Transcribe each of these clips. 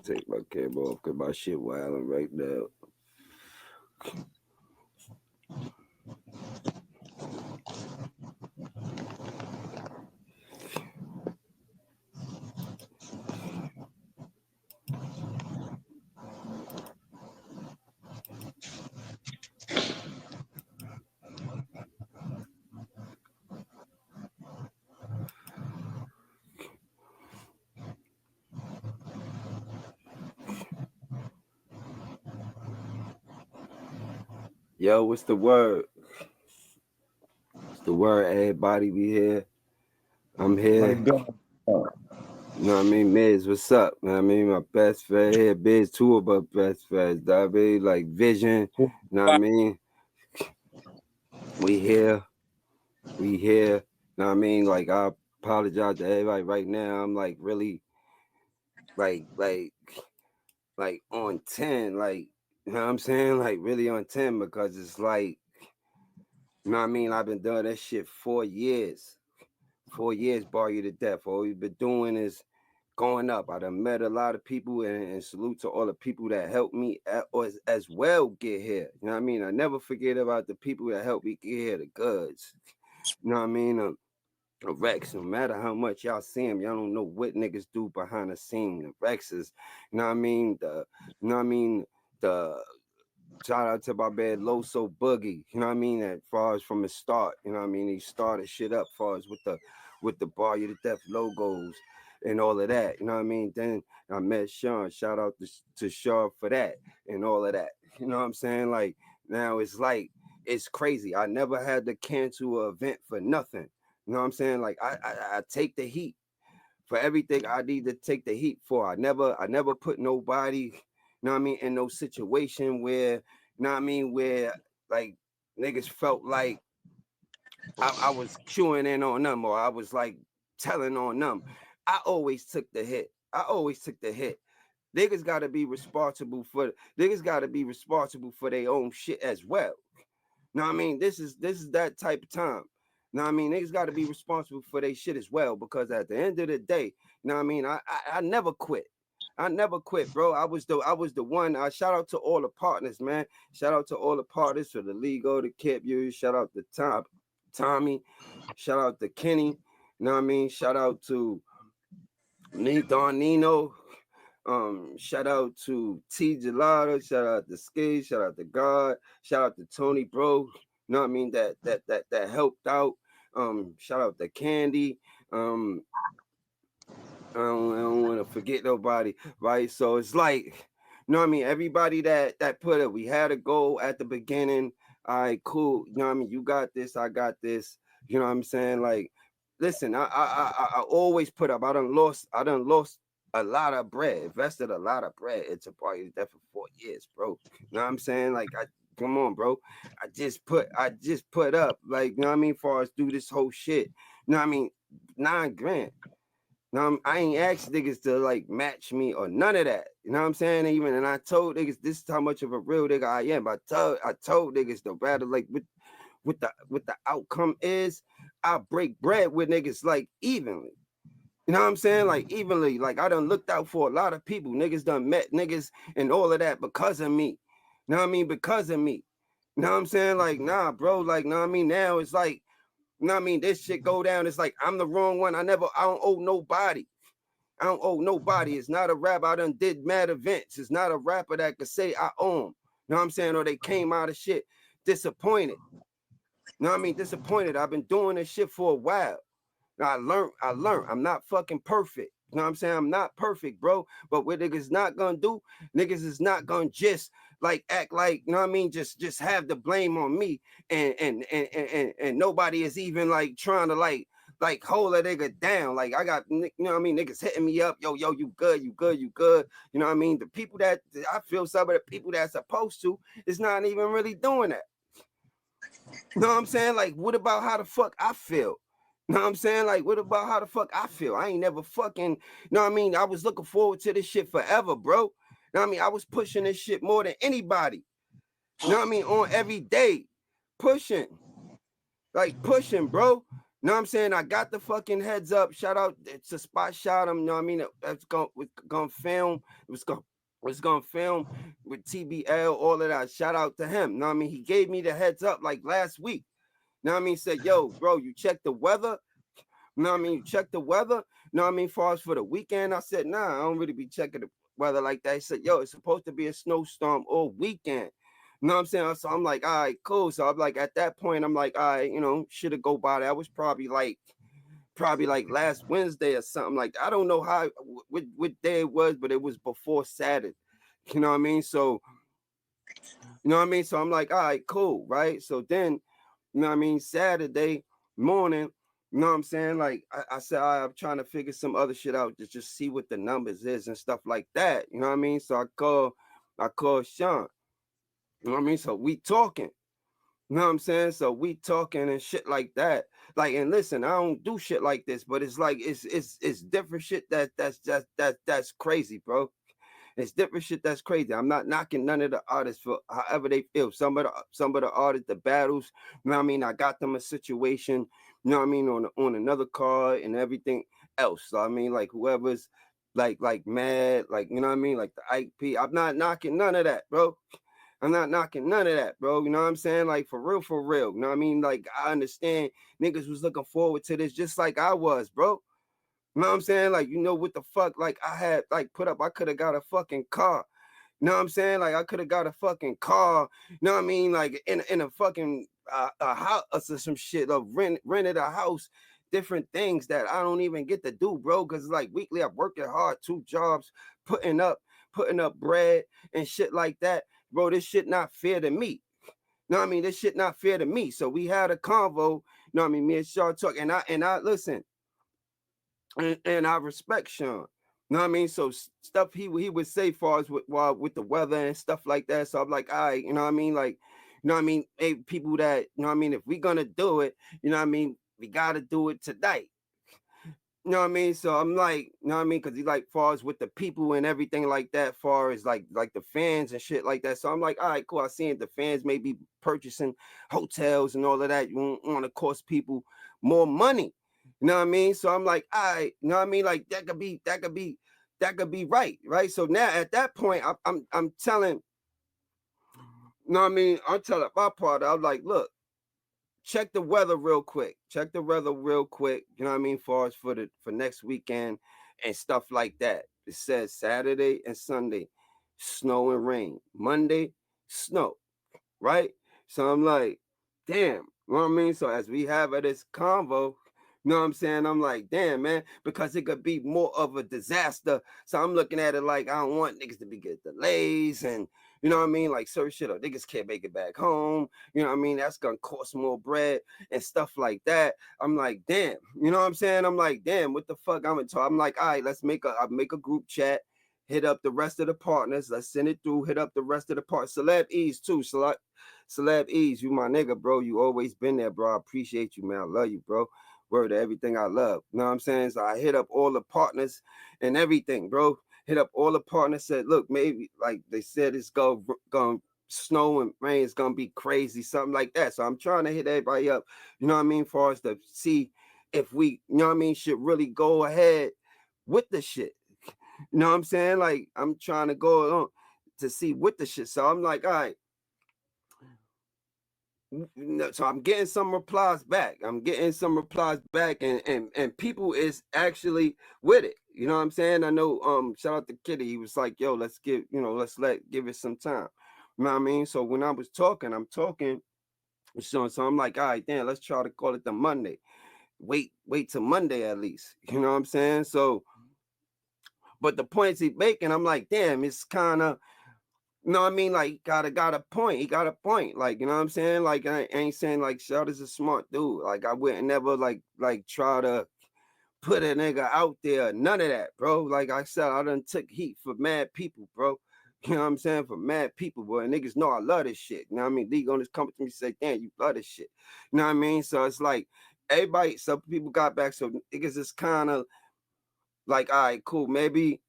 Take my camera off because my shit wilding right now. Yo, what's the word? What's the word? Everybody be here. I'm here. You know what I mean? Miz, what's up? You know what I mean? My best friend here. Biz, two of our best friends. You know what I mean? Like Vision. You know what I mean? We here. We here. You know what I mean? Like, I apologize to everybody right now. I'm like really like on 10. Like, you know what I'm saying? Like really on 10 because it's like, you know what I mean? I've been doing that shit 4 years. 4 years, bar you to death. All we've been doing is going up. I done met a lot of people and salute to all the people that helped me as well get here. You know what I mean? I never forget about the people that helped me get here, the goods. You know what I mean? Rex, no matter how much y'all see him, y'all don't know what niggas do behind the scene. The Rexes, you know what I mean? The shout out to my bad Loso Boogie, you know what I mean? As far as from the start, you know what I mean? He started shit up as far as with the Bar You to Death logos and all of that, you know what I mean? Then I met Sean, shout out to Sean for that and all of that. You know what I'm saying? Like now it's like it's crazy. I never had to cancel an event for nothing. You know what I'm saying? Like I take the heat for everything I need to take the heat for. I never put nobody, you know what I mean, in no situation where, you know what I mean, where like niggas felt like I was chewing in on them or I was like telling on them. I always took the hit. Niggas gotta be responsible for their own shit as well. Know what I mean? This is that type of time. Know what I mean? Niggas got to be responsible for their shit as well because at the end of the day, you know what I mean? I never quit. I never quit, bro. I was the one. Shout out to all the partners, man. Shout out to all the partners for the Lego, the Kip you. Shout out to Tommy. Shout out to Kenny. You know what I mean? Shout out to Don Nino. Shout out to T Gelato, shout out to Ski, shout out to God, shout out to Tony Bro, you know what I mean, that helped out. Shout out to Candy. I don't want to forget nobody, right? So it's like, you know what I mean, everybody that put it, we had a goal at the beginning. All right, cool. You know what I mean? You got this, I got this. You know what I'm saying? Like, listen, I always put up. I done lost a lot of bread, invested a lot of bread into party that for 4 years, bro. You know what I'm saying? Like come on, bro. I just put up, like, you know what I mean, far as do this whole shit. You know what I mean? 9 grand. Now I ain't asked niggas to like match me or none of that. You know what I'm saying? Even and I told niggas this is how much of a real nigga I am. I told niggas no matter like what the outcome is, I break bread with niggas like evenly. You know what I'm saying? Like evenly. Like I done looked out for a lot of people. Niggas done met niggas and all of that because of me. You know what I mean? Because of me. You know what I'm saying? Like, nah, bro. Like, you know what I mean? Now it's like, you know what I mean? This shit go down. It's like I'm the wrong one. I don't owe nobody. I don't owe nobody. It's not a rapper. I done did mad events. It's not a rapper that could say I owe them. You know what I'm saying? Or they came out of shit disappointed. You know what I mean? Disappointed. I've been doing this shit for a while. I learned. I'm not fucking perfect. You know what I'm saying? I'm not perfect, bro. But what niggas not gonna do, niggas is not gonna just like act like, you know what I mean? Just have the blame on me and nobody is even like trying to like hold a nigga down. Like I got, you know what I mean? Niggas hitting me up, yo, you good. You know what I mean? The people that I feel some of the people that's supposed to is not even really doing that. You know what I'm saying? Like, what about how the fuck I feel? You know what I'm saying? Like, what about how the fuck I feel? I ain't never fucking, you know what I mean? I was looking forward to this shit forever, bro. You know what I mean? I was pushing this shit more than anybody. You know what I mean? On every day. Pushing. Like, pushing, bro. You know what I'm saying? I got the fucking heads up. Shout out to Spot Shot him. You know what I mean? That's gonna film. It was gonna film with TBL, all of that. Shout out to him. You know what I mean? He gave me the heads up like last week. You know what I mean? Said, yo, bro, you check the weather. You know what I mean? You check the weather. You know what I mean? Far as for the weekend, I said, nah, I don't really be checking the weather like that. He said, yo, it's supposed to be a snowstorm all weekend. You know what I'm saying? So I'm like, all right, cool. So I'm like, at that point, I'm like, all right, should have go by that. Was probably like last Wednesday or something like that. I don't know what day it was, but it was before Saturday. You know what I mean? So, you know what I mean? So I'm like, all right, cool, right? So then, you know what I mean, Saturday morning, you know what I'm saying? Like I said, I'm trying to figure some other shit out to just see what the numbers is and stuff like that. You know what I mean? So I call Sean. You know what I mean? So we talking. You know what I'm saying? So we talking and shit like that. Like, and listen, I don't do shit like this, but it's like it's different shit that's crazy, bro. It's different shit that's crazy. I'm not knocking none of the artists for however they feel. Some of the artists, the battles, you know what I mean? I got them a situation, you know what I mean, on another card and everything else. So I mean, like whoever's like mad, like you know what I mean, like the IKE. I'm not knocking none of that, bro. I'm not knocking none of that, bro. You know what I'm saying? Like for real, for real. You know what I mean? Like I understand niggas was looking forward to this just like I was, bro. You know what I'm saying? Like, what the fuck? Like, I had, like, I could have got a fucking car. You know what I'm saying? Like, I could have got a fucking car. You know what I mean? Like, in a fucking a house or some shit, or rented a house, different things that I don't even get to do, bro. Because, like, weekly, I'm working hard, 2 jobs, putting up bread and shit like that. Bro, this shit not fair to me. You know what I mean? This shit not fair to me. So we had a convo, you know what I mean? Me and Shaw talk, and I listen. And I respect Sean. You know what I mean? So stuff he would say far as with the weather and stuff like that. So I'm like, all right, you know what I mean? Like, you know what I mean? Hey, people that, you know what I mean? If we gonna do it, you know what I mean? We gotta do it tonight. You know what I mean? So I'm like, you know what I mean? Because he like far as with the people and everything like that, far as like the fans and shit like that. So I'm like, all right, cool. I seen the fans may be purchasing hotels and all of that. You want to cost people more money. You know what I mean? So I'm like, all right, you know what I mean? Like that could be right? So now at that point, I'm telling, you know what I mean? I'm telling my part. I'm like, look, check the weather real quick. Check the weather real quick. You know what I mean? For us for next weekend and stuff like that. It says Saturday and Sunday, snow and rain. Monday, snow. Right? So I'm like, damn. You know what I mean? So as we have this convo, you know what I'm saying? I'm like, damn, man, because it could be more of a disaster. So I'm looking at it like I don't want niggas to be getting delays and you know what I mean? Like certain shit or niggas can't make it back home. You know what I mean? That's gonna cost more bread and stuff like that. I'm like, damn, you know what I'm saying? I'm like, damn, what the fuck I'm gonna talk? I'm like, all right, I'll make a group chat, hit up the rest of the partners, let's send it through, hit up the rest of the partners. Celeb Ease too. Celeb Ease, you my nigga, bro. You always been there, bro. I appreciate you, man. I love you, bro. Word to everything I love. You know what I'm saying? So I hit up all the partners and everything, bro. Hit up all the partners, said, look, maybe like they said it's going snow and rain, it's gonna be crazy, something like that. So I'm trying to hit everybody up, you know what I mean, for us to see if we, you know what I mean, should really go ahead with the shit. You know what I'm saying? Like I'm trying to go on to see with the shit. So I'm like, all right, so I'm getting some replies back. And people is actually with it. You know what I'm saying? I know shout out to Kitty. He was like, yo, give it some time. You know what I mean? So when I was talking, I'm talking. So I'm like, all right, damn, let's try to call it the Monday. Wait till Monday at least. You know what I'm saying? So, but the points he making, I'm like, damn, it's kind of you know what I mean? Like, got a point. He got a point. Like, you know what I'm saying? Like, I ain't saying like Shout is a smart dude. Like, I wouldn't never like try to put a nigga out there. None of that, bro. Like I said, I done took heat for mad people, bro. You know what I'm saying? For mad people, bro. And niggas know I love this shit. You know what I mean? They gonna just come to me and say, damn, you love this shit. You know what I mean? So it's like some people got back. So niggas is kind of like, all right, cool. Maybe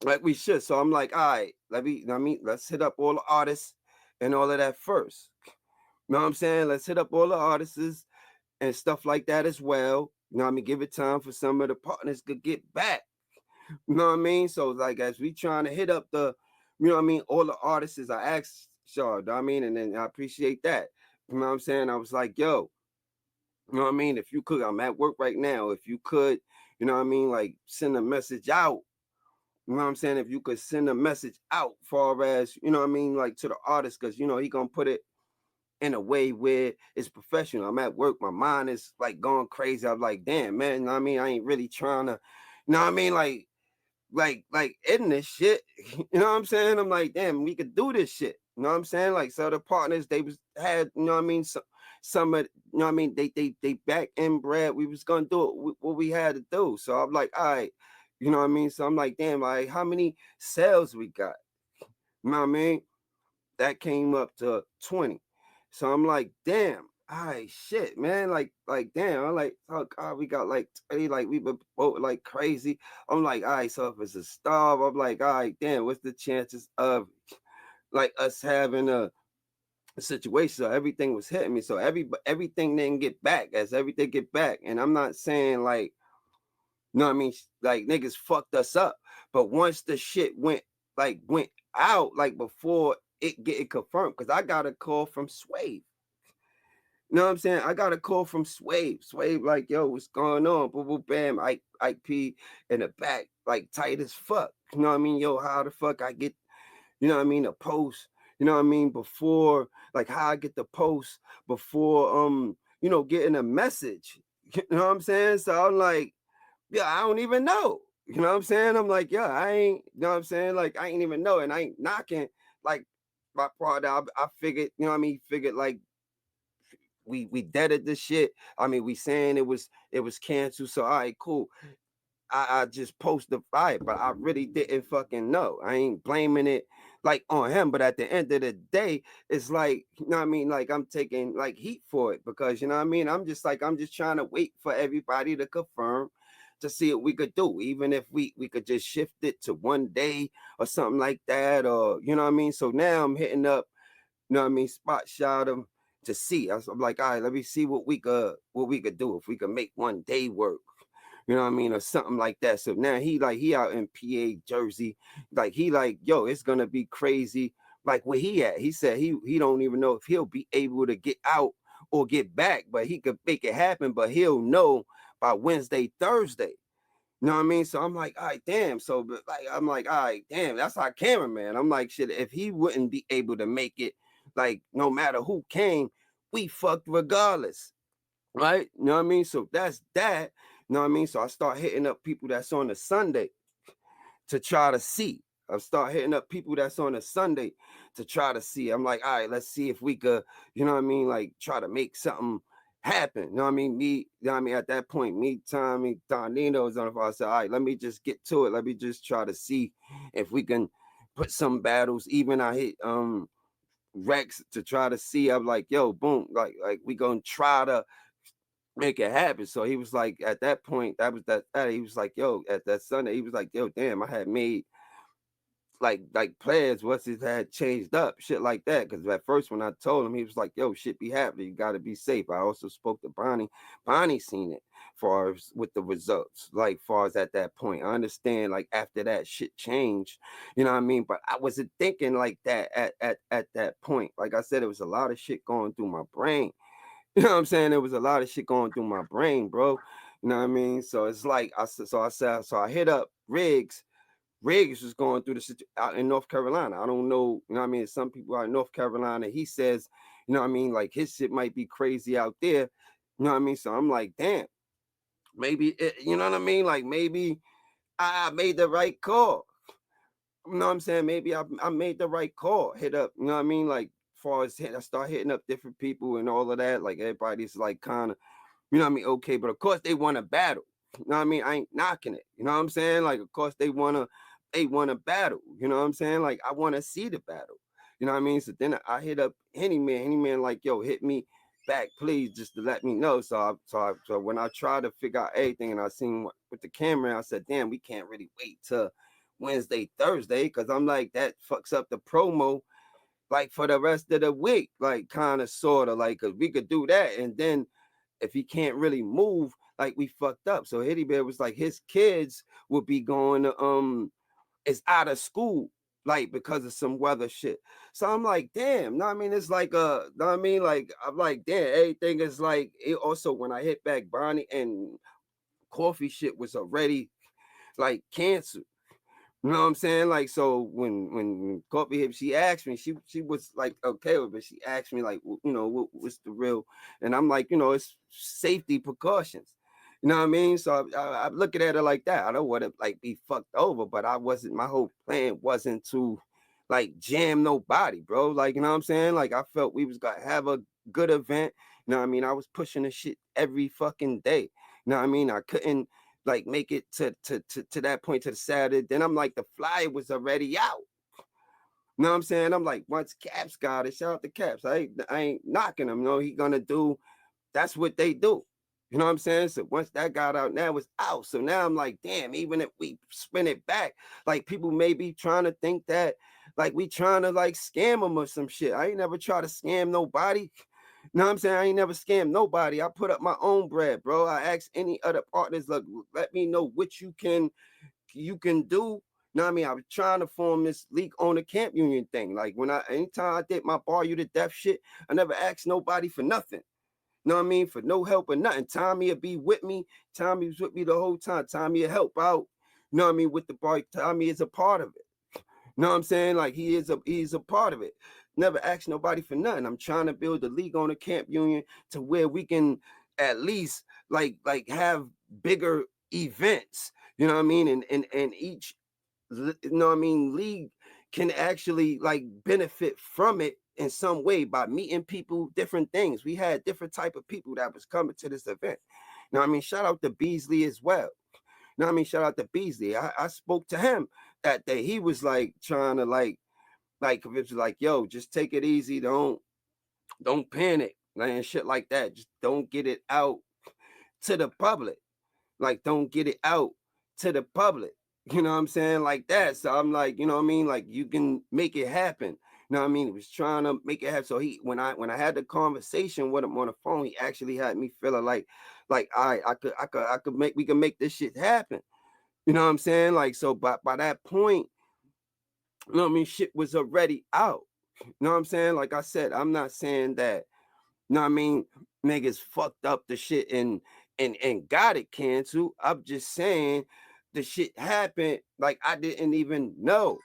like we should. So I'm like, all right, let's hit up all the artists and all of that first. You know what I'm saying? Let's hit up all the artists and stuff like that as well. You know what I mean? Give it time for some of the partners to get back. You know what I mean? So like as we trying to hit up the, you know what I mean, all the artists, I asked Shaw, you know what I mean, and then I appreciate that. You know what I'm saying? I was like, yo, you know what I mean? If you could, I'm at work right now. If you could, you know what I mean, like send a message out. You know what I'm saying? If you could send a message out far as, you know what I mean, like to the artist, because you know he gonna put it in a way where it's professional. I'm at work, my mind is like going crazy. I'm like, damn, man, you know what I mean? I ain't really trying to, you know what I mean? Like in this shit. You know what I'm saying? I'm like, damn, we could do this shit. You know what I'm saying? Like so the partners, they was had, you know what I mean, some of, you know what I mean, they back inbred. We was gonna do it what we had to do. So I'm like, all right, you know what I mean? So I'm like, damn, like how many sales we got? You know what I mean? That came up to 20. So I'm like, damn, all right, shit, man. Like, damn. I'm like, oh God, we got like 20, like we been both like crazy. I'm like, all right, so if it's a starve, I'm like, all right, damn, what's the chances of like us having a situation? So everything was hitting me. So everything didn't get back as everything get back. And I'm not saying like, you know what I mean, like niggas fucked us up. But once the shit went out, like before it getting confirmed, because I got a call from Swave. You know what I'm saying? I got a call from Swave. Swave, like, yo, what's going on? Boom, boom, bam. Ike P in the back, like tight as fuck. You know what I mean? Yo, how the fuck I get, you know what I mean, a post, you know what I mean, before, like how I get the post before you know, getting a message. You know what I'm saying? So I'm like, yeah, I don't even know. You know what I'm saying? I'm like, yeah, I ain't, you know what I'm saying? Like, I ain't even know. And I ain't knocking like my product. I figured, you know what I mean? Figured like we deaded this shit. I mean, we saying it was canceled. So all right, cool. I just posted fire, but I really didn't fucking know. I ain't blaming it like on him, but at the end of the day, it's like, you know what I mean? Like I'm taking like heat for it because you know what I mean? I'm just trying to wait for everybody to confirm to see what we could do, even if we could just shift it to one day or something like that, or you know what I mean? So now I'm hitting up, you know what I mean, spot shot him to see. I'm like, all right, let me see what we could do if we could make one day work. You know what I mean, or something like that. So now he out in PA, Jersey. Like he like, yo, it's gonna be crazy. Like where he at? He said he don't even know if he'll be able to get out or get back, but he could make it happen. But he'll know by Wednesday, Thursday. You know what I mean? So I'm like, all right, damn. So like I'm like, all right, damn, that's our cameraman. I'm like, shit, if he wouldn't be able to make it, like no matter who came, we fucked regardless. Right? You know what I mean? So that's that. You know what I mean? So I start hitting up people that's on a Sunday to try to see. I start hitting up people that's on a Sunday to try to see. I'm like, all right, let's see if we could, you know what I mean, like try to make something happen. You know what I mean? You know what I mean? At that point, Tommy, Donino was on the phone. I said, all right, let me just get to it. Let me just try to see if we can put some battles. Even I hit Rex to try to see. I'm like, yo, boom, like we gonna try to make it happen. So he was like, at that point, that he was like, yo, at that Sunday, he was like, yo, damn, I had made like plans once it had changed up, shit like that. Because at first when I told him, he was like, yo, shit be happening. You gotta be safe. I also spoke to Bonnie. Bonnie seen it far as with the results, like far as at that point. I understand like after that shit changed, you know what I mean? But I wasn't thinking like that at that point. Like I said, it was a lot of shit going through my brain. You know what I'm saying? There was a lot of shit going through my brain, bro. You know what I mean? So it's like so I hit up Riggs. Riggs was going through the out in North Carolina. I don't know, you know what I mean? Some people out in North Carolina, he says, you know what I mean, like his shit might be crazy out there. You know what I mean? So I'm like, damn, you know what I mean? Like maybe I made the right call. You know what I'm saying? Maybe I made the right call. Hit up, you know what I mean? Like far as I start hitting up different people and all of that. Like everybody's like kind of, you know what I mean? Okay, but of course they want to battle. You know what I mean? I ain't knocking it. You know what I'm saying? Like, of course they wanna battle. You know what I'm saying? Like, I wanna see the battle. You know what I mean? So then I hit up Henny Man, like, yo, hit me back, please, just to let me know. So when I tried to figure out everything and I seen with the camera, I said, damn, we can't really wait till Wednesday, Thursday, because I'm like, that fucks up the promo like for the rest of the week, like kind of sort of like, cause we could do that and then if he can't really move, like we fucked up. So Hitty Bear was like his kids would be going to is out of school, like because of some weather shit. So I'm like, damn, know what I mean? It's like know what I mean? Like I'm like, damn, everything is like it also when I hit back Bonnie and coffee shit was already like canceled. You know what I'm saying? Like, so when Coffee hit, she asked me, she was like okay with it. She asked me like, you know, what's the real? And I'm like, you know, it's safety precautions. You know what I mean? So I'm looking at it like that. I don't want to like be fucked over, but I wasn't. My whole plan wasn't to like jam nobody, bro. Like, you know what I'm saying? Like, I felt we was gonna have a good event. You know what I mean? I was pushing the shit every fucking day. You know what I mean? I couldn't like make it to that point to the Saturday. Then I'm like, the flyer was already out. You know what I'm saying? I'm like, once Caps got it, shout out to Caps. I ain't knocking him. You know, he gonna do, that's what they do. You know what I'm saying? So once that got out, now it's out. So now I'm like, damn, even if we spin it back, like people may be trying to think that like we trying to like scam them or some shit. I ain't never try to scam nobody. You know what I'm saying? I ain't never scammed nobody. I put up my own bread, bro. I asked any other partners, look, let me know what you can do. You know what I mean? I was trying to form this league owner camp union thing. Like anytime I did my bar you to death shit, I never asked nobody for nothing. You know what I mean? For no help or nothing. Tommy would be with me. Tommy was with me the whole time. Tommy would help out. You know what I mean? With the bar, Tommy is a part of it. You know what I'm saying? Like he's a part of it. Never asked nobody for nothing. I'm trying to build a league on a camp union to where we can at least like have bigger events. You know what I mean? And each you know what I mean league can actually like benefit from it in some way by meeting people, different things. We had different type of people that was coming to this event. You know what I mean? Shout out to Beasley as well. You know what I mean? Shout out to Beasley. I spoke to him that day. He was like trying to like if it's like, yo, just take it easy. Don't panic. Like, and shit like that. Just don't get it out to the public. Like, don't get it out to the public. You know what I'm saying? Like that. So I'm like, you know what I mean? Like you can make it happen. You know what I mean? He was trying to make it happen. So when I had the conversation with him on the phone, he actually had me feeling like I could make we can make this shit happen. You know what I'm saying? Like so by that point, you know what I mean, shit was already out. You know what I'm saying? Like I said, I'm not saying that, you know what I mean, niggas fucked up the shit and got it canceled. I'm just saying the shit happened like I didn't even know.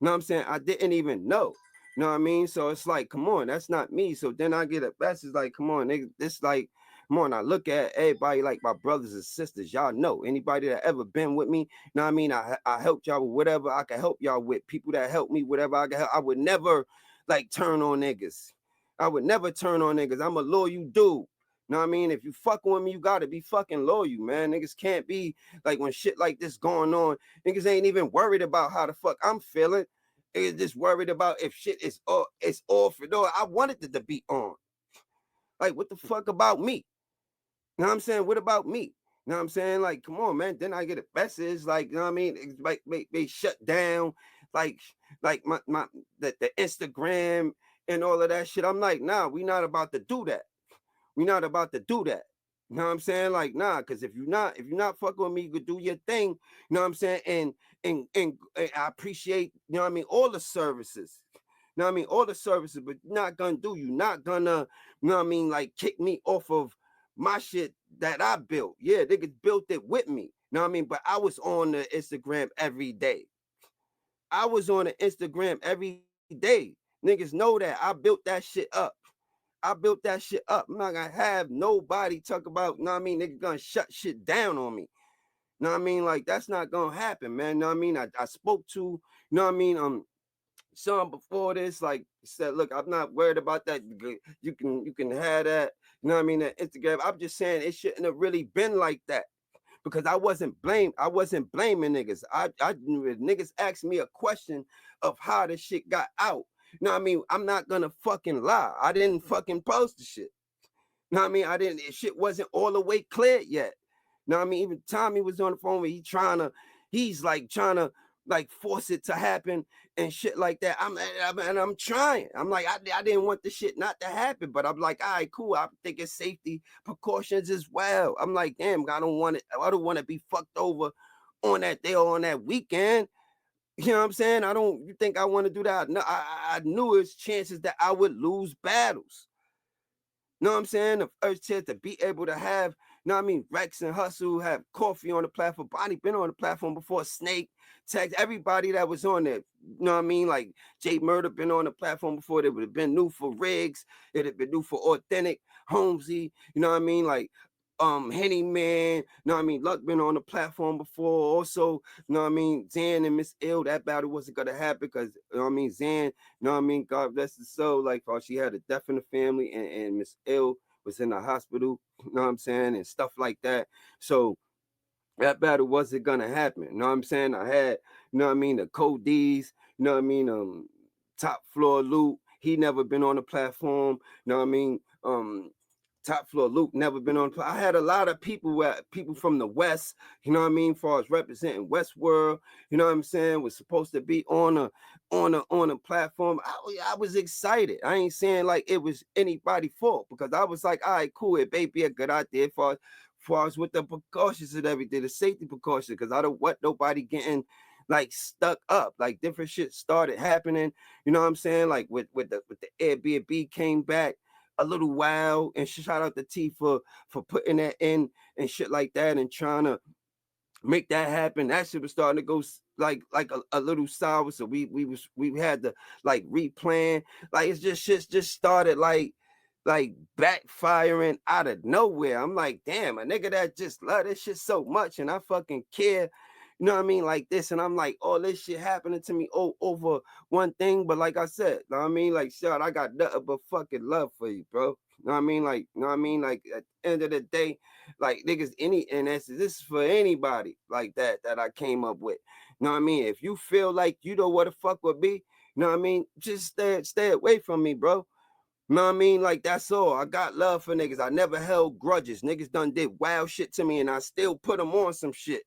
You know what I'm saying? I didn't even know. You know what I mean? So it's like, come on, that's not me. So then I get a message like, come on, nigga, this like, come on, I look at everybody like my brothers and sisters. Y'all know anybody that ever been with me. You know what I mean? I helped y'all with whatever I can help y'all with. People that help me, whatever I can help. I would never like turn on niggas. I would never turn on niggas. I'm a loyal dude. You know what I mean? If you fucking with me, you gotta be fucking loyal, man. Niggas can't be like when shit like this going on. Niggas ain't even worried about how the fuck I'm feeling. Niggas just worried about if shit is it's off or no. I wanted it to be on. Like, what the fuck about me? You know what I'm saying? What about me? You know what I'm saying? Like, come on, man. Then I get a message, like, you know what I mean? It's like they shut down, like, like the Instagram and all of that shit. I'm like, nah, we not about to do that. We not about to do that. You know what I'm saying? Like, nah, because if you're not fucking with me, you could do your thing. You know what I'm saying? And I appreciate, you know what I mean, all the services. You know what I mean? All the services, but you're not gonna, you know what I mean, like kick me off of my shit that I built. Yeah, niggas built it with me. You know what I mean? But I was on the Instagram every day. I was on the Instagram every day. Niggas know that. I built that shit up. I built that shit up. I'm not gonna have nobody talk about, you know what I mean, nigga gonna shut shit down on me. You know what I mean? Like that's not gonna happen, man. You know what I mean? I spoke to, you know what I mean, some before this, like said, look, I'm not worried about that. You can have that, you know what I mean, that Instagram. I'm just saying it shouldn't have really been like that. Because I wasn't blaming niggas. I niggas asked me a question of how the shit got out. You know what I mean? I'm not gonna fucking lie. I didn't fucking post the shit. You know what I mean? I didn't, shit wasn't all the way cleared yet. You know what I mean? Even Tommy was on the phone where he's like trying to like force it to happen and shit like that. I'm trying. I'm like, I didn't want the shit not to happen, but I'm like, all right, cool. I'm thinking safety precautions as well. I'm like, damn, I don't want it. I don't want to be fucked over on that day or on that weekend. You know what I'm saying? I don't. You think I want to do that? No, I knew it's chances that I would lose battles. Know what I'm saying? The first chance to be able to have, you know what I mean, Rex and Hustle, have Coffee on the platform. Bonnie been on the platform before, Snake, Text, everybody that was on there. You know what I mean? Like Jay Murder been on the platform before. It would have been new for Riggs. It'd have been new for Authentic, Holmesy, you know what I mean? Like Henny Man, you know what I mean? Luck been on the platform before. Also, you know what I mean? Zan and Miss Ill, that battle wasn't gonna happen because you know what I mean, Zan, you know what I mean, God bless his soul, like she had a death in the family, and Miss Ill was in the hospital, you know what I'm saying, and stuff like that. So that battle wasn't gonna happen. You know what I'm saying? I had, you know what I mean, the Cody's, you know what I mean, top floor Luke. He never been on the platform, you know what I mean? Top floor Luke never been on. I had a lot of people from the West, you know what I mean, far as representing Westworld, you know what I'm saying, was supposed to be on a platform. I was excited. I ain't saying like it was anybody's fault because I was like, all right, cool, it may be a good idea far as with the precautions and everything, the safety precautions, because I don't want nobody getting like stuck up. Like different shit started happening. You know what I'm saying? Like with the Airbnb came back a little while, and shout out to T for putting that in and shit like that and trying to make that happen. That shit was starting to go like a little sour. So we had to like replan. Like it's just shit just started like backfiring out of nowhere. I'm like, damn, a nigga that just love this shit so much and I fucking care. You know what I mean? Like this, and I'm like, all this shit happening to me over one thing. But like I said, you know what I mean? Like, shit, I got nothing but fucking love for you, bro. You know what I mean? Like, you know what I mean? Like at the end of the day, like niggas, and this is for anybody like that I came up with. You know what I mean? If you feel like you know what the fuck would be, you know what I mean? Just stay away from me, bro. You know what I mean? Like, that's all. I got love for niggas. I never held grudges. Niggas done did wild shit to me, and I still put them on some shit.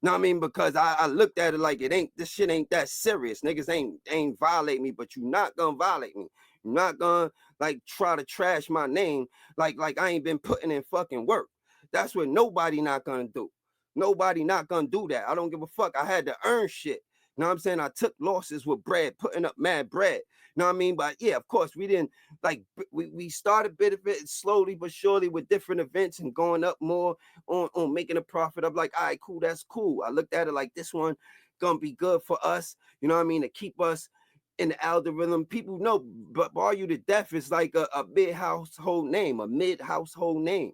You know what I mean? Because I looked at it like this shit ain't that serious. Niggas ain't violate me, but you not gonna violate me. You're not gonna like try to trash my name like I ain't been putting in fucking work. That's what nobody not gonna do. Nobody not gonna do that. I don't give a fuck. I had to earn shit. You know what I'm saying? I took losses with bread, putting up mad bread. You know what I mean? But yeah, of course, we didn't like we started bit of it slowly but surely with different events and going up more on making a profit. I'm like, all right, cool, that's cool. I looked at it like this one gonna be good for us, you know what I mean, to keep us in the algorithm. People know, but Bar You to Death is like a mid household name, a mid household name.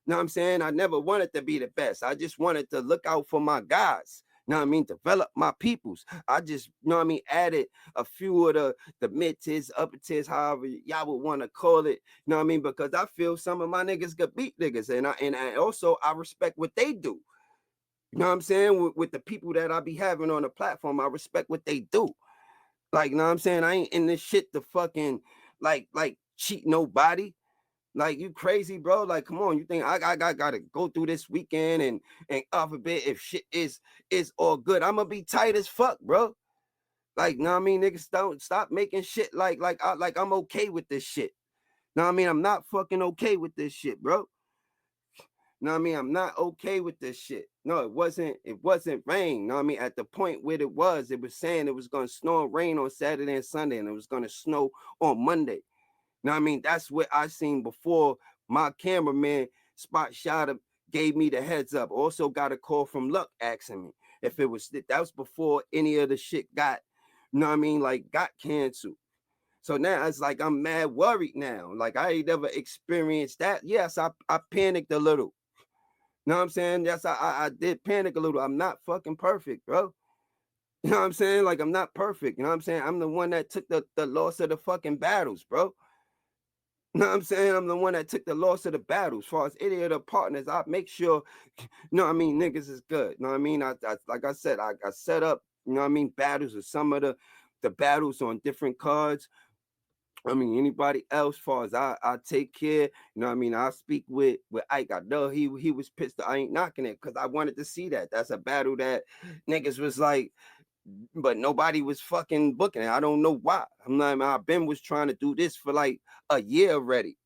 You know what I'm saying? I never wanted to be the best. I just wanted to look out for my guys. You know what I mean? Develop my peoples. I just, you know what I mean, added a few of the mid tiers, upper tiers, however y'all would want to call it. You know what I mean? Because I feel some of my niggas could beat niggas. And I also I respect what they do. You know what I'm saying? With the people that I be having on the platform, I respect what they do. Like, you know what I'm saying? I ain't in this shit to fucking like cheat nobody. Like, you crazy, bro? Like, come on, you think I gotta go through this weekend and off a bit if shit is all good? I'm gonna be tight as fuck, bro. Like, know what I mean? Niggas don't stop making shit like I'm okay with this shit. Know what I mean? I'm not fucking okay with this shit, bro. Know what I mean? I'm not okay with this shit. No, it wasn't rain. Know what I mean? At the point where it was saying it was gonna snow and rain on Saturday and Sunday, and it was gonna snow on Monday. Know what I mean? That's what I seen before my cameraman Spot Shotter gave me the heads up. Also got a call from Luck asking me if it was that was before any of the shit got, you know what I mean, like got canceled. So now it's like I'm mad worried now. Like I ain't never experienced that. Yes, I panicked a little. You know what I'm saying? Yes, I did panic a little. I'm not fucking perfect, bro. You know what I'm saying? Like I'm not perfect. You know what I'm saying? I'm the one that took the loss of the fucking battles, bro. You know what I'm saying? I'm the one that took the loss of the battle. As far as any of the partners, I make sure, you know what I mean, niggas is good. You know what I mean? I like I said, I set up, you know what I mean, battles with some of the battles on different cards I mean, anybody else, far as I take care, you know what I mean? I speak with Ike. I know he was pissed. I ain't knocking it because I wanted to see that. That's a battle that niggas was like, but nobody was fucking booking it. I don't know why. I'm not, I've been was trying to do this for like a year already.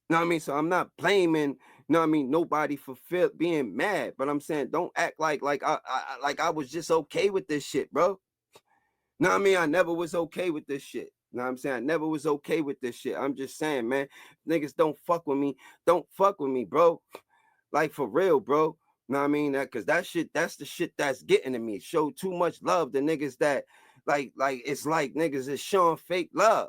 You know what I mean? So I'm not blaming, you know what I mean, nobody for being mad, but I'm saying don't act like I was just okay with this shit, bro. You know what I mean? I never was okay with this shit. You know what I'm saying? I never was okay with this shit. I'm just saying, man, niggas don't fuck with me. Don't fuck with me, bro. Like for real, bro. You know what I mean? Cause that shit, that's the shit that's getting to me. Show too much love to niggas that like it's like niggas is showing fake love.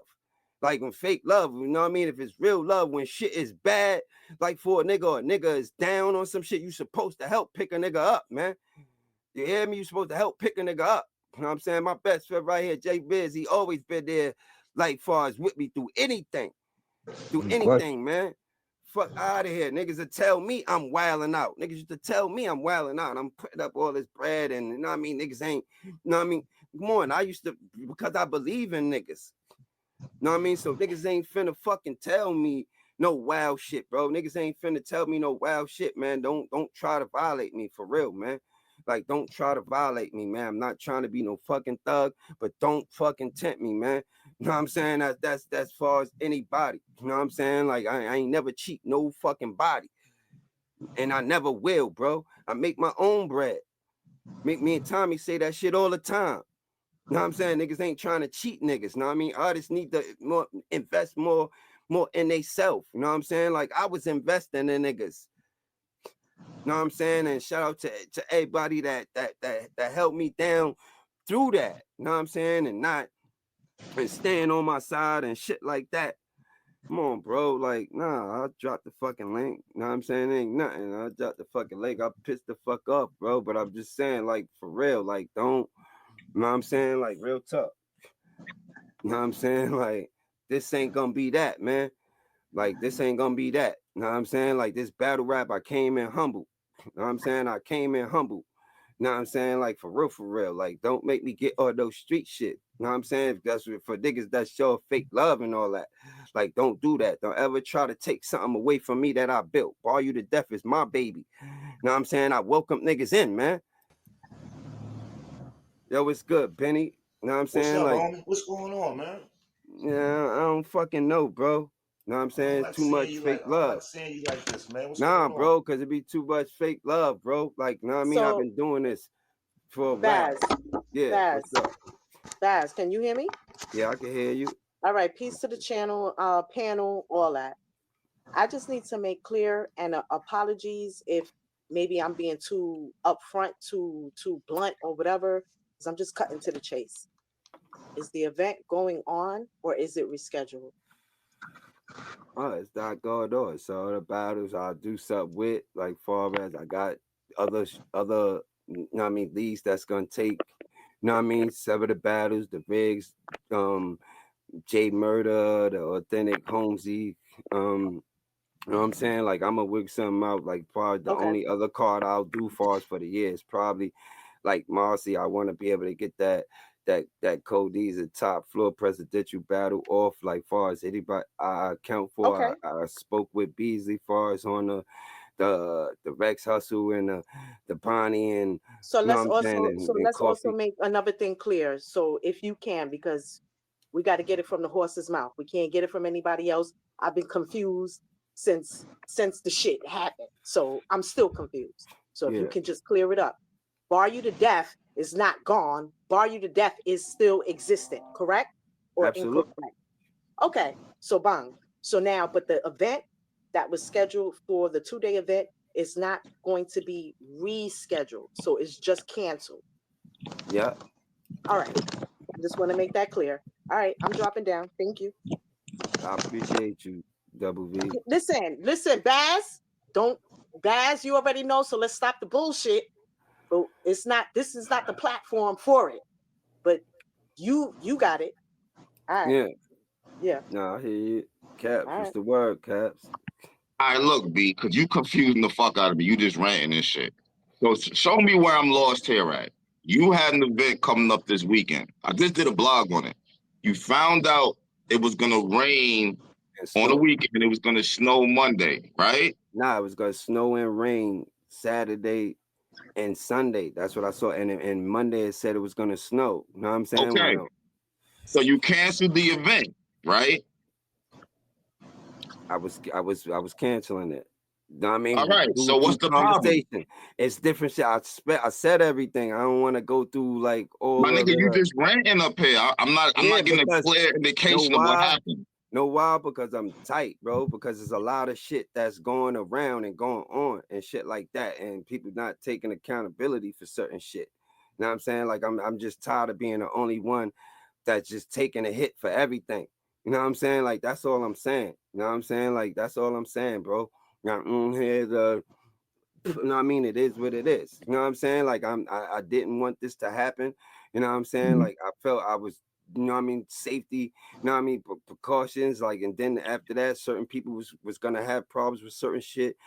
Like when fake love, you know what I mean? If it's real love, when shit is bad, like for a nigga is down on some shit, you supposed to help pick a nigga up, man. You hear me? You supposed to help pick a nigga up. You know what I'm saying? My best friend right here, Jay Biz, he always been there, like far as with me through anything. Through anything, man. Fuck out of here. Niggas will tell me I'm wilding out. Niggas used to tell me I'm wilding out. I'm putting up all this bread and you know what I mean? Niggas ain't, you know what I mean? Come on, I used to, because I believe in niggas. You know what I mean? So niggas ain't finna fucking tell me no wild shit, bro. Niggas ain't finna tell me no wild shit, man. Don't try to violate me for real, man. Like, don't try to violate me, man. I'm not trying to be no fucking thug, but don't fucking tempt me, man. You know what I'm saying? That's as far as anybody. You know what I'm saying? Like, I ain't never cheat no fucking body. And I never will, bro. I make my own bread. Make me and Tommy say that shit all the time. You know what I'm saying? Niggas ain't trying to cheat niggas. You know what I mean? Artists need to invest more in they self. You know what I'm saying? Like I was investing in niggas. You know what I'm saying? And shout out to everybody that helped me down through that. You know what I'm saying? And staying on my side and shit like that. Come on, bro. Like, nah, I'll drop the fucking link. You know what I'm saying? Ain't nothing. I'll drop the fucking link. I'll piss the fuck off, bro. But I'm just saying, like, for real, like, don't, you know what I'm saying? Like, real tough. You know what I'm saying? Like, this ain't gonna be that, man. Like, this ain't gonna be that. You know what I'm saying? Like, this battle rap, I came in humble. You know what I'm saying? I came in humble. You know what I'm saying? Like, for real. Like, don't make me get all those street shit. You know what I'm saying? That's for niggas that show fake love and all that. Like, don't do that. Don't ever try to take something away from me that I built. Bar You to Death is my baby. You know what I'm saying? I welcome niggas in, man. Yo, it's good, Benny. You know what I'm saying? What's up, Like, homie? What's going on, man? yeah, I don't fucking know, bro. You know what I'm I don't saying? like Too seeing much you fake like I don't love. like seeing you like this, man. What's Nah, going on? bro, because it be too much fake love, bro. Like, you know what I mean? I've So, been doing this for a while. Bazz, Yeah, Bazz, what's up? Bazz, can you hear me? Yeah, I can hear you. All right, peace to the channel, panel, all that. I just need to make clear and apologies if maybe I'm being too upfront, too blunt or whatever, because I'm just cutting to the chase. Is the event going on or is it rescheduled? Oh, it's not going on. So the battles I'll do something with, like far as I got other you know what I mean, leagues that's gonna take, you know what I mean, some of the battles, the rigs, J Murder, the authentic Holmesy, you know what I'm saying? Like I'm gonna work something out. Like far the Okay. only other card I'll do far as for the year is probably like Marcy. I want to be able to get that Cody's a top floor presidential battle off. Like far as anybody I account for, Okay. I spoke with Beasley far as on the Rex Hustle and the Bonnie and So you know what let's I'm saying also and Coffee. make another thing clear. So if you can, because we got to get it from the horse's mouth. We can't get it from anybody else. I've been confused since the shit happened. So I'm still confused. So if you Yeah, can just clear it up. Bar You to Death is not gone. Bar You to Death is still existent, correct or absolutely. incorrect? Okay. So bang. So now, but the event that was scheduled for the 2-day event is not going to be rescheduled. So it's just canceled. Yeah, All right. I just want to make that clear. All right. I'm dropping down. Thank you. I appreciate you, Double V. Listen, Bazz. Don't Bazz, you already know, so let's stop the bullshit. But this is not the platform for it. But you got it. All right. Yeah, Yeah. nah, I hear you. Caps, All what's right. the word, Caps? All right, look, B, because you confusing the fuck out of me. You just ranting and shit. So show me where I'm lost here at. You had an event coming up this weekend. I just did a blog on it. You found out it was gonna rain And on the snow. weekend. It was gonna snow Monday, right? Nah, it was gonna snow and rain Saturday and Sunday. That's what I saw. And Monday it said it was gonna snow. You know what I'm saying? Okay. So you canceled the event, right? I was canceling it. You know what I mean? All right. So Through what's the problem? conversation. It's different shit. I said everything. I don't want to go through like all My of nigga, it. you just ranting up here. I'm not getting a Because clear know indication of what why? happened. Know why? Because I'm tight, bro. Because there's a lot of shit that's going around and going on and shit like that, and people not taking accountability for certain shit. You know what I'm saying? Like I'm just tired of being the only one that's just taking a hit for everything. You know what I'm saying? Like that's all I'm saying. You know what I'm saying? Like that's all I'm saying, bro. Now, here's you know what I mean? It is what it is. You know what I'm saying? Like I didn't want this to happen. You know what I'm saying? Like I felt I was, you know what I mean, safety, you know what I mean, precautions. Like, and then after that, certain people was gonna have problems with certain shit.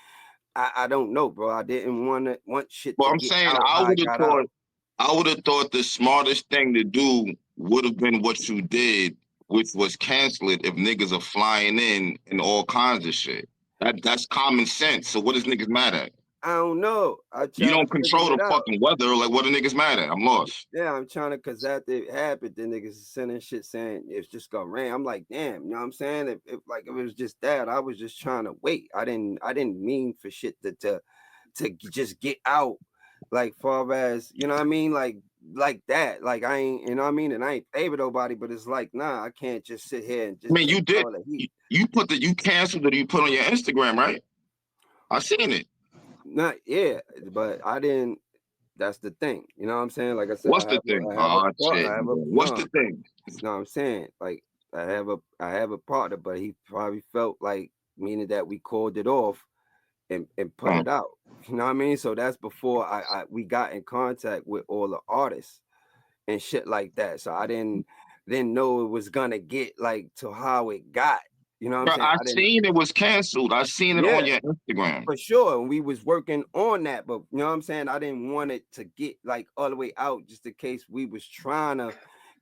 I don't know, bro. I didn't want shit Well, to I'm get saying out how it got out. I would have thought the smartest thing to do would have been what you did, which was cancel it if niggas are flying in and all kinds of shit. That's common sense. So what is niggas mad at? I don't know. I You try to don't control figure it the out. fucking weather. Like, what are niggas mad at? I'm lost. Yeah, I'm trying to, cause after it happened, the niggas is sending shit saying it's just gonna rain. I'm like, damn, you know what I'm saying? If like if it was just that, I was just trying to wait. I didn't mean for shit to just get out, like far as you know what I mean, like that. Like I ain't, you know what I mean, and I ain't favor nobody, but it's like, nah, I can't just sit here and I just mean, you take did. all the heat. You canceled it. You put on your Instagram, right? I seen it. Not yeah, but I didn't. That's the thing. You know what I'm saying? Like I said, What's the thing? Oh shit. What's no. the thing? No, I'm saying like I have a partner, but he probably felt like meaning that we called it off and put Oh. it out. You know what I mean? So that's before we got in contact with all the artists and shit like that. So I didn't know it was gonna get like to how it got. You know what I'm Bro, saying? I I didn't. seen it was canceled. I seen it on Yeah, your Instagram. for sure. And we was working on that, but you know what I'm saying? I didn't want it to get like all the way out just in case we was trying to.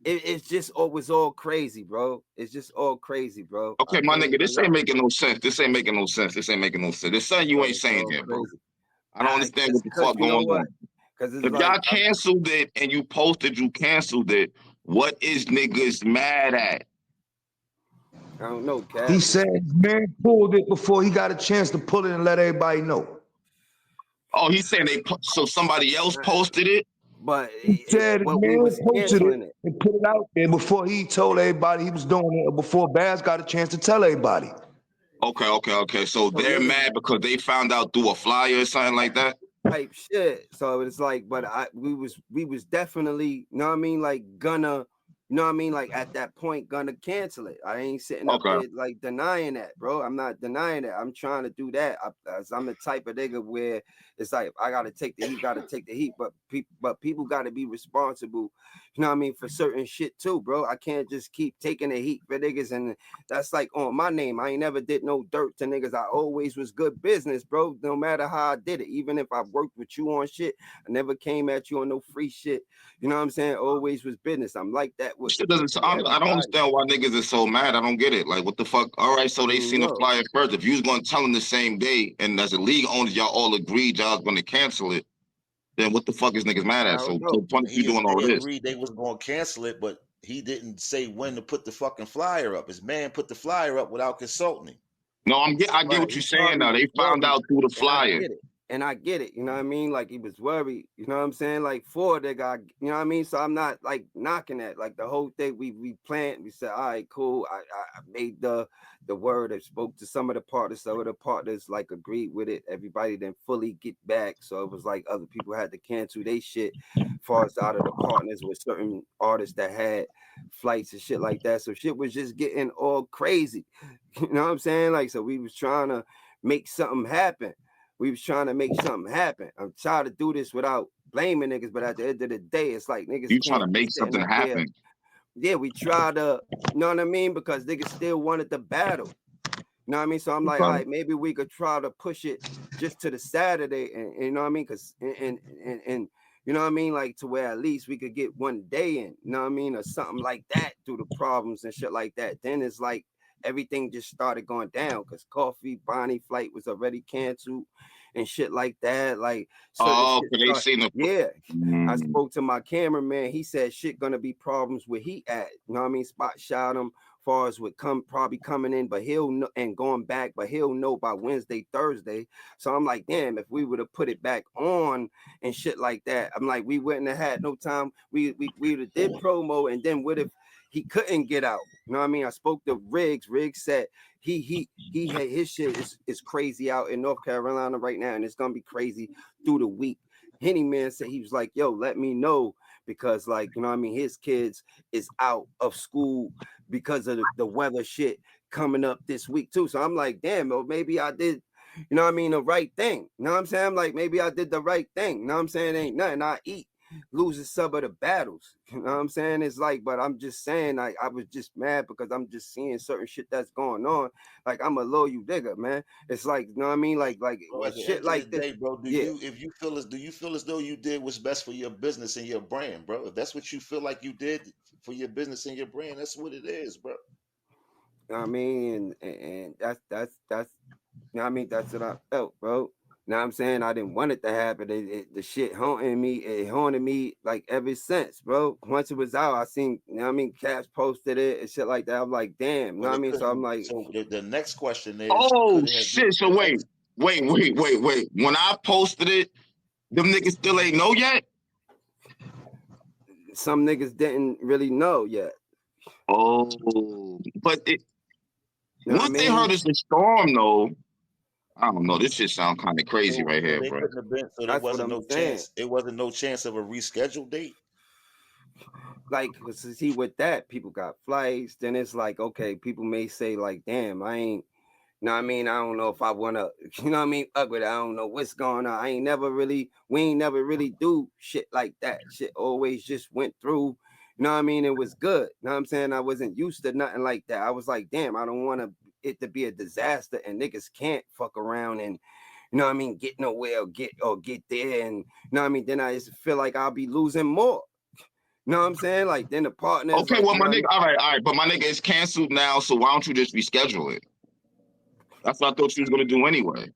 It's just it was all crazy, bro. It's just all crazy, bro. I Okay, my can't nigga, even this ain't lie. making no sense. This ain't making no sense. This ain't making no sense. There's something you Bro, ain't it's saying all here, bro. crazy. I don't understand what the Cause fuck you know going what? on. Cause it's If like y'all canceled it and you posted you canceled it, what is niggas mad at? I don't know, He Cap. said man pulled it before he got a chance to pull it and let everybody know. Oh, he's saying so somebody else posted it? But He said we man was posted it canceling it. and put it out there before he told everybody he was doing it, or before Bazz got a chance to tell everybody. Okay. So So they're niggas mad because they found out through a flyer or something like that? type shit. So it's like, but we was definitely, you know what I mean, like gonna, you know what I mean, like at that point gonna cancel it. I ain't sitting up Okay. there like denying that, bro. I'm not denying that. I'm trying to do that. I'm the type of nigga where it's like I gotta take the heat, but people gotta be responsible, you know what I mean, for certain shit too, bro. I can't just keep taking the heat for niggas, and that's like on my name. I ain't never did no dirt to niggas. I always was good business, bro. No matter how I did it, even if I worked with you on shit, I never came at you on no free shit. You know what I'm saying? Always was business. I'm like that with Shit doesn't. I don't everybody. understand why niggas are so mad. I don't get it. Like, what the fuck? All right, so they seen the No, flyer first. If you was gonna tell them the same day, and as a league owner, y'all all agreed y'all was gonna cancel it, then what the fuck is niggas mad I at? don't So know. funny you doing all They this. agreed they was gonna cancel it, but he didn't say when to put the fucking flyer up. His man put the flyer up without consulting him. No, I get Right. what He you're saying probably now. was They found worried, out through the and I flyer. get it. And I get it. You know what I mean? Like he was worried. You know what I'm saying? Like for the guy, you know what I mean? So I'm not like knocking that. Like the whole thing we planned, we said, all right, cool. I made the word. I spoke to some of the partners. Some of the partners like agreed with it. Everybody didn't fully get back. So it was like other people had to cancel their shit. Far as out of the partners with certain artists that had flights and shit like that. So shit was just getting all crazy. You know what I'm saying? Like, so we was trying to make something happen. We was trying to make something happen. I'm trying to do this without blaming niggas, but at the end of the day, it's like niggas You trying can't to be make sitting something up there. happen. Yeah, we try to, you know what I mean? Because niggas still wanted the battle. You know what I mean? So I'm like, all right, maybe we could try to push it just to the Saturday, and you know what I mean? Because and you know what I mean? Like to where at least we could get one day in, you know what I mean? Or something like that through the problems and shit like that. Then it's like everything just started going down because Coffee Bonnie flight was already canceled and shit like that. Like certain Oh, shit cause they started. seen the. Yeah. I Mm. spoke to my cameraman. He said shit gonna be problems where he at. You know what I mean? Spot shot him far as would probably coming in, but he'll know and going back, but he'll know by Wednesday, Thursday. So I'm like, damn, if we would have put it back on and shit like that, I'm like, we wouldn't have had no time. We would have did promo, and then what if he couldn't get out? You know what I mean? I spoke to Riggs. Riggs said he had his shit is crazy out in North Carolina right now, and it's gonna be crazy through the week. Henny Man said he was like, yo, let me know because, like, you know what I mean, his kids is out of school because of the weather shit coming up this week too. So I'm like, damn, well, maybe I did, you know what I mean, the right thing. You know what I'm saying? I'm like, maybe I did the right thing. You know what I'm saying? Ain't nothing. I eat, losing some of the battles. You know what I'm saying? It's like, but I'm just saying, I was just mad because I'm just seeing certain shit that's going on. Like, I'm a loyal nigga, man. It's like, you know what I mean? Like Bro, at the shit end of the like this. day, bro, Yeah. do you feel as though you did what's best for your business and your brand, bro? If that's what you feel like you did for your business and your brand, that's what it is, bro. You know what I mean? And that's you know what I mean? That's what I felt, bro. You know what I'm saying? I didn't want it to happen. The shit haunting me. It haunted me like ever since, bro. Once it was out, I seen, you know what I mean? Caps posted it and shit like that. I'm like, damn, you know But what I it mean? So I'm couldn't. like, So the next question is, Oh could it have been shit! So wait. When I posted it, them niggas still ain't know yet. some niggas didn't really know yet. Oh, but You know what I once they mean? heard it's a storm, though, I don't know. This shit sound kind of crazy so, right so here, they bro. couldn't have been. So there That's what wasn't I'm no saying. chance. It wasn't no chance of a rescheduled date. Like, see, with that, people got flights. Then it's like, okay, people may say, like, damn, I ain't. You know what I mean? I don't know if I want to, you know what I mean? Up with it. I don't know what's going on. We ain't never really do shit like that. Shit always just went through, you know what I mean? It was good. You know what I'm saying? I wasn't used to nothing like that. I was like, damn, I don't want it to be a disaster and niggas can't fuck around and, you know what I mean? Get nowhere or get there. And, you know what I mean? Then I just feel like I'll be losing more. You know what I'm saying? Like, then the partners, Okay, like, well, you my know what I nigga, mean? all right, but my nigga, it's canceled now. So why don't you just reschedule it? That's what I thought you was gonna do anyway.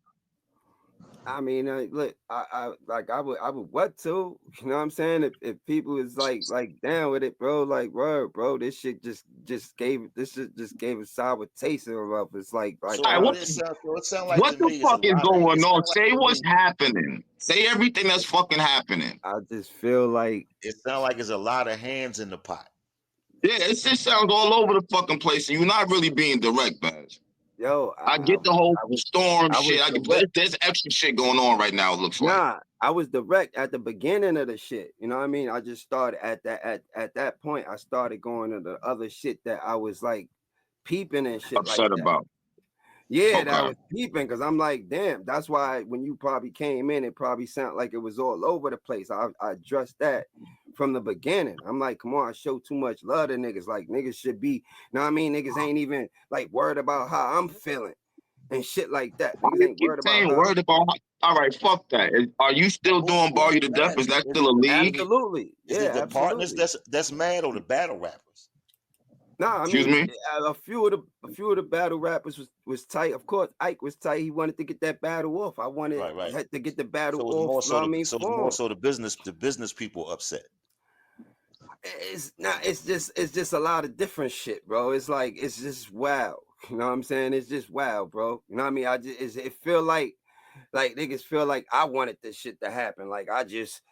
I mean, look, I would what to, you know what I'm saying? If people is like down with it, bro, like word, bro, this shit just gave a sour taste in my mouth. It's like So All right, what I'm it sounds. So it sounds like what to the me it's a fuck is lot of. It going on? sounds like Say to what's me. happening. Say everything that's fucking happening. I just feel like, It sounds like there's a lot of hands in the pot. Yeah, it just sounds all over the fucking place, and you're not really being direct, Bazz. yo, I get the whole storm I was shit. direct. There's extra shit going on right now. It looks like. Nah, I was direct at the beginning of the shit. You know what I mean? I just started at that point. I started going to the other shit that I was like peeping and shit like Upset that. about. Yeah, that Okay. was peeping because I'm like, damn, that's why when you probably came in, it probably sounded like it was all over the place. I addressed that from the beginning. I'm like, come on, I show too much love to niggas. Like niggas should be, you know what I mean? Niggas ain't even like worried about how I'm feeling and shit like that. Why Niggas you ain't keep worried about saying how word about? All right, fuck that. Are you still doing Bar You to Death? Mad? Is that still a league? absolutely. Is Yeah, it the partners absolutely. that's mad or the battle rappers? Nah, I Excuse mean, me. a few of the battle rappers was tight. Of course, Ike was tight. He wanted to get that battle off. I wanted Right. had to get the battle So it's off. more You know so what I mean? so it's more Form. so the business people upset. It's not. It's just a lot of different shit, bro. It's like it's just wow. You know what I'm saying? It's just wow, bro. You know what I mean? It feel like niggas feel like I wanted this shit to happen. Like I just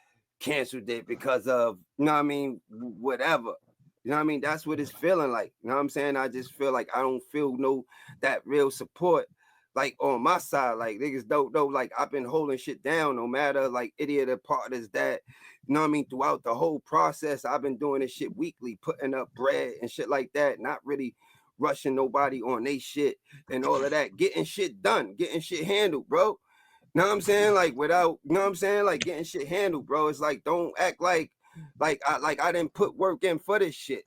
canceled it because of, you know what I mean, whatever. You know what I mean? That's what it's feeling like. You know what I'm saying? I just feel like I don't feel that real support like on my side. Like niggas don't know. Like I've been holding shit down no matter like any of the partners that, you know what I mean, throughout the whole process. I've been doing this shit weekly, putting up bread and shit like that, not really rushing nobody on they shit and all of that, getting shit done, getting shit handled, bro. Know what I'm saying? Like without, you know what I'm saying? Like getting shit handled, bro. It's like don't act like I didn't put work in for this shit.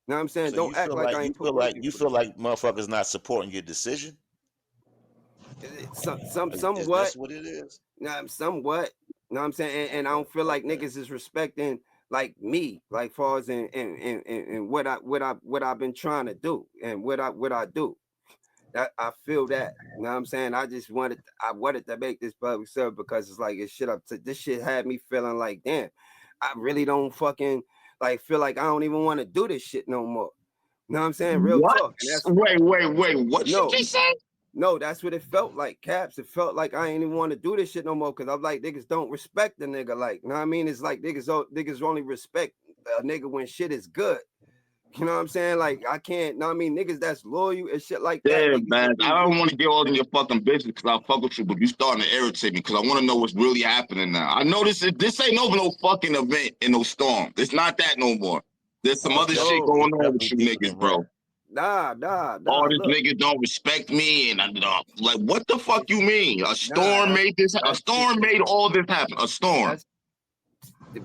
Know what I'm saying? So you Don't act feel like like I ain't put work in you for feel this like motherfuckers not supporting your decision. shit. Is that's Somewhat, what it is? somewhat. You know what I'm saying? And I don't feel like niggas is respecting like me, like far as in what I've been trying to do and what I do. That I feel that. You know what I'm saying? I wanted to make this public service because it's like this shit had me feeling like, damn, I really don't fucking like feel like I don't even want to do this shit no more. You know what I'm saying? Real What? talk. And that's Wait. What you no, just said? no, that's what it felt like, Caps. It felt like I ain't even want to do this shit no more because I'm like, niggas don't respect the nigga. Like, you know what I mean? It's like niggas only respect a nigga when shit is good. You know what I'm saying? Like, I can't, know what I mean? Niggas that's loyal and shit like that. Yeah, Niggas man. will be I don't with want you. to get all in your fucking business because I fuck with you, but you starting to irritate me because I want to know what's really happening now. I know this ain't no fucking event in no storm. It's not that no more. There's some other shit No, going It's on with definitely you deeper niggas, than rap. bro. All nah. this Look, niggas don't respect me, and like, what the fuck you mean? A nah, storm made this. A that's shit. storm made all this happen. A storm. That's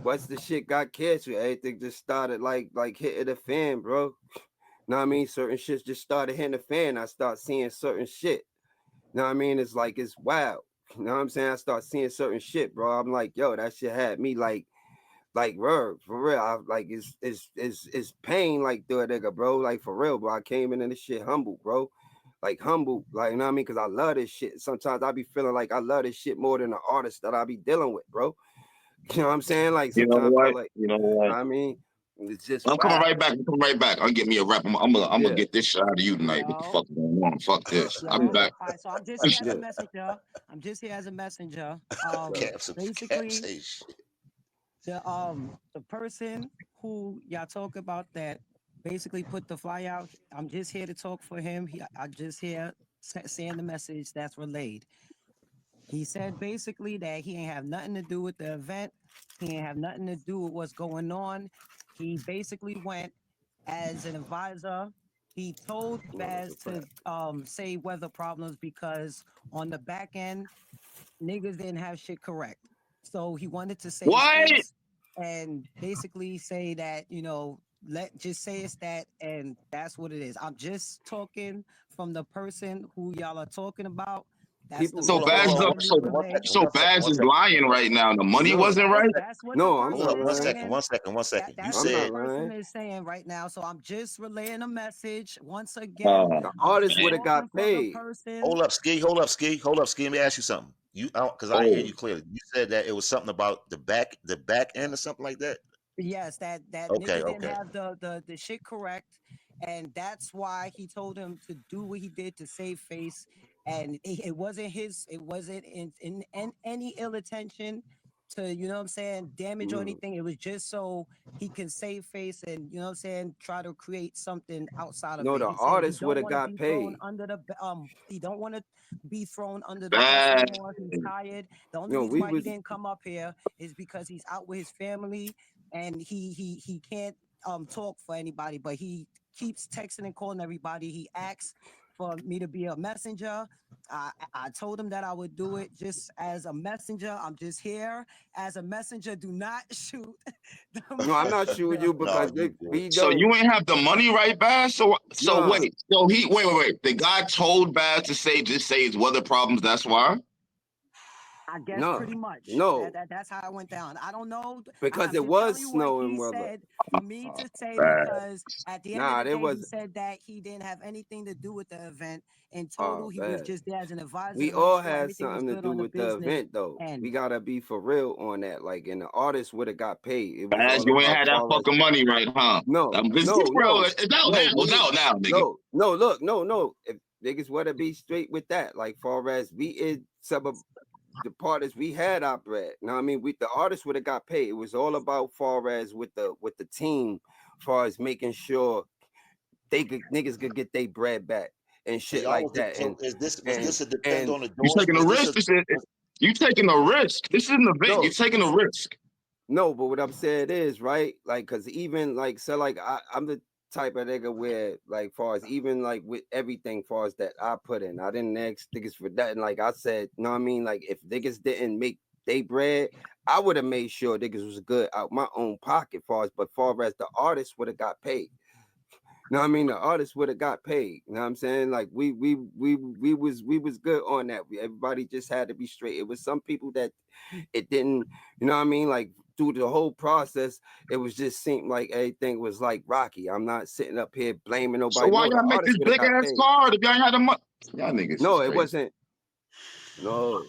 once the shit got canceled, everything just started like hitting the fan, bro. Know what I mean? Certain shit just started hitting the fan. I start seeing certain shit. Know what I mean? It's like it's wild. You know what I'm saying? I start seeing certain shit, bro. I'm like, yo, that shit had me bro, for real. I like it's pain like the nigga, bro. Like for real, bro. I came in and this shit humble, bro. Like humble, like you know what I mean? Cause I love this shit. Sometimes I be feeling like I love this shit more than the artist that I be dealing with, bro. You know what I'm saying? Like You know sometimes I feel what? like, You know you know what? what I mean? It's just I'm coming wild. right back. I'm coming right back. I'll get me a rap. I'm gonna Yeah, get this shit out of you tonight. What the Yo, fuck is going on? Fuck this. I'll be yo. back. All right, so I'm just here as a yeah. messenger. I'm just here as a messenger. So, Basically, Caps ain't shit. the person who y'all talk about that basically put the flyer out. I'm just here to talk for him. I just here saying the message that's relayed. He said basically that he ain't have nothing to do with the event. He ain't have nothing to do with what's going on. He basically went as an advisor. He told Baz to say weather problems because on the back end, niggas didn't have shit correct. So he wanted to save What? face and basically say that, just say it's that and that's what it is. I'm just talking from the person who y'all are talking about. That's the people, So Hold on, hold on, message Hold Baz on, that up. one we So second, one relay. second, so one second, Baz one is second. lying right now. The money no, wasn't right. That's what the no, I'm Hold not person up, is one second, lying. saying. one second, one second. You That's I'm what the not said, person lying. is saying right now. So I'm just relaying a message. Once again, Oh The I'm artist just would have man. talking got for the paid. person. hold up, Ski, hold up, Ski, hold up, Ski. Let me ask you something. Because I didn't hear Oh. you clearly. You said that it was something about the back end or something like that. Yes, that Okay, niggas didn't okay. have the shit correct, and that's why he told him to do what he did to save face. And it wasn't his. It wasn't in any ill intention to what I'm saying, damage or Mm. anything. It was just so he can save face and what I'm saying, try to create something outside of No, it. the He said he artist would don't have want to got be thrown paid. under the he don't want to be thrown under the bus no Baz. more. He's tired. The only No, reason we why he was didn't come up here is because he's out with his family and he can't talk for anybody, but he keeps texting and calling everybody. He asks for me to be a messenger. I told him that I would do it just as a messenger. I'm just here as a messenger. Do not shoot the no, I'm not shooting messenger. you No, because you good. we So don't. you ain't have the money, right, Baz? So Nah, wait. So he wait. The guy told Baz to just say his weather problems. That's why. I guess no, pretty much. no, That's how it went down. I don't know. because I'm it just telling was you what snowing he weather. said for me to say Baz. because at the end of Nah, the there day, he was. said that he didn't have anything to do with the event. In total, Oh, he was bad. just there as an advisor We to make all sure had everything was something to good do on the with the business event, though. We end. gotta be for real on that. Like, and the artist would have got paid. It was Baz, all you ain't about had that far as fucking money, right, huh? no, This no, bro, no, it's out now. no. It's We out now, nigga. no. Look, no. If niggas want to be straight with that, like far as we in some of the parties we had our bread. You know what I mean? The artist would have got paid. It was all about far as with the team, far as making sure niggas could get their bread back and So shit y'all like was that. so is this was And this a depend and on the You doors? taking a Was this a risk? You taking a risk. This is an event. You're no, taking a risk. no, but what I'm saying is right, like, cause even like so, like I'm the type of nigga where like far as even like with everything far as that I put in, I didn't ask niggas for that. And like I said, you know what I mean? Like if niggas didn't make they bread, I would have made sure niggas was good out my own pocket far as, but far as the artist would have got paid. know what I mean? The artist would have got paid. You know what I'm saying? Like we was good on that. Everybody just had to be straight. It was some people that it didn't, you know what I mean? Like through the whole process, it was just seemed like everything was like rocky. I'm not sitting up here blaming So nobody. why No, the y'all make artist this would have big got ass paid. card if y'all ain't had the money? Y'all niggas No, is it crazy. wasn't. No,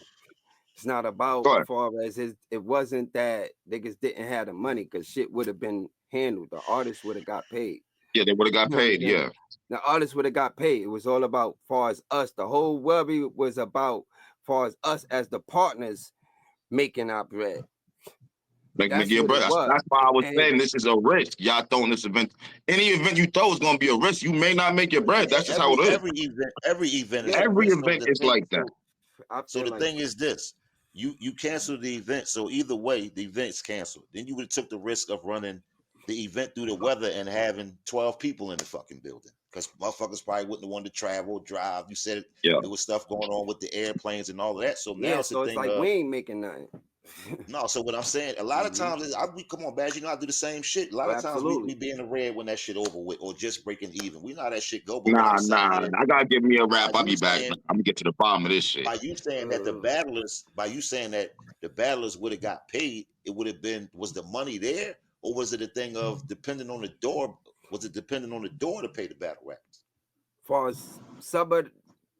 it's not about Go ahead. far as it wasn't that niggas didn't have the money because shit would have been handled. The artist would have got paid. Yeah, they would have got You know what I'm paid. saying? Yeah. The artist would have got paid. It was all about far as us. The whole worry was about far as us as the partners making our bread. Make That's your what bread. it was. That's why I was And saying this is a risk. Y'all throwing this event. Any event you throw is gonna be a risk. You may not make your bread. That's just how it is. Every event is yeah, a Every risk. So event is like that. I so feel the like thing is this: you cancel the event. So either way, the event's canceled. Then you would have took the risk of running the event through the weather and having 12 people in the fucking building because motherfuckers probably wouldn't have wanted to travel, drive. You said Yeah. there was stuff going on with the airplanes and all of that. So now yeah. it's a So it's thing like of we ain't making nothing. no. So what I'm saying, a lot of times, we come on, Bazz, you know I do the same shit. A lot of times we Absolutely. be in the red when that shit over with or just breaking even. We know how that shit go. But what I'm Nah, saying nah. is, I gotta give me a rap. by I'll you be back. saying I'm gonna get to the bottom of this shit. by you saying that the battlers would have got paid, it would have been, was the money there, or was it a thing of depending on the door? Was it depending on the door to pay the battle raps? Far as some of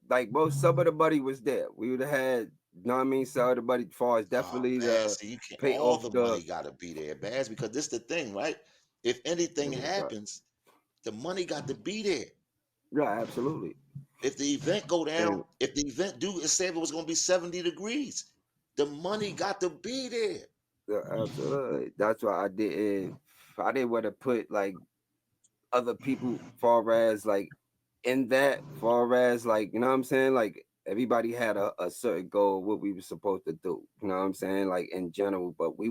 like most some of the money was there. We would have had, you know what I mean, some of the money far as Oh, definitely Bazz, the so you can't. pay All off the the money got to be there, Bazz, because this the thing, right? If anything happens, the money got to be there. yeah, absolutely. If the event go down, And if the event do, say if it was going to be 70 degrees, the money got to be there. yeah, absolutely. That's why I didn't want to put like other people far as like in that far as like, you know what I'm saying? Like everybody had a certain goal what we were supposed to do. You know what I'm saying? Like in general, but we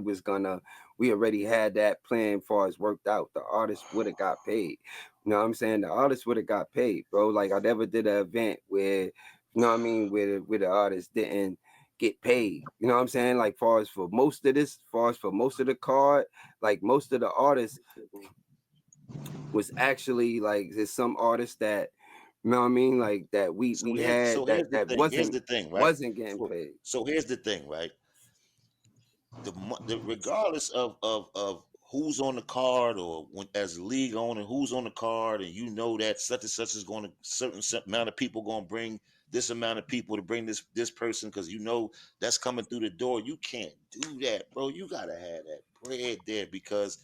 already had that plan far as worked out. The artist would have got paid. You know what I'm saying? The artist would have got paid, bro. Like I never did an event where, you know what I mean, where the artist didn't get paid. You know what I'm saying? Like far as for most of this, far as for most of the card, like most of the artists was actually like there's some artists that, you know what I mean, like that So we here's had so here's the that thing. Here's the thing, right? wasn't getting So paid. so here's the thing, right? Regardless of who's on the card or when as a league owner who's on the card, and you know that such and such is going to certain amount of people going to bring this amount of people to bring this person because you know that's coming through the door. You can't do that, bro. You gotta have that bread there because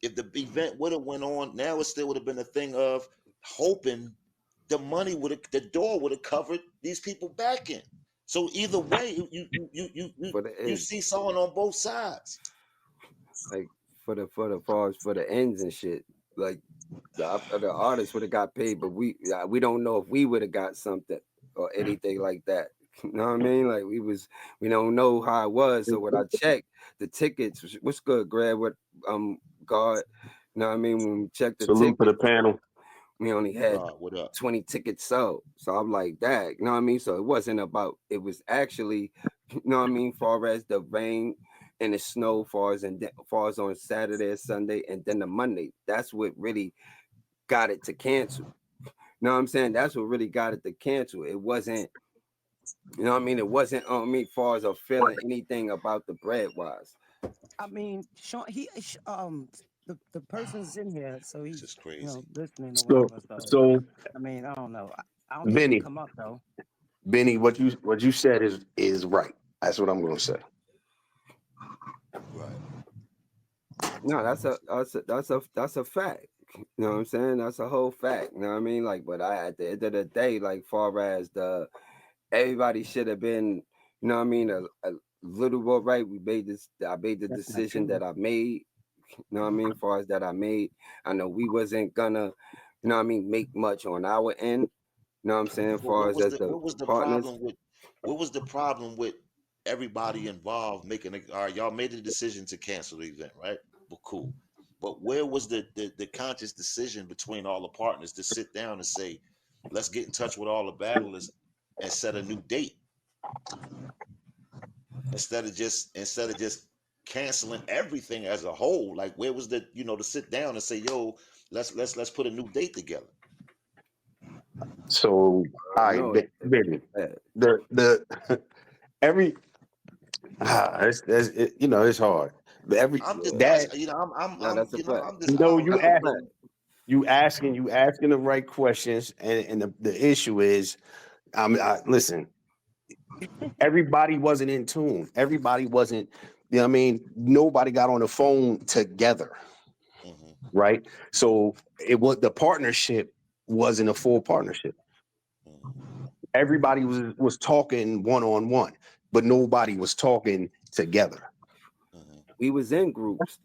if the event would have went on, now it still would have been a thing of hoping the door would have covered these people back in. So either way, For the you ends, see someone on both sides. like for the far as for the ends and shit, like the artist would have got paid, but we don't know if we would have got something or anything like that. You know what I mean? Like we don't know how it was. So when I checked the tickets, what's good, Greg? What God, you know what I mean? When we checked the Salute to the tickets, panel. we only had What up? 20 tickets sold. So I'm like, that, you know what I mean? So it wasn't about, it was actually, you know what I mean, far as the rain and the snow, far as on Saturday or Sunday, and then the Monday. That's what really got it to cancel. You know what I'm saying? That's what really got it to cancel. It wasn't, you know what I mean? It wasn't on me far as of feeling anything about the bread wise. I mean, Sean, the person's in here, so This he's is crazy. listening or So, whatever. So so I mean, I don't know. I don't think he Vinny, come up though. what you said is right. That's what I'm going to say. Right. No, that's a fact. You know what I'm saying? That's a whole fact. You know what I mean? Like, but at the end of the day, like far as everybody should have been, you know what I mean, a little more right. I made the That's not decision true. that I made, you know what I mean, as far as that I made. I know we wasn't gonna, you know what I mean, make much on our end, you know what I'm saying, as Well, far as the what was the partners. problem with everybody involved making all right, y'all made the decision to cancel the event, right? Well, cool. But where was the conscious decision between all the partners to sit down and say, let's get in touch with all the battlers and set a new date instead of just canceling everything as a whole? Like where was the to sit down and say, yo, Let's put a new date together. So, all right, No, baby. bad. The every it's hard. But I'm just, that No, that's a fact. I'm just, I no, don't, I you That's a don't ask fact. know. you asking the right questions, and the issue is, listen. Everybody wasn't in tune. Everybody wasn't. You know what I mean? Nobody got on the phone together, Mhm. right? So the partnership wasn't a full partnership. Mhm. Everybody was talking one on one, but nobody was talking together. Mhm. We was in groups.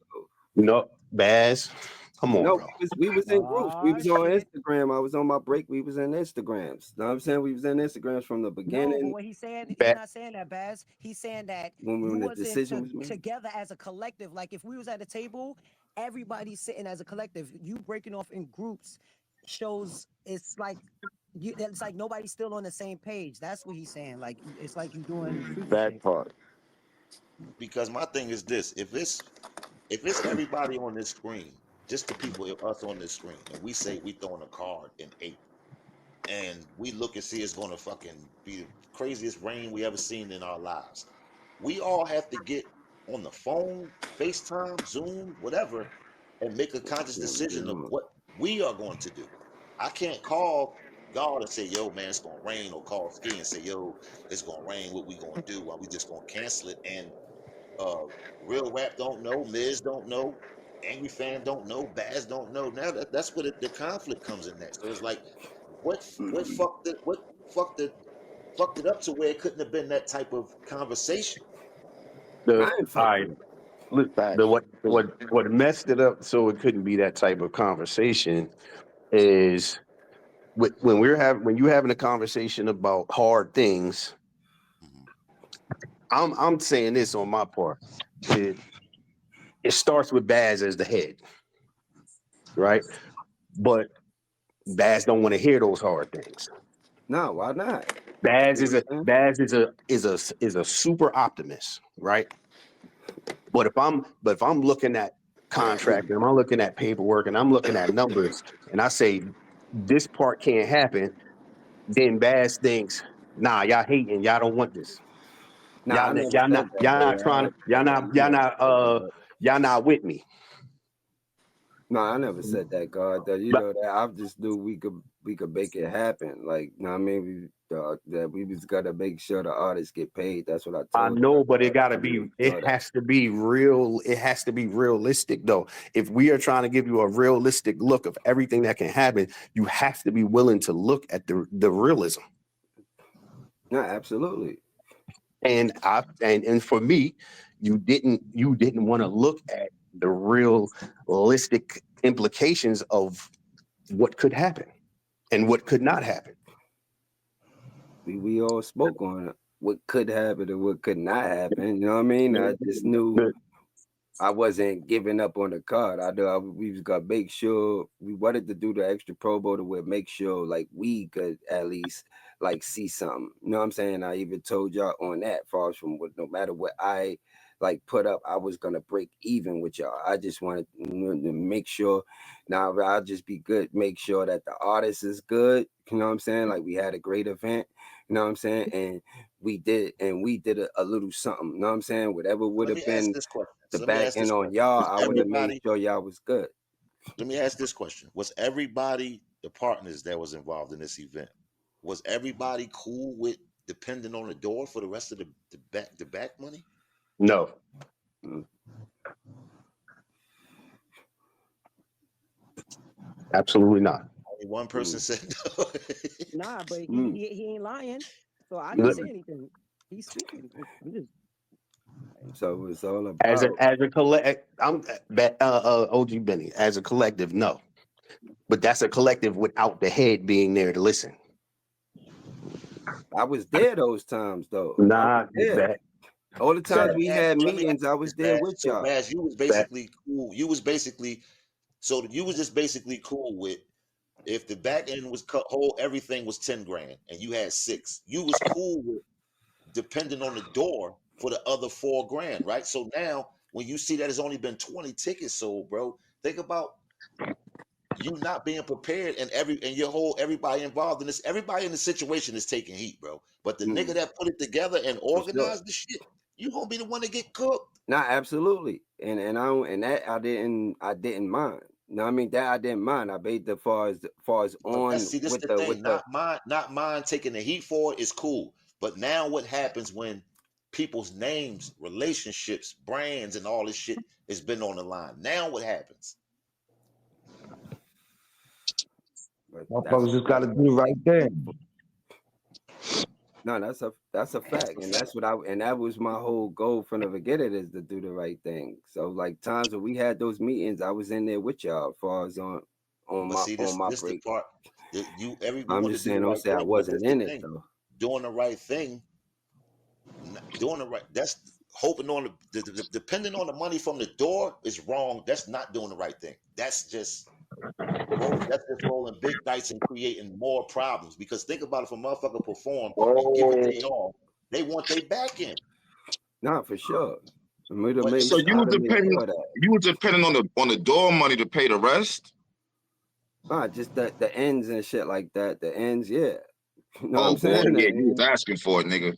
No, Baz, come on, No, bro. we was in groups. We Oh was on shit. Instagram. I was on my break. We was in Instagrams. Know what I'm saying? We was in Instagrams from the No, but beginning what he's saying, he's Ba- not saying that, Baz. He's saying that when you the wasn't decision was made. together as a collective. Like if we was at a table, everybody's sitting as a collective. You breaking off in groups shows it's like nobody's still on the same page. That's what he's saying. Like it's like you doing freaky That shit. part. Because my thing is this: if it's everybody on this screen, just the people us on this screen, and we say we throwing a card in 8, and we look and see it's going to fucking be the craziest rain we ever seen in our lives, we all have to get on the phone, FaceTime, Zoom, whatever, and make a conscious decision of what we are going to do. I can't call God and say, yo, man, it's going to rain, or call Ski and say, yo, it's going to rain, what we going to do? Well, we just going to cancel it. And uh, Real Rap don't know, Miz don't know, Angry Fan don't know, Bazz don't know. Now that's where the conflict comes in next. So it's like, what fucked it up to where it couldn't have been that type of conversation. I The ain't all fucked right. with it. The what messed it up so it couldn't be that type of conversation is when you having a conversation about hard things. Mhm. I'm saying this on my part. It, it starts with Baz as the head, right? But Baz don't want to hear those hard things. No, why not? Baz You know is what a I'm saying? Baz is a super optimist, right? But if I'm looking at contract and I'm looking at paperwork and I'm looking at numbers and I say this part can't happen, then Baz thinks, nah, y'all hating, y'all don't want this. Nah, I never said that Y'all though. not Yeah, I trying to, never said that. You never said that. y'all not with me. No, I never said that, God. That you But know that I just knew we could make it happen. Like, you know what I mean? That we just gotta make sure the artists get paid. That's what I I told know, but you. it Know that. has to be real. It has to be realistic though. If we are trying to give you a realistic look of everything that can happen, you have to be willing to look at the realism. Yeah, absolutely. And for me, you didn't want to look at the realistic implications of what could happen and what could not happen. We all spoke on what could happen and what could not happen. You know what I mean? I just knew I wasn't giving up on the card. We was gonna make sure we wanted to do the extra Pro Bowl to where make sure like we could at least like see something. You know what I'm saying? I even told y'all on that far from what no matter what I like put up, I was gonna break even with y'all. I just wanted to make sure now I'll just be good, make sure that the artist is good. You know what I'm saying? Like we had a great event, you know what I'm saying? And we did a little something, you know what I'm saying? Whatever would Let have me ask been this question. the So let me back ask end this on question. y'all, Was I would have made everybody? sure y'all was good. Let me ask this question. Was everybody the partners that was involved in this event? Was everybody cool with depending on the door for the rest of the back money? No, Mm. absolutely not. Only one person Mm. said no. Nah, but Mm. he ain't lying. So I didn't Look, say anything. He's speaking. I'm just So it's all As about a collect, OG Benny as a collective, no, but that's a collective without the head being there to listen. I was there those times though. I was Nah, there. that All the So times that we had let me ask meetings, I you was this, there Baz. with So y'all. Baz, you was that basically cool. You was just basically cool with if the back end was cut whole, everything was 10 grand and you had 6. You was cool with depending on the door for the other 4 grand, right? So now when you see that it's only been 20 tickets sold, bro, think about you not being prepared, and everybody involved in this, everybody in the situation is taking heat, bro. But the nigga that put it together and For sure. organized the shit, you gonna be the one to get cooked. Nah, absolutely. And I don't, and that I didn't mind. No, I mean that I didn't mind. I made the far as But on this with the the thing, not mine taking the heat for it is cool. But now what happens when people's names, relationships, brands, and all this shit has been on the line? Now what happens? but Motherfuckers just got to do the right thing. No, that's a fact, and that's what that was my whole goal from the beginning, is to do the right thing. So like times when we had those meetings, I was in there with y'all as far as on But see, my this the break. part that you I'm want to just do saying, the don't right say I thing. But this wasn't the in it thing, though. doing the right thing, doing the right. That's hoping on the depending on the money from the door is wrong. That's not doing the right thing. That's just rolling big dice and creating more problems. Because think about it, if a motherfucker perform and give it they all, they want they back in. Nah, for sure. I made So you sure was depending on the door money to pay the rest. Just the ends and shit like that. The ends, yeah. You know what Oh I'm boy, saying? yeah, you was asking for it, nigga.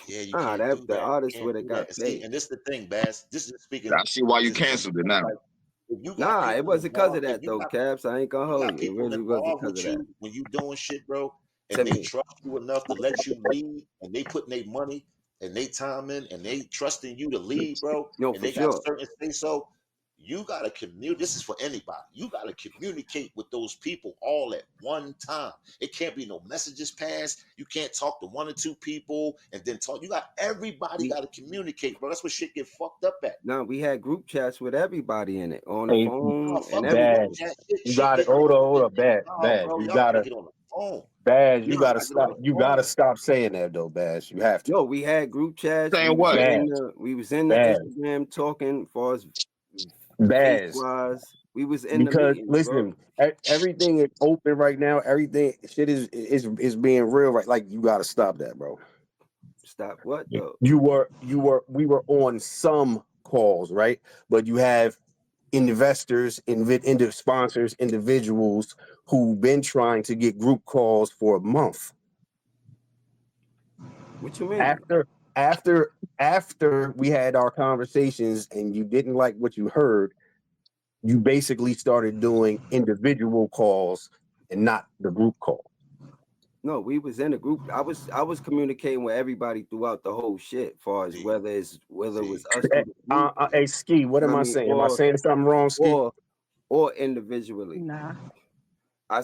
Yeah, you Nah, can't do the that. You artist can't would have do got that. See, paid. and this the thing, Bazz. This is speaking. I see why you This is canceled it now. like, if you got Nah, it people wasn't because of involved, if that you though, got Caps. I ain't gonna you hold got you. It people really wasn't involved because of with that. you when you doing shit, bro, To and they me. trust you enough to let you lead, and they putting their money and they time in, and they trusting you to lead, bro, No, and for they got sure. certain say so. You gotta communicate. This is for anybody. You gotta communicate with those people all at one time. It can't be no messages passed. You can't talk to one or two people and then talk. You got everybody got to communicate, bro. That's where shit get fucked up at. No, we had group chats with everybody in it on the Hey, phone Oh, and fuck the everything. group chat. you Shit got it. get Hold on, lost. hold on, bad, Nah, bad. bro, You y'all gotta gotta, get on the phone. Baz. You Y'all gotta gotta get on stop. the You gotta phone. stop saying that though, Baz. You have to. Yo, we had group chats. Saying what? We was in the Baz, Instagram talking far as face Baz. wise. We was in the Because meetings, bro. listen, everything is open right now. Everything shit is being real right. Like you gotta stop that, bro. Stop what though? We were on some calls, right? But you have investors, sponsors, individuals who've been trying to get group calls for a month. What you mean? After we had our conversations and you didn't like what you heard, you basically started doing individual calls and not the group call. No, we was in a group. I was communicating with everybody throughout the whole shit, far as whether it was us through the group. Hey, Ski, what am I saying? Am I saying something wrong, Ski? Or individually. Nah. I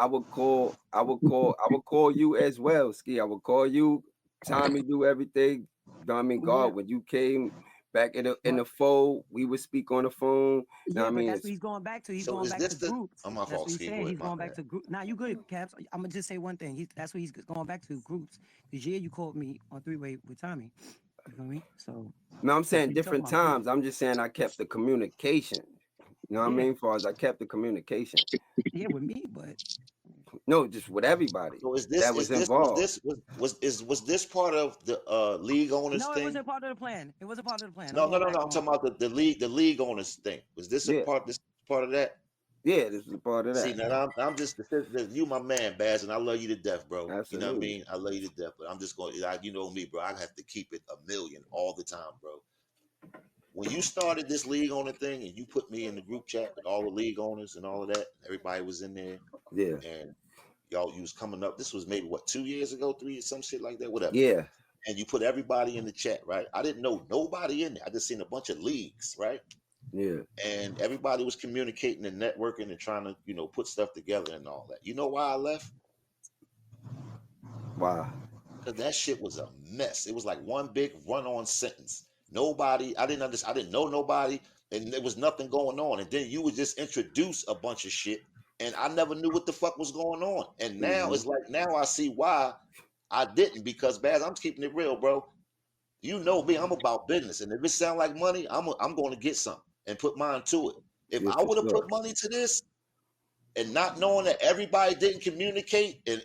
would call you as well, Ski. I would call you. Tommy do everything. You know what I mean? God, Yeah. when you came back in the fold, we would speak on the phone. You know Yeah, what I but mean? that's what he's going back to. He's So going is back this to the? groups. I'm my That's fault, what he's Ski. saying. Go ahead, He's my going back bad. to group. Nah, you good, Caps. I'm gonna just say one thing. That's what he's going back to, groups. Because yeah, you called me on three-way with Tommy. You feel me? So No, I'm that's saying what he's talking different about, groups. times. I'm just saying I kept the communication. You know what I Yeah. mean? As far as I kept the communication. Yeah, with me, but No, just with everybody So that was involved. was this part of the league owners no, it thing? wasn't part of the plan. It wasn't part of the plan. No, I'm going back I'm on. talking about the league owners thing. Was this a Yeah, part? This part of that? yeah, this was a part of See, that. now I'm just you my man, Bazz, and I love you to death, bro. You know what I Absolutely. mean? I love you to death, but I'm just going. You know me, bro. I have to keep it a million all the time, bro. When you started this league owner thing, and you put me in the group chat with all the league owners and all of that, everybody was in there, Yeah, and y'all, you was coming up. This was maybe what 2 years ago, 3 years, some shit like that, whatever. yeah, And you put everybody in the chat, right? I didn't know nobody in there. I just seen a bunch of leagues, right? yeah. And everybody was communicating and networking and trying to, put stuff together and all that. You know why I left? Wow. Because that shit was a mess. It was like one big run-on sentence. I didn't understand. I didn't know nobody, and there was nothing going on. And then you would just introduce a bunch of shit, and I never knew what the fuck was going on. And now it's like now I see why I didn't, because Baz, I'm keeping it real, bro. You know me, I'm about business, and if it sound like money, I'm going to get some and put mine to it. If Yeah, I for would have sure. put money to this, and not knowing that everybody didn't communicate and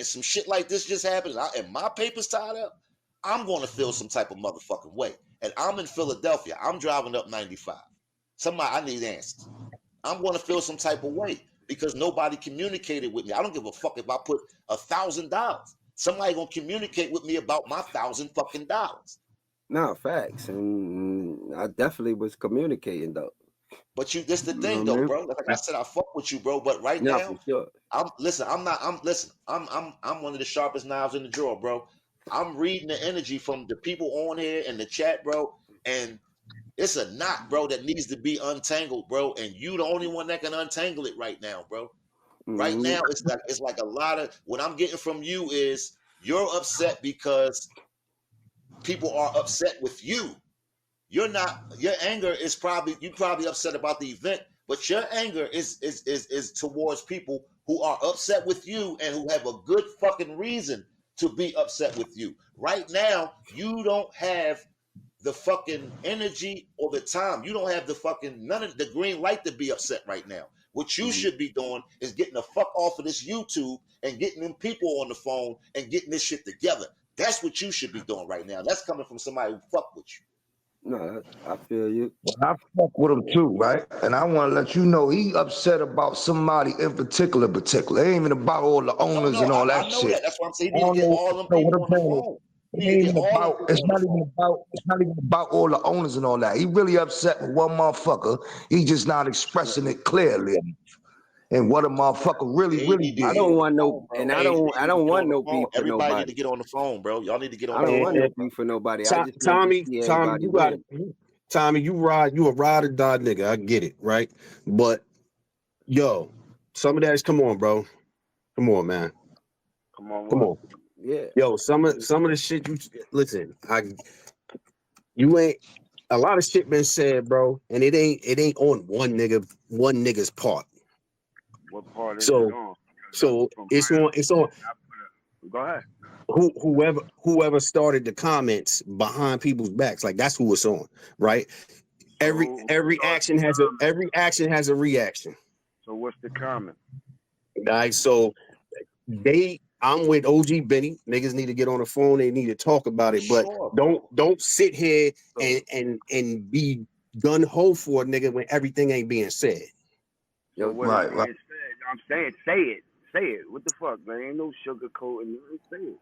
some shit like this just happened and my papers tied up, I'm going to feel some type of motherfucking way. And I'm in Philadelphia. I'm driving up 95. Somebody, I need answers. I'm going to feel some type of way because nobody communicated with me. I don't give a fuck if I put $1,000. Somebody gonna communicate with me about my $1,000 fucking dollars. No, facts. And I definitely was communicating though. But this the You know thing what I though, mean? bro. Like I said, I fuck with you, bro. But right Yeah, now, for sure. I'm one of the sharpest knives in the drawer, bro. I'm reading the energy from the people on here and the chat, bro. And it's a knot, bro, that needs to be untangled, bro. And you the only one that can untangle it right now, bro. Right now, it's like a lot of what I'm getting from you is you're upset because people are upset with you. You're not. Your anger is probably upset about the event, but your anger is towards people who are upset with you and who have a good fucking reason to be upset with you. Right now, you don't have the fucking energy or the time. You don't have the fucking none of the green light to be upset right now. What you should be doing is getting the fuck off of this YouTube and getting them people on the phone and getting this shit together. That's what you should be doing right now. That's coming from somebody who fuck with you. No, I feel you. I fuck with him too, right? And I want to let you know he upset about somebody in particular. It ain't even about all the owners and all that I know shit. that. That's why I'm saying I you need don't to get know, all them know what people I'm on the saying. phone. It You need ain't to even get all them about. people It's on the not even phone. about. It's not even about all the owners and all that. He really upset with one motherfucker. He just not expressing it clearly. And what a motherfucker really They need to I get don't on did. the want no, phone, bro. and They need I to don't get want on the no phone. beef for Everybody need nobody. to get on the phone, bro. Y'all need to get on I the don't want no phone. beef for nobody. I just want to Tommy, see everybody you got win. it. Tommy, you a ride or die nigga. I get it, right? But yo, some of that is come on, bro. Come on, man. Come on, Come what? on. Yeah. Yo, some of the shit you listen, you ain't a lot of shit been said, bro, and it ain't on one nigga's part. What part is it So on? it's on Go ahead. whoever started the comments behind people's backs, like that's who it's on, right? Every action has a reaction. So what's the comment? Right. So I'm with OG Benny. Niggas need to get on the phone. They need to talk about it, but Sure, don't sit here So, and be gun ho for a nigga when everything ain't being said. So yo, what Right, is right. being said? I'm saying, say it. Say it. What the fuck, man? Ain't no sugarcoating. Say it.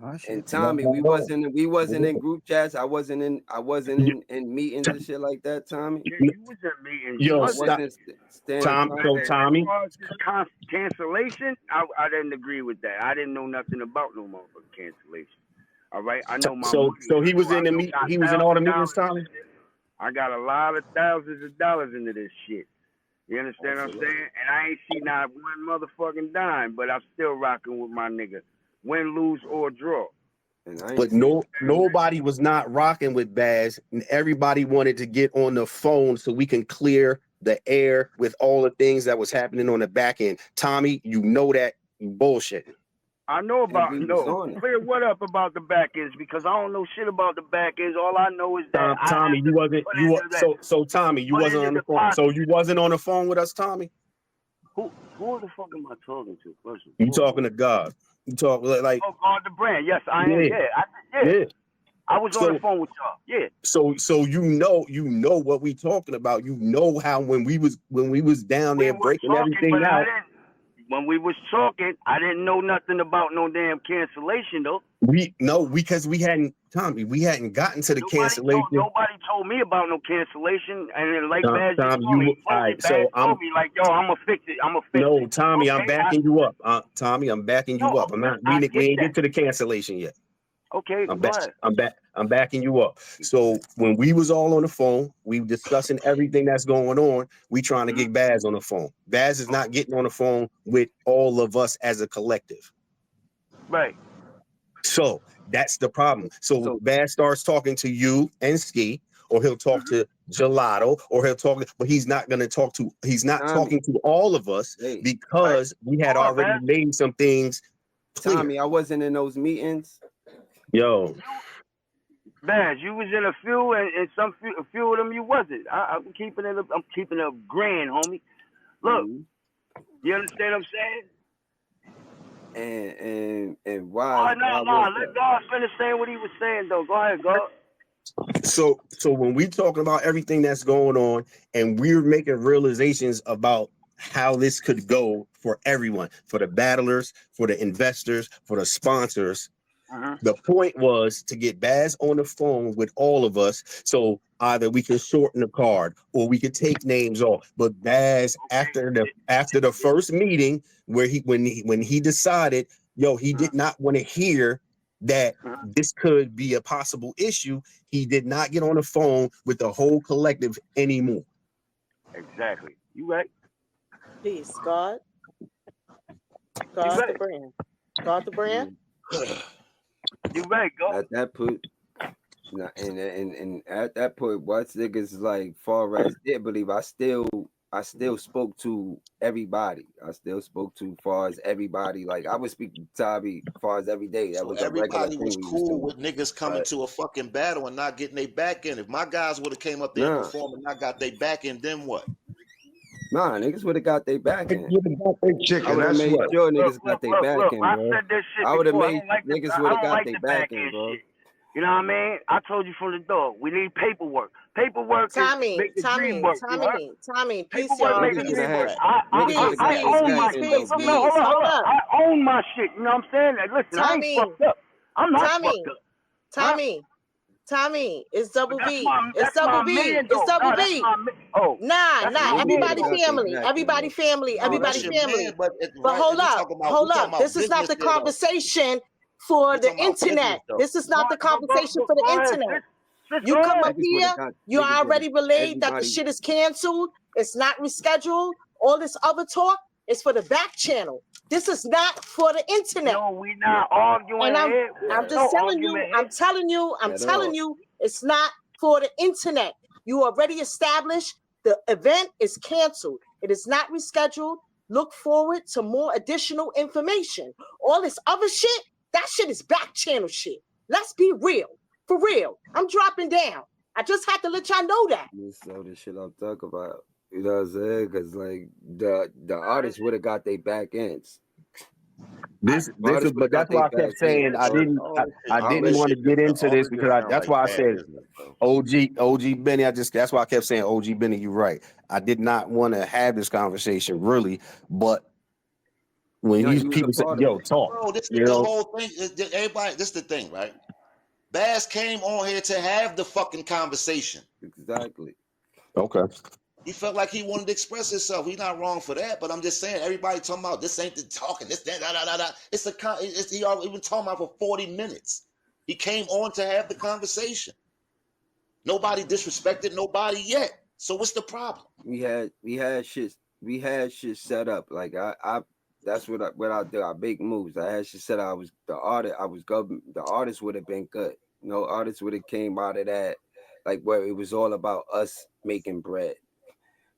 Oh, shit. and Tommy, we wasn't in group chats. I wasn't in meetings and shit like that, Tommy. Yeah, you was in meetings. You Yo, I wasn't. stop, wasn't standing So As Tommy. far as this cancellation, I didn't agree with that. I didn't know nothing about no motherfucking cancellation. All right, I know my money. So he was in the meet. He was in all the meetings, Tommy. I got a lot of thousands of dollars into this shit. You understand what I'm saying? And I ain't seen not one motherfucking dime, but I'm still rocking with my nigga. Win, lose, or draw. and I ain't But seen nobody was not rocking with Bazz, and everybody wanted to get on the phone so we can clear the air with all the things that was happening on the back end. Tommy, you know that bullshit. I know and about we was on it. clear what up about the back ends because I don't know shit about the back ends. All I know is that I Tommy, have you to wasn't put you into that. so Tommy, you Put wasn't into on the phone. deposit. So you wasn't on the phone with us, Tommy. Who the fuck am I talking to? First and You foremost? talking to God? You talk like Oh, God, the brand. Yes, I am. yeah, Yeah. I was on the So phone with y'all. Yeah. so you know what we talking about. You know how when we was down there We were breaking talking, everything but out. when we was talking, I didn't know nothing about no damn cancellation though. Because we hadn't gotten to the cancellation. Nobody told me about no cancellation. And then like Bazz just Tommy, told me, all right. Bazz So told me like, yo, I'm gonna fix it. no, Tommy, I'm Okay, backing you up. Tommy, I'm backing you up. We I ain't get get that. to the cancellation yet. Okay, go ahead. I'm backing you up. So when we was all on the phone, we discussing everything that's going on. We trying to get Bazz on the phone. Bazz is not getting on the phone with all of us as a collective. Right. So that's the problem. So Bazz starts talking to you and Ski, or he'll talk to Gelato, or he'll talk, but he's not going to talk to. He's not Tommy, talking to all of us because we had already made some things clear. Tommy, I wasn't in those meetings. Yo, Bazz, you was in a few, and a few of them you wasn't. I'm keeping it grand, homie. Look, you understand what I'm saying? And why? No. Let God finish saying what he was saying, though. Go ahead, God. So when we talking about everything that's going on and we're making realizations about how this could go for everyone, for the battlers, for the investors, for the sponsors, the point was to get Bazz on the phone with all of us. So either we can shorten the card or we could take names off. But Bazz, after the first meeting where when he decided, he did not want to hear that this could be a possible issue, he did not get on the phone with the whole collective anymore. Exactly. You right. Peace, God. God the brand. God the brand. You right, go. At that point, and at that point, what niggas like far as did believe, I still spoke to everybody. I still spoke to far as everybody. Like I would speak to Tabi far as every day. That So was a regular everybody thing was we was cool doing. with niggas coming to a fucking battle and not getting their back in. If my guys would have came up there and performed and not got their back in, then what? Nah, niggas would have got their back in. Chicken, I would have that's made what. sure niggas got their back in, I bro. said this shit I would have before. made niggas would have got their back in, bro. Shit. You know what I mean? I told you from the door. We need paperwork. Paperwork make the dream work. Tommy, peace, paperwork y'all. make the dream work. Peace, I own my shit. Hold up. I own my shit. You know what I'm saying? Listen, I ain't fucked up. I'm not fucked up. Tommy, it's double B. It's double B. It's double B. Nah. Everybody family. But hold up. This is not the conversation for the internet. This is not the conversation for the internet. You come up here, you already relayed that the shit is canceled. It's not rescheduled. All this other talk is for the back channel. This is not for the internet. No, we not arguing. And I'm just telling you, I'm telling you, it's not for the internet. You already established the event is canceled. It is not rescheduled. Look forward to more additional information. All this other shit, that shit is back channel shit. Let's be real. For real. I'm dropping down. I just had to let y'all know that. This all the shit I'm talking about. You know what I'm saying? Because like the artists would have got their back ends. But that's why I kept saying I didn't want to get into this because that's why I said OG Benny. That's why I kept saying OG Benny. You're right. I did not want to have this conversation really, but when these people say, talk. Bro, this is the whole thing. Everybody, this is the thing, right? Bazz came on here to have the fucking conversation. Exactly. Okay. He felt like he wanted to express himself. He's not wrong for that, but I'm just saying, everybody talking about this ain't the talking, this, that, da. He already been talking about for 40 minutes. He came on to have the conversation. Nobody disrespected nobody yet. So what's the problem? We had shit set up. Like I that's what I do. I make moves. I had shit set up. The artist would have been good. No artist would have came out of that like where it was all about us making bread.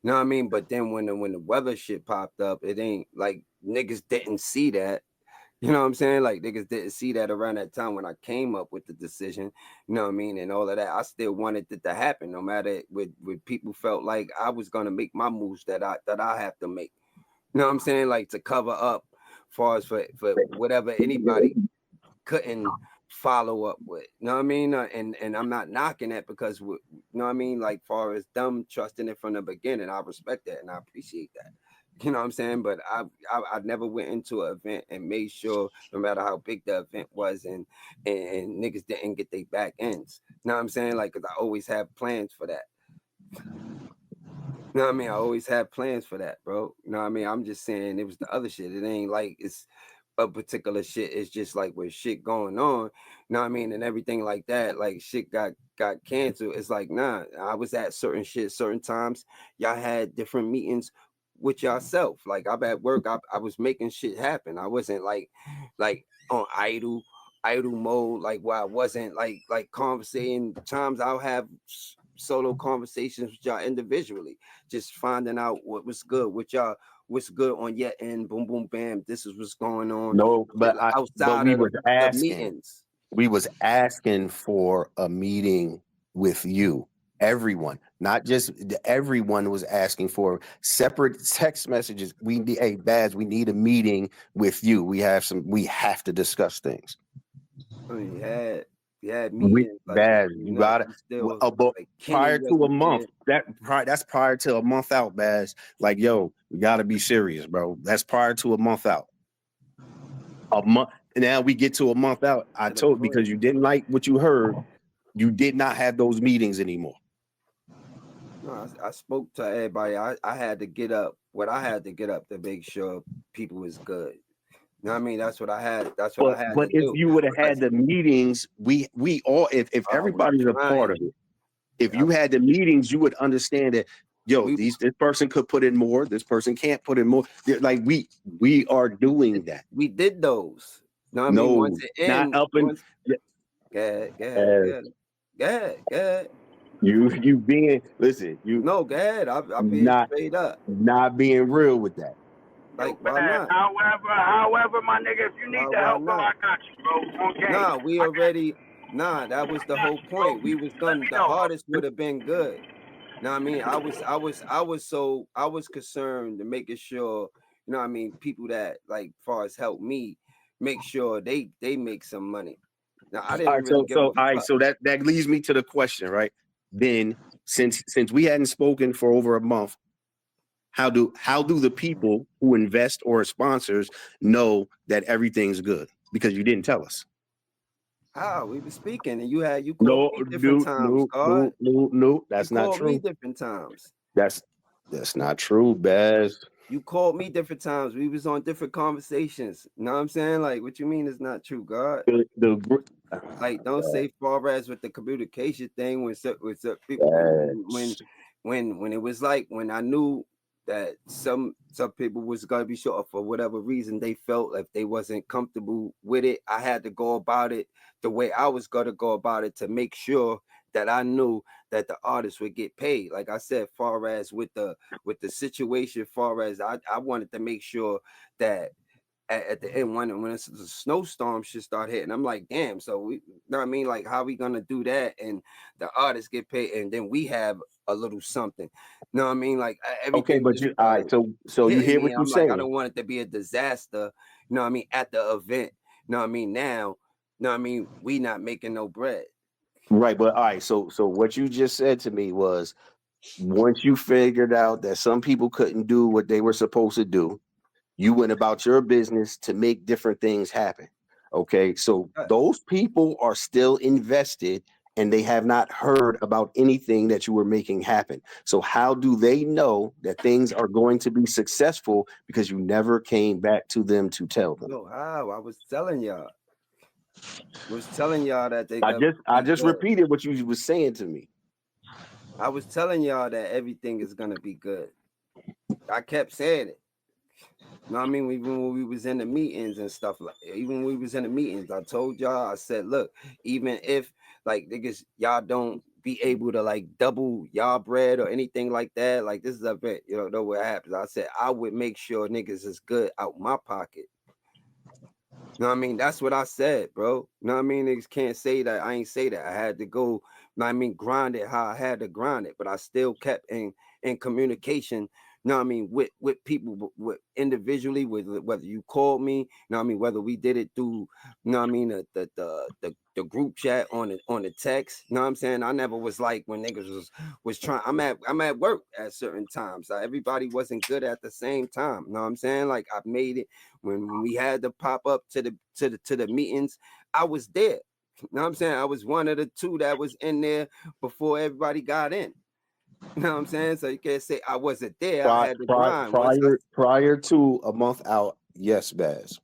You know what I mean? But then when the weather shit popped up, it ain't like niggas didn't see that. You know what I'm saying? Like niggas didn't see that around that time when I came up with the decision. You know what I mean? And all of that. I still wanted it to happen, no matter with people felt like I was gonna make my moves that I have to make. You know what I'm saying? Like to cover up far as for whatever anybody couldn't follow up with. You know what I mean? And I'm not knocking that because you know what I mean? Like far as them trusting it from the beginning, I respect that and I appreciate that. You know what I'm saying? But I never went into an event and made sure no matter how big the event was and niggas didn't get their back ends. You know what I'm saying? Like, cause I always have plans for that. You know what I mean? I always had plans for that, bro. You know what I mean? I'm just saying it was the other shit. It ain't like it's a particular shit. It's just like with shit going on, you know what I mean? And everything like that, like shit got canceled. It's like, nah, I was at certain shit, certain times. Y'all had different meetings with yourself. Like I'm at work, I was making shit happen. I wasn't like on idle mode, like where I wasn't like conversating. Times I'll have solo conversations with y'all individually, just finding out what was good with y'all, what's good on your end. Boom, boom, bam. This is what's going on. No, but outside we of the meetings, we was asking for a meeting with you. Everyone, not just everyone was asking for separate text messages. Hey, Bazz, we need a meeting with you. We have to discuss things. I mean, Yeah, meetings like Bad. you You know, got it. we still About like Kenny prior to a wasn't month. there. That's prior to a month out, Baz. Like, yo, we gotta be serious, bro. That's prior to a month out. A month. And now we get to a month out. I To the told because point. you didn't like what you heard, you did not have those meetings anymore. No, I spoke to everybody. I had to get up. What I had to get up to make sure people was good. You know what I mean? That's what I had. That's what I had But to if do. you would have But had the meetings, we all if I was everybody's a part trying. of it, if I, you had the meetings, you would understand that, yo, we this person could put in more, this person can't put in more. Like we are doing that. we did those. You know what I mean? Once No, it not end, up and once go as ahead. you being listen, you No, go ahead. I being not straight up. being real with that. Yo, Like, why Baz, not? however, my nigga, if you need the Why help, bro, not? I got you, bro. On game. Nah, we I got already that was the got whole you, bro. point. We was Let gonna me the know, bro. hardest would have been good. Know what I mean? I was concerned to making sure, you know what I mean, people that like far as help me make sure they make some money. Now I All didn't right, really give a all right, fuck. so that leads me to the question, right? Then since we hadn't spoken for over a month, how do the people who invest or sponsors know that everything's good? Because you didn't tell us. How we were speaking and you called No, me different times, God. no. You That's not called me true. different times. That's not true, Baz. You called me different times. We was on different conversations. You know what I'm saying? Like, what you mean is not true, God? Like, don't say far as with the communication thing when it was like when I knew that some people was gonna be short for whatever reason they felt if they wasn't comfortable with it. I had to go about it the way I was gonna go about it to make sure that I knew that the artist would get paid. Like I said, far as with the situation, far as I wanted to make sure that at the end when it's a snowstorm should start hitting. I'm like, damn, so we, you know what I mean? Like, how we gonna do that and the artists get paid and then we have a little something. You know what I mean? Like Okay, everything but just you all right, so you hitting hear me. what And you're I'm like, I saying. don't want it to be a disaster, you know what I mean, at the event. You know what I mean? Now, you know what I mean, we not making no bread. Right, but all right, so what you just said to me was once you figured out that some people couldn't do what they were supposed to do, you went about your business to make different things happen. Okay, so Yes. those people are still invested and they have not heard about anything that you were making happen. So how do they know that things are going to be successful because you never came back to them to tell them? No, how? I was telling y'all. Was telling y'all that they I got I be just good. repeated what you was saying to me. I was telling y'all that everything is gonna be good. I kept saying it. You know what I mean? Even when we was in the meetings and stuff, like even when we was in the meetings, I told y'all, I said, look, even if like niggas, y'all don't be able to like double y'all bread or anything like that, like this is a bit, you know what happens. I said I would make sure niggas is good out my pocket. You know what I mean? That's what I said, bro. You know what I mean? Niggas can't say that. I ain't say that. I had to go, you know what I mean, grind it how I had to grind it, but I still kept in communication, you know what I mean, with people, with individually, with whether you called me, you know what I mean, whether we did it through, you know what I mean, the group chat on the text, you know what I'm saying? I never was like when niggas was trying. I'm at work at certain times. Everybody wasn't good at the same time. You know what I'm saying? Like I made it when we had to pop up to the meetings. I was there. You know what I'm saying? I was one of the two that was in there before everybody got in. You know what I'm saying? So you can't say I wasn't there. I had to grind. Prior to a month out, yes, Baz.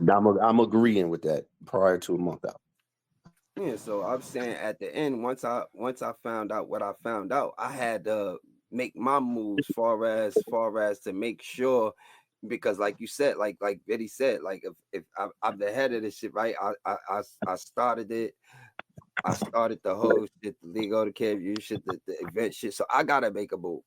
I'm agreeing with that. Prior to a month out. Yeah, so I'm saying at the end, once I found out what I found out, I had to make my moves far as to make sure, because like you said, like Eddie said, like if I'm the head of this shit, right? I started it. I started the whole shit, the league of the KFU shit, the event shit. So I gotta make a move.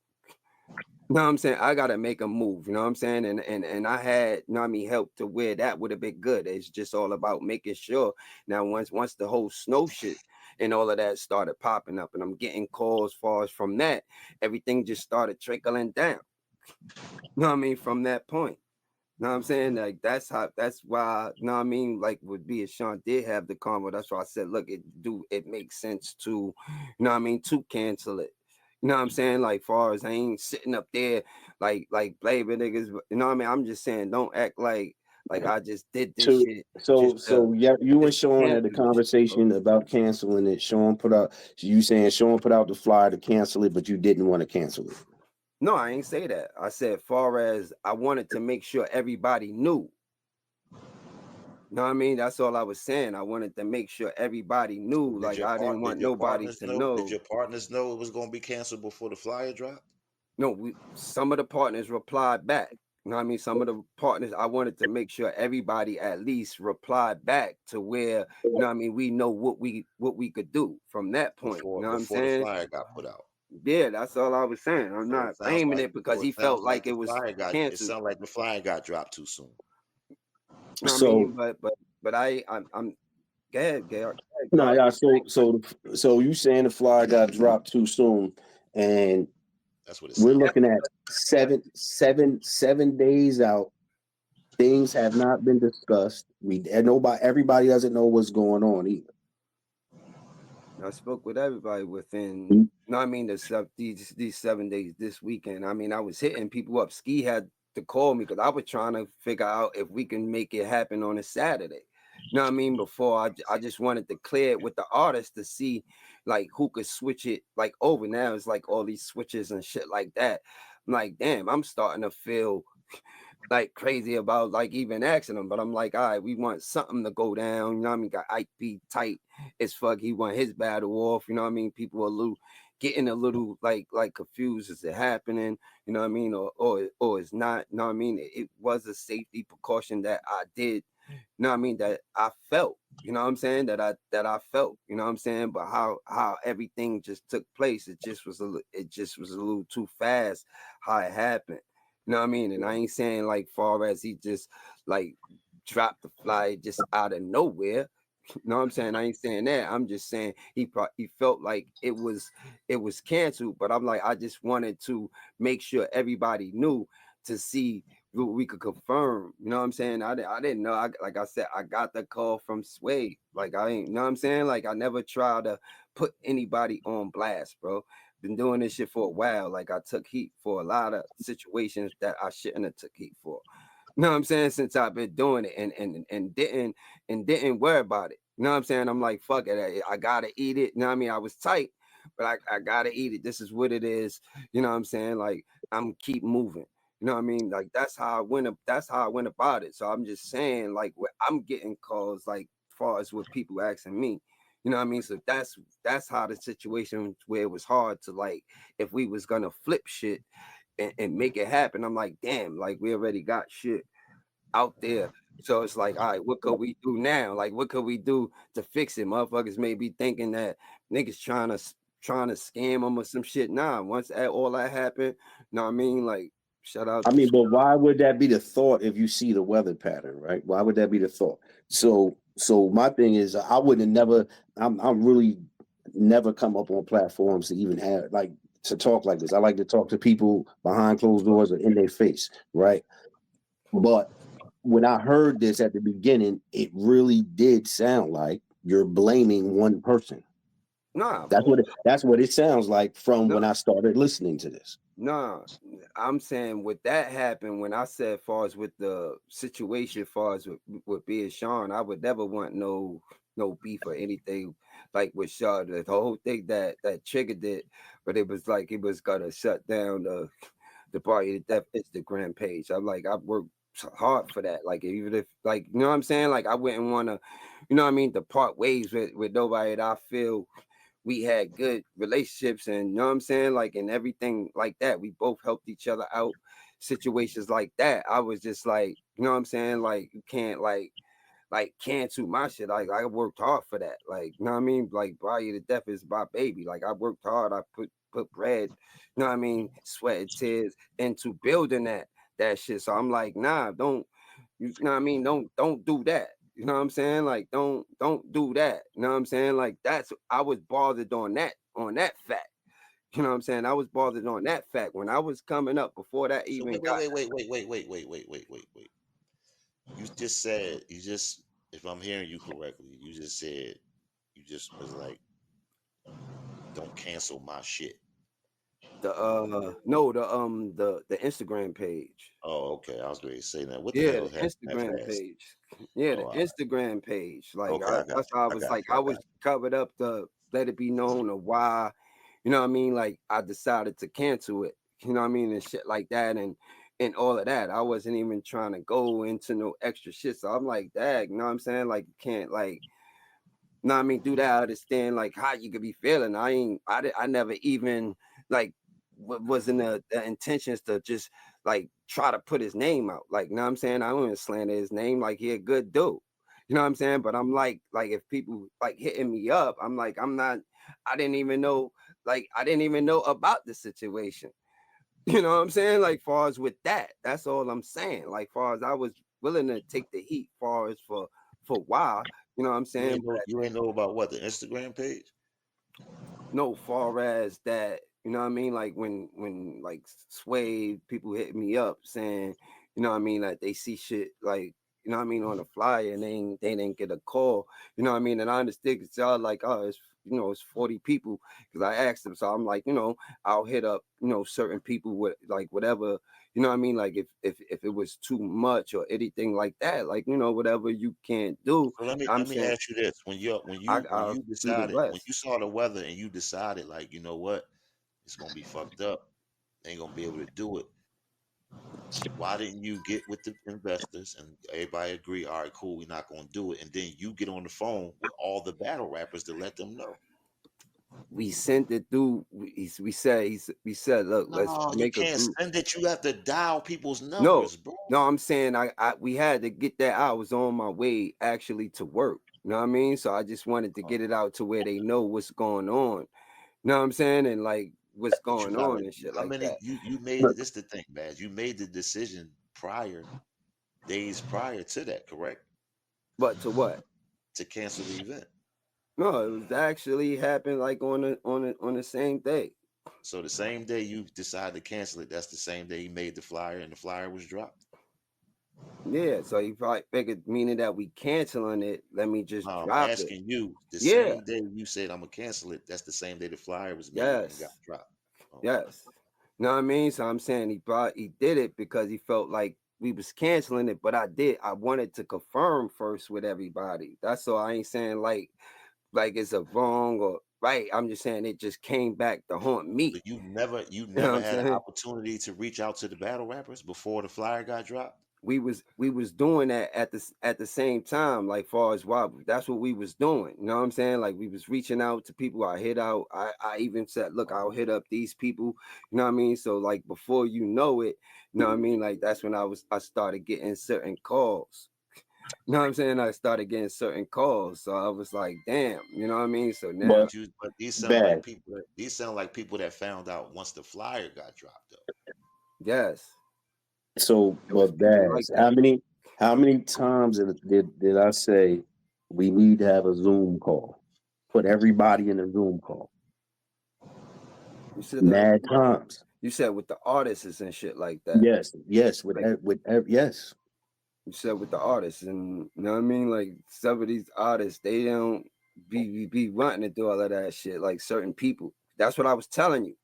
You know what I'm saying? I gotta make a move, you know what I'm saying? And I had, you know what I mean, help to where that would have been good. It's just all about making sure. Now, once the whole snow shit and all of that started popping up, and I'm getting calls far as from that, everything just started trickling down. You know what I mean? From that point. Know what I'm saying? Like that's why, know what I mean? Like with B and Sean did have the convo. That's why I said, look, it makes sense to, you know what I mean, to cancel it. You know what I'm saying? Like far as I ain't sitting up there like blaming niggas, you know what I mean? I'm just saying don't act like I just did this So, shit so, just so, yeah, you and just to Sean had a cancel this shit, bro. conversation about canceling it. Sean put out, you saying Sean put out the flyer to cancel it, but you didn't want to cancel it. No, I ain't say that. I said far as I wanted to make sure everybody knew. Know what I mean? That's all I was saying. I wanted to make sure everybody knew. Did Like your I didn't want did your nobody partners to know? Did know. your partners know it was gonna be canceled before the flyer dropped? No, some of the partners replied back. You know what I mean? Some of the partners, I wanted to make sure everybody at least replied back to where, you know what I mean, we know what we could do from that point. You know what I'm Before the saying? flyer got put out. Yeah, that's all I was saying. I'm So it not sounds blaming like it because he it felt sounds like like the it was flyer got it canceled. sounds like the flyer got dropped too soon. You know what I So, mean? But I'm go ahead, Gail. no, yeah, so you saying the flyer got dropped too soon, and That's what it we're sounds like. looking at 7 days out. Things have not been discussed. Everybody doesn't know what's going on either. I spoke with everybody within, Mm. no, I mean, these 7 days this weekend. I mean, I was hitting people up. Ski had to call me because I was trying to figure out if we can make it happen on a Saturday. You know what I mean? Before I just wanted to clear it with the artist to see like who could switch it like over. Now it's like all these switches and shit like that. I'm like, damn, I'm starting to feel like crazy about like even asking him, but I'm like, all right, we want something to go down. You know what I mean? Got Ike P tight as fuck. He want his battle off. You know what I mean? People are getting a little like confused. Is it happening? You know what I mean? Or it's not. You know what I mean? It was a safety precaution that I did. You know what I mean? That I felt. You know what I'm saying? That I felt. You know what I'm saying? But how everything just took place, it just was a little too fast. How it happened. You know what I mean? And I ain't saying like far as he just like dropped the fly just out of nowhere. You know what I'm saying? I ain't saying that. I'm just saying he felt like it was canceled. But I'm like, I just wanted to make sure everybody knew to see what we could confirm. You know what I'm saying? I didn't know. Like I said, I got the call from Sway. Like I ain't, you know what I'm saying? Like I never tried to put anybody on blast, bro. Been doing this shit for a while. Like I took heat for a lot of situations that I shouldn't have took heat for. You know what I'm saying? Since I've been doing it and didn't worry about it. You know what I'm saying? I'm like, fuck it. I gotta eat it. You know what I mean? I was tight, but I gotta eat it. This is what it is. You know what I'm saying? Like I'm keep moving. You know what I mean? Like that's how I went about it. So I'm just saying, like I'm getting calls like far as what people asking me. You know what I mean? So that's how the situation where it was hard to like if we was gonna flip shit and make it happen. I'm like, damn, like we already got shit out there. So it's like, all right, what could we do now? Like, what could we do to fix it? Motherfuckers may be thinking that niggas trying to scam them or some shit. Nah, once all that happened, you know what I mean? Like, shout out I to mean, but why would that be the thought if you see the weather pattern, right? Why would that be the thought? So my thing is, I would have never. I'm really never come up on platforms to even have like to talk like this. I like to talk to people behind closed doors or in their face, right? But when I heard this at the beginning, it really did sound like you're blaming one person. nah, That's what it sounds like from no, when I started listening to this. nah. I'm saying with that happened when I said far as with the situation, far as with being Sean, I would never want no beef or anything like with Sean. The whole thing that triggered it, but it was like it was gonna shut down the Party to Death Instagram page. I'm like, I worked hard for that. Like, even if, like, you know what I'm saying? Like, I wouldn't want to, you know what I mean, to part ways with nobody that I feel we had good relationships and, you know what I'm saying? Like, and everything like that. We both helped each other out, situations like that. I was just like, you know what I'm saying? Like, you can't, like cancel my shit. Like I worked hard for that. Like, you know what I mean? Like Body to Death is my baby. Like I worked hard. I put bread, you know what I mean, sweat and tears into building that shit. So I'm like, nah, don't you know what I mean? Don't do that. You know what I'm saying? Like don't do that. You know what I'm saying? Like that's I was bothered on that fact. You know what I'm saying? I was bothered on that fact when I was coming up before that So even wait, got wait, wait, wait, wait, wait, wait, wait, wait, wait, wait, wait, wait. You just said, if I'm hearing you correctly, you just said, you just was like, don't cancel my shit. No, the Instagram page. Oh, okay. I was ready to say that. What the Yeah, hell the happened that Instagram fast? page. Yeah, Oh, the all right. Instagram page. Like Okay, I got that's you. how I I was got like you. I I was got covered up to let it be known of why, you know what I mean? Like I decided to cancel it. You know what I mean? And shit like that and all of that. I wasn't even trying to go into no extra shit. So I'm like, dag, you know what I'm saying? Like you can't like know what I mean, do that. I understand like how you could be feeling. I never even like wasn't the intentions to just like try to put his name out. Like, you know what I'm saying? I don't even slander his name, like he a good dude. You know what I'm saying? But I'm like if people like hitting me up, I'm like, I didn't even know, I didn't even know about the situation. You know what I'm saying? Like far as with that, that's all I'm saying. Like far as I was willing to take the heat, far as for why, you know what I'm saying? you ain't know about what, the Instagram page? No, far as that, you know what I mean? Like when like Sway people hit me up saying, you know what I mean, like they see shit like, you know what I mean, on the flyer and they didn't get a call, you know what I mean? And I understand because y'all like, oh, it's it's 40 people because I asked them. So I'm like, I'll hit up, certain people with like whatever, you know what I mean? Like if it was too much or anything like that, like, whatever you can't do, So let me I'm let me saying ask you this: when I'll you do the decided, when rest. you saw the weather and you decided, like, you know what, it's gonna be fucked up, ain't gonna be able to do it. Why didn't you get with the investors and everybody agree? All right, cool, we're not gonna do it, and then you get on the phone with all the battle rappers to let them know. We sent it through. We said, look, let's No, you make a can't group. send it. You have to dial people's No, numbers, bro. no, I'm saying we had to get that. I was on my way actually to work. You know what I mean? So I just wanted to get it out to where they know what's going on. You know what I'm saying? And like what's But you going gotta, on and shit how like many that. you made it? This the thing, Baz. You made the decision days prior to that, correct? But to what? To cancel the event. No, it was actually happened like on the same day. So the same day you decided to cancel it, that's the same day he made the flyer and the flyer was dropped. Yeah, so he probably figured, meaning that we canceling it. Let me just I'm drop it. asking you, the Yeah. same day you said I'm gonna cancel it, that's the same day the flyer was made and got Yes. dropped. Okay. Yes. You know what I mean? So I'm saying he did it because he felt like we was canceling it, but I wanted to confirm first with everybody. That's all. I ain't saying like it's a wrong or right. I'm just saying it just came back to haunt me. But you You know what never I'm had an saying? opportunity to reach out to the battle rappers before the flyer got dropped. We was doing that at the same time, like far as why that's what we was doing. You know what I'm saying? Like we was reaching out to people. I even said, look, I'll hit up these people, you know what I mean? So like before you know it, you know what I mean? Like that's when I started getting certain calls. You know what I'm saying? I started getting certain calls. So I was like, damn, you know what I mean? So now, But But bad. these sound like people that found out once the flyer got dropped though. yes, So, it was but people like Baz, that. how many times did I say we need to have a Zoom call? Put everybody in a Zoom call. You said Mad times. you said with the artists and shit like that. Yes, yes, Like yes. you said with the artists, and you know what I mean? Like some of these artists, they don't be wanting to do all of that shit, like certain people. That's what I was telling you.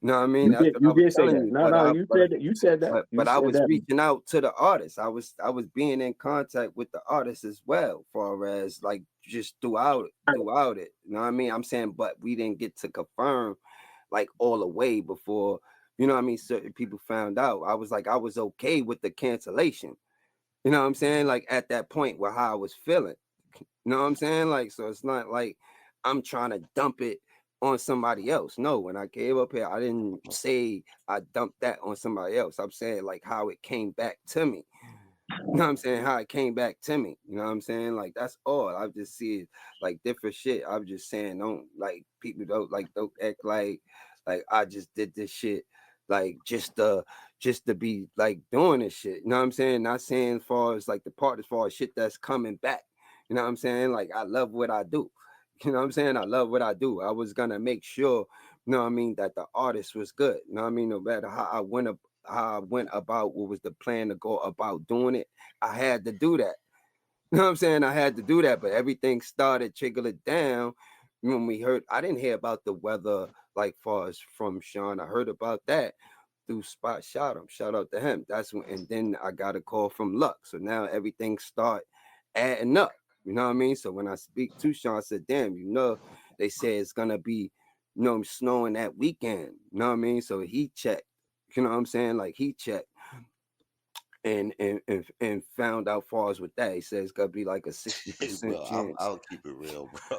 You know what I mean? That's what I You was did say telling that. you. No, no, you said that. You said that. You But I said was that. reaching out to the artists. I was being in contact with the artists as well, far as like just throughout it. You know what I mean? I'm saying, but we didn't get to confirm like all the way before, you know what I mean, certain people found out. I was like, I was okay with the cancellation. You know what I'm saying? Like at that point where how I was feeling. You know what I'm saying? Like, so it's not like I'm trying to dump it on somebody else. No, when I came up here, I didn't say I dumped that on somebody else. I'm saying like how it came back to me. You know what I'm saying? How it came back to me. You know what I'm saying? Like that's all. I just see it like different shit. I'm just saying don't like people don't act like I just did this shit like just to be like doing this shit. You know what I'm saying? Not saying as far as like the part as far as shit that's coming back. You know what I'm saying? Like I love what I do. You know what I'm saying? I love what I do. I was gonna make sure, you know what I mean, that the artist was good. You know what I mean? No matter how I went how I went about what was the plan to go about doing it. I had to do that. You know what I'm saying? I had to do that, but everything started trickling down when we heard. I didn't hear about the weather like far as from Sean. I heard about that through Spot Shot him. Shout out to him. That's when, and then I got a call from Luck. So now everything start adding up. You know what I mean? So when I speak to Sean, I said, "Damn, you know, they say it's gonna be, snowing that weekend." You know what I mean? So he checked. You know what I'm saying? Like he checked and found out far as with that. He says it's gonna be like a 60% Bro, chance. I'll keep it real, bro.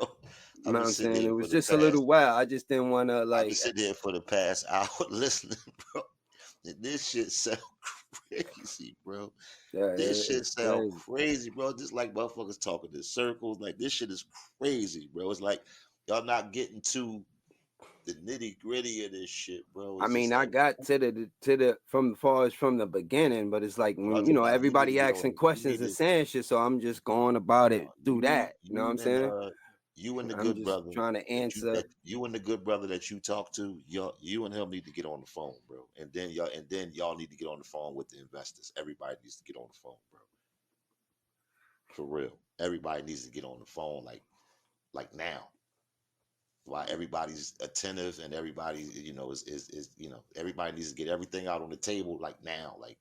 You I've know been what I'm sitting saying? here It for was the just a past. little while. I just didn't want to I've been like. sitting here for the past hour listening, bro. And this shit sound crazy, bro. Yeah, This shit it's sound crazy. crazy, bro. Just like motherfuckers talking in circles. Like this shit is crazy, bro. It's like y'all not getting to the nitty gritty of this shit, bro. I It's just mean, I like got to the from far as from the beginning, but it's like I'm when talking about you need to everybody get on asking it. You questions need and to saying shit, so I'm just going about it through you that. You know what I'm you and saying? you and the I'm good just brother trying to answer. that you and the good brother that you talk to, you and him need to get on the phone, bro. And then y'all need to get on the phone with the investors. Everybody needs to get on the phone, bro. For real. Everybody needs to get on the phone like now. While everybody's attentive and everybody, is everybody needs to get everything out on the table like now. Like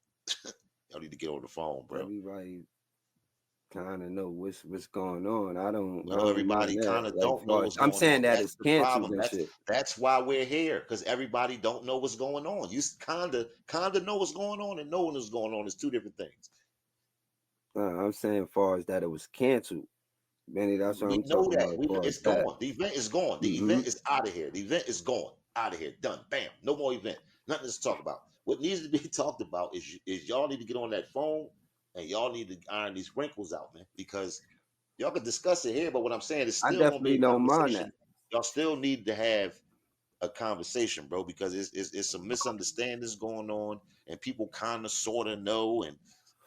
y'all need to get on the phone, bro. Everybody kind of know what's going on. I No, don't everybody mind that. kind of Like don't know far as what's I'm going saying on. that That's it's the canceled problem. and shit. That's why we're here, because everybody don't know what's going on. You kind of know what's going on and knowing what's going on is two different things. I'm saying far as that it was canceled. Benny, that's what We I'm know talking that. about. Far as It's that. gone. The event is gone. The Mm-hmm. event is out of here. The event is gone. Out of here. Done. Bam. No more event. Nothing to talk about. What needs to be talked about is y'all need to get on that phone and y'all need to iron these wrinkles out, man. Because y'all can discuss it here, but what I'm saying is I still gonna be definitely a don't mind that. conversation. Y'all still need to have a conversation, bro, because it's some misunderstandings going on, and people kind of sort of know, and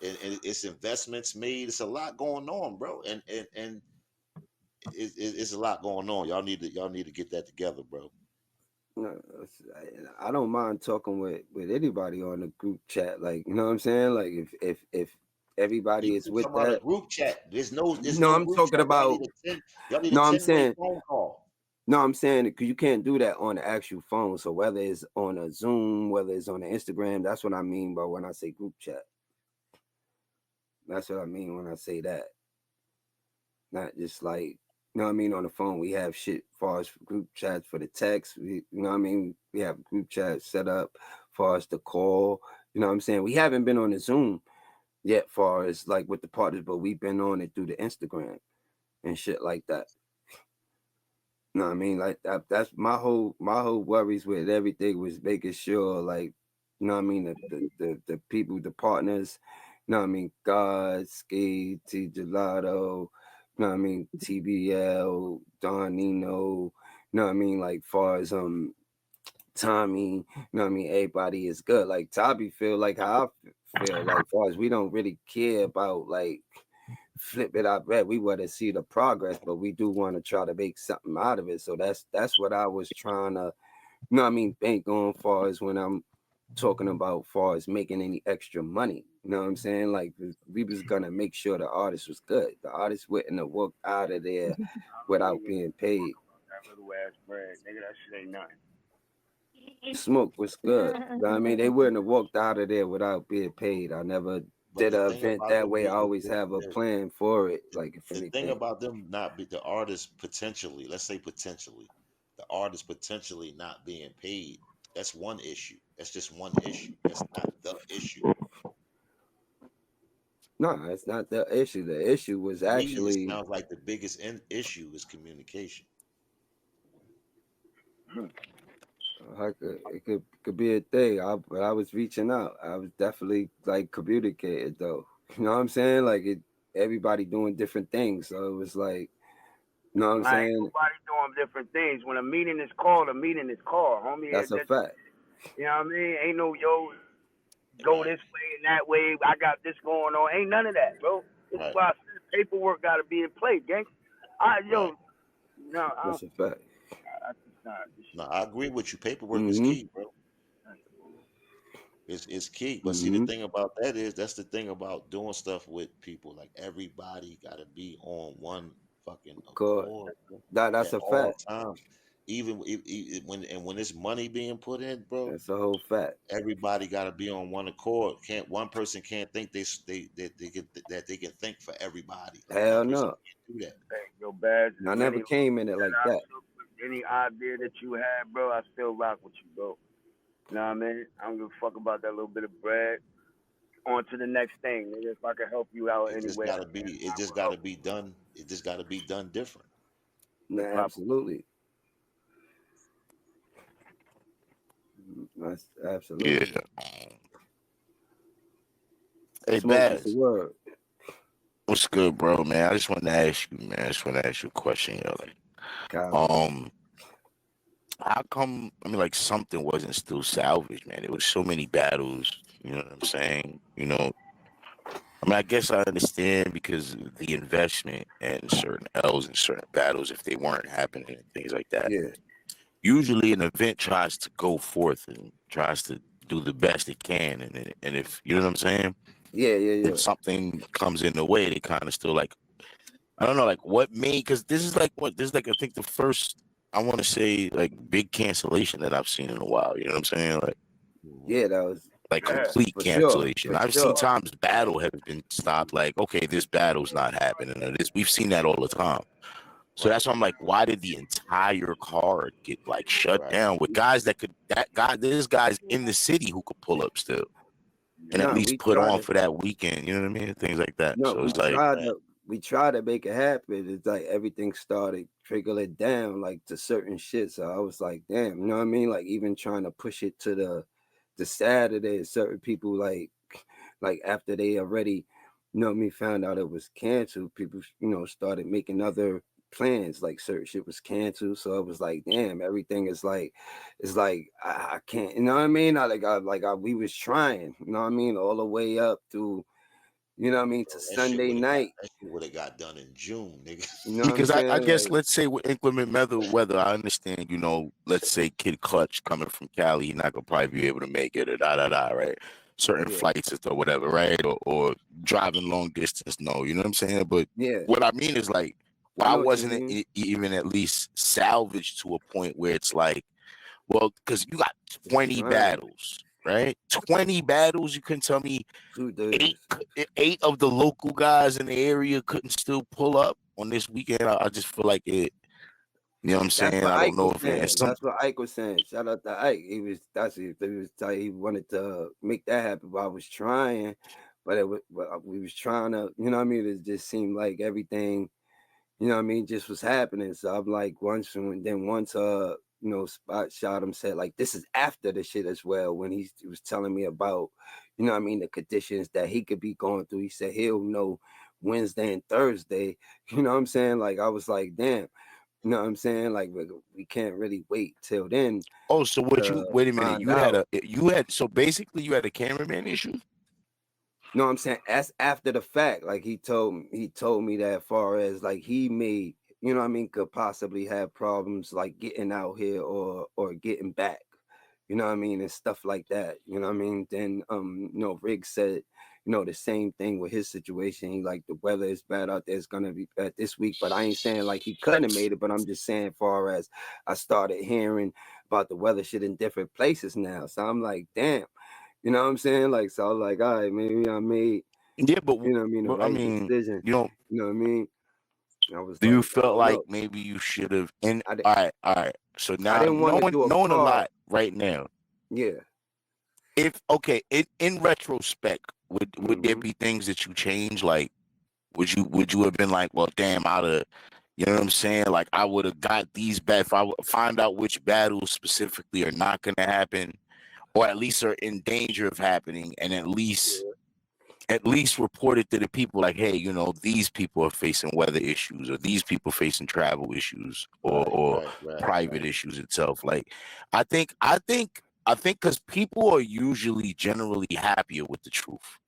it's investments made. It's a lot going on, bro, and it's a lot going on. Y'all need to get that together, bro. No, I don't mind talking with anybody on the group chat. Like, you know what I'm saying? Like, if You everybody is keep with talking about a that. group chat. There's No, no I'm group talking chat. about. Y'all need a No, I'm 10-way saying. phone call. No, I'm saying because you can't do that on the actual phone. So whether it's on a Zoom, whether it's on the Instagram, that's what I mean by when I say group chat. That's what I mean when I say that. Not just like, you know what I mean, on the phone. We have shit far as group chats for the text. You know what I mean? We have group chats set up far as the call. You know what I'm saying? We haven't been on the Zoom yet far as like with the partners, but we've been on it through the Instagram and shit like that. You know what I mean? Like that's my whole worries with everything was making sure, like, you know what I mean, the people, the partners, you know what I mean, God, Ski, T Gelato, you know what I mean, TBL, Don Nino, you know what I mean, like far as Tommy, you know what I mean, everybody is good. Like Tommy feel like how I feel, like far as we don't really care about like flip it up red. We want to see the progress, but we do want to try to make something out of it. So that's what I was trying to, you know what I mean, bank on far as when I'm talking about far as making any extra money. You know what I'm saying? Like we was gonna make sure the artist was good. The artist wouldn't have walked out of there I don't without even being paid. that little ass bread, nigga. That shit ain't nothing. Smoke was good. You know what I mean? They wouldn't have walked out of there without being paid. I never But did the an thing event about that them way. I being always have a plan for it, like if the thing anything. about them not be the artist potentially, let's say potentially, the artist potentially not being paid, that's one issue. That's just one issue. That's not the issue. No, it's not the issue. The issue was To me, it actually sounds like the biggest issue is communication. it could be a thing. But I was reaching out. I was definitely like communicated though. You know what I'm saying? Like everybody doing different things. So it was like, you know what I'm I ain't saying? nobody doing different things. When a meeting is called, homie. That's a fact. You know what I mean? Ain't no go Right, this way and that way. I got this going on. Ain't none of that, bro. This is right, why I said paperwork got to be in place, gang. right. No, That's a fact. I just not. This No, shit. I agree with you. Paperwork is Mm-hmm. key, bro. It's key. But see, the thing about that is that's the thing about doing stuff with people. Like everybody got to be on one fucking Good. accord bro, That's at a all fact. times. Even when it's money being put in, bro, That's a whole fact. everybody got to be on one accord. Can't one person can't think that they can think for everybody. Like one Hell person no. can't do that. Hey, yo, Bazz, as I many never came in it like I that. took with any idea that you had, bro, I still rock with you, bro. You know what I mean? I don't give a fuck about that little bit of bread. On to the next thing, nigga. If I can help you out It just anyway, gotta be. It just gotta be done. It just gotta be done different. Nah, hip hop. absolutely. That's Yeah. absolutely. Hey, Smoke is the Bazz, word. what's good, bro, man? I just wanted to ask you, man. I just want to ask you a question, yo. Like, Copy. how come? I mean, like something wasn't still salvaged, man. There was so many battles. You know what I'm saying? You know, I mean, I guess I understand because of the investment and certain L's and certain battles, if they weren't happening and things like that. Yeah. Usually, an event tries to go forth and tries to do the best it can, and if you know what I'm saying, Yeah, if something comes in the way, they kind of still like I don't know, like what made because this is like I think the first I want to say like big cancellation that I've seen in a while. You know what I'm saying? Yeah, that was Like Yeah. complete for sure. cancellation. For I've seen sure. times battle has been stopped. Like okay, this battle's not happening. Or this we've seen that all the time. So that's why I'm like, why did the entire card get like shut Right. down with guys there's guys in the city who could pull up still and at No, least we put tried on to for that weekend, you know what I mean? Things like that. no, So it's like, we tried to make it happen. It's like everything started trickling down like to certain shit. So I was like, damn, you know what I mean? Like even trying to push it to the Saturday, certain people like after they already, you know what I mean, found out it was canceled, people, started making other plans, like certain shit was canceled. So it was like, damn, everything is like, it's like I can't, you know what I mean? We was trying, you know what I mean, all the way up through, you know what I mean, to Sunday night. That shit would have got done in June, nigga. You know what I'm because I saying? guess Like, let's say with inclement weather, I understand, let's say Kid Clutch coming from Cali, he's not gonna probably be able to make it or right? Certain yeah, flights or whatever, right? Or driving long distance, no, you know what I'm saying? But yeah, what I mean is like, I why know what you wasn't it mean. even at least salvaged to a point where it's like, well, because you got It's 20 trying battles, right? 20 battles, you couldn't tell me to eight the eight of the local guys in the area couldn't still pull up on this weekend. I just feel like it. You know what I'm That's saying? what I don't Ike know was if it's saying. some. That's what Ike was saying. Shout out to Ike. He wanted to make that happen. But I was trying, we was trying to, you know what I mean? It just seemed like everything, you know what I mean, just was happening. So I'm like, once Spot shot him, said like this is after the shit as well. When he was telling me about, you know what I mean, the conditions that he could be going through. He said he'll know Wednesday and Thursday. You know what I'm saying? Like I was like, damn. You know what I'm saying? Like we can't really wait till then Oh, so what you? to Wait a minute. find out. You had so basically you had a cameraman issue. You know what I'm saying? As after the fact, like he told me that far as like he may, you know what I mean, could possibly have problems like getting out here or getting back. You know what I mean, and stuff like that. You know what I mean? Then Riggs said, the same thing with his situation. He like the weather is bad out there. It's gonna be bad this week, but I ain't saying like he couldn't have made it. But I'm just saying, far as I started hearing about the weather shit in different places now, so I'm like, damn. You know what I'm saying? Like, so I was like, all right, maybe I made, Yeah, but you know what I mean, the I right mean, decision. you know, You know what I mean? I was do you like, I feel don't like know. maybe you should have? And I, di- all right. So I now didn't want to do a knowing a card. lot right now, Yeah. if okay, in retrospect, would there Mm-hmm. be things that you change? Like, would you have been like, well, damn, I'd have, you know what I'm saying? Like, I would have got these if I would find out which battles specifically are not going to happen, or at least are in danger of happening, and at least report it to the people like, hey, these people are facing weather issues, or these people facing travel issues, or private issues itself. Like, I think because people are usually generally happier with the truth,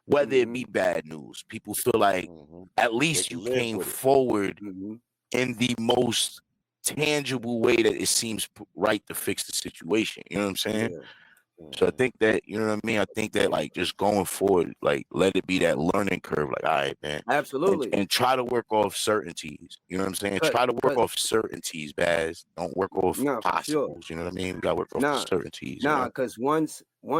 whether it be bad news. People feel like at They least can you live came with it. forward Mm-hmm. in the most tangible way that it seems right to fix the situation. You know what I'm saying? Yeah. So I think that, you know what I mean? I think that like just going forward, like let it be that learning curve. Like, all right, man. Absolutely. And try to work off certainties. You know what I'm saying? Try to work off certainties, Bazz. Don't work off possibles. Sure. You know what I mean? We gotta work off certainties. Because once, you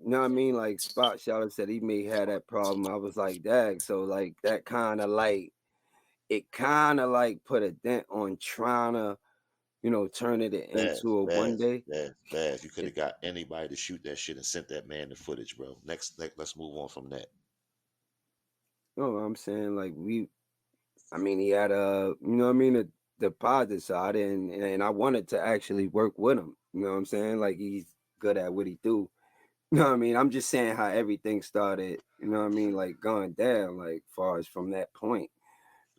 know what I mean? Like Spot Shout said he may have that problem. I was like, dag. So like that kind of like, it kind of like put a dent on trying to, you know, turn it into a one day. Bazz, you could have got anybody to shoot that shit and sent that man the footage, bro. Next, let's move on from that. No, I'm saying like I mean, he had a, you know what I mean, a deposit, so I didn't, and I wanted to actually work with him. You know what I'm saying? Like he's good at what he do. You know what I mean? I'm just saying how everything started. You know what I mean? Like going down, like far as from that point.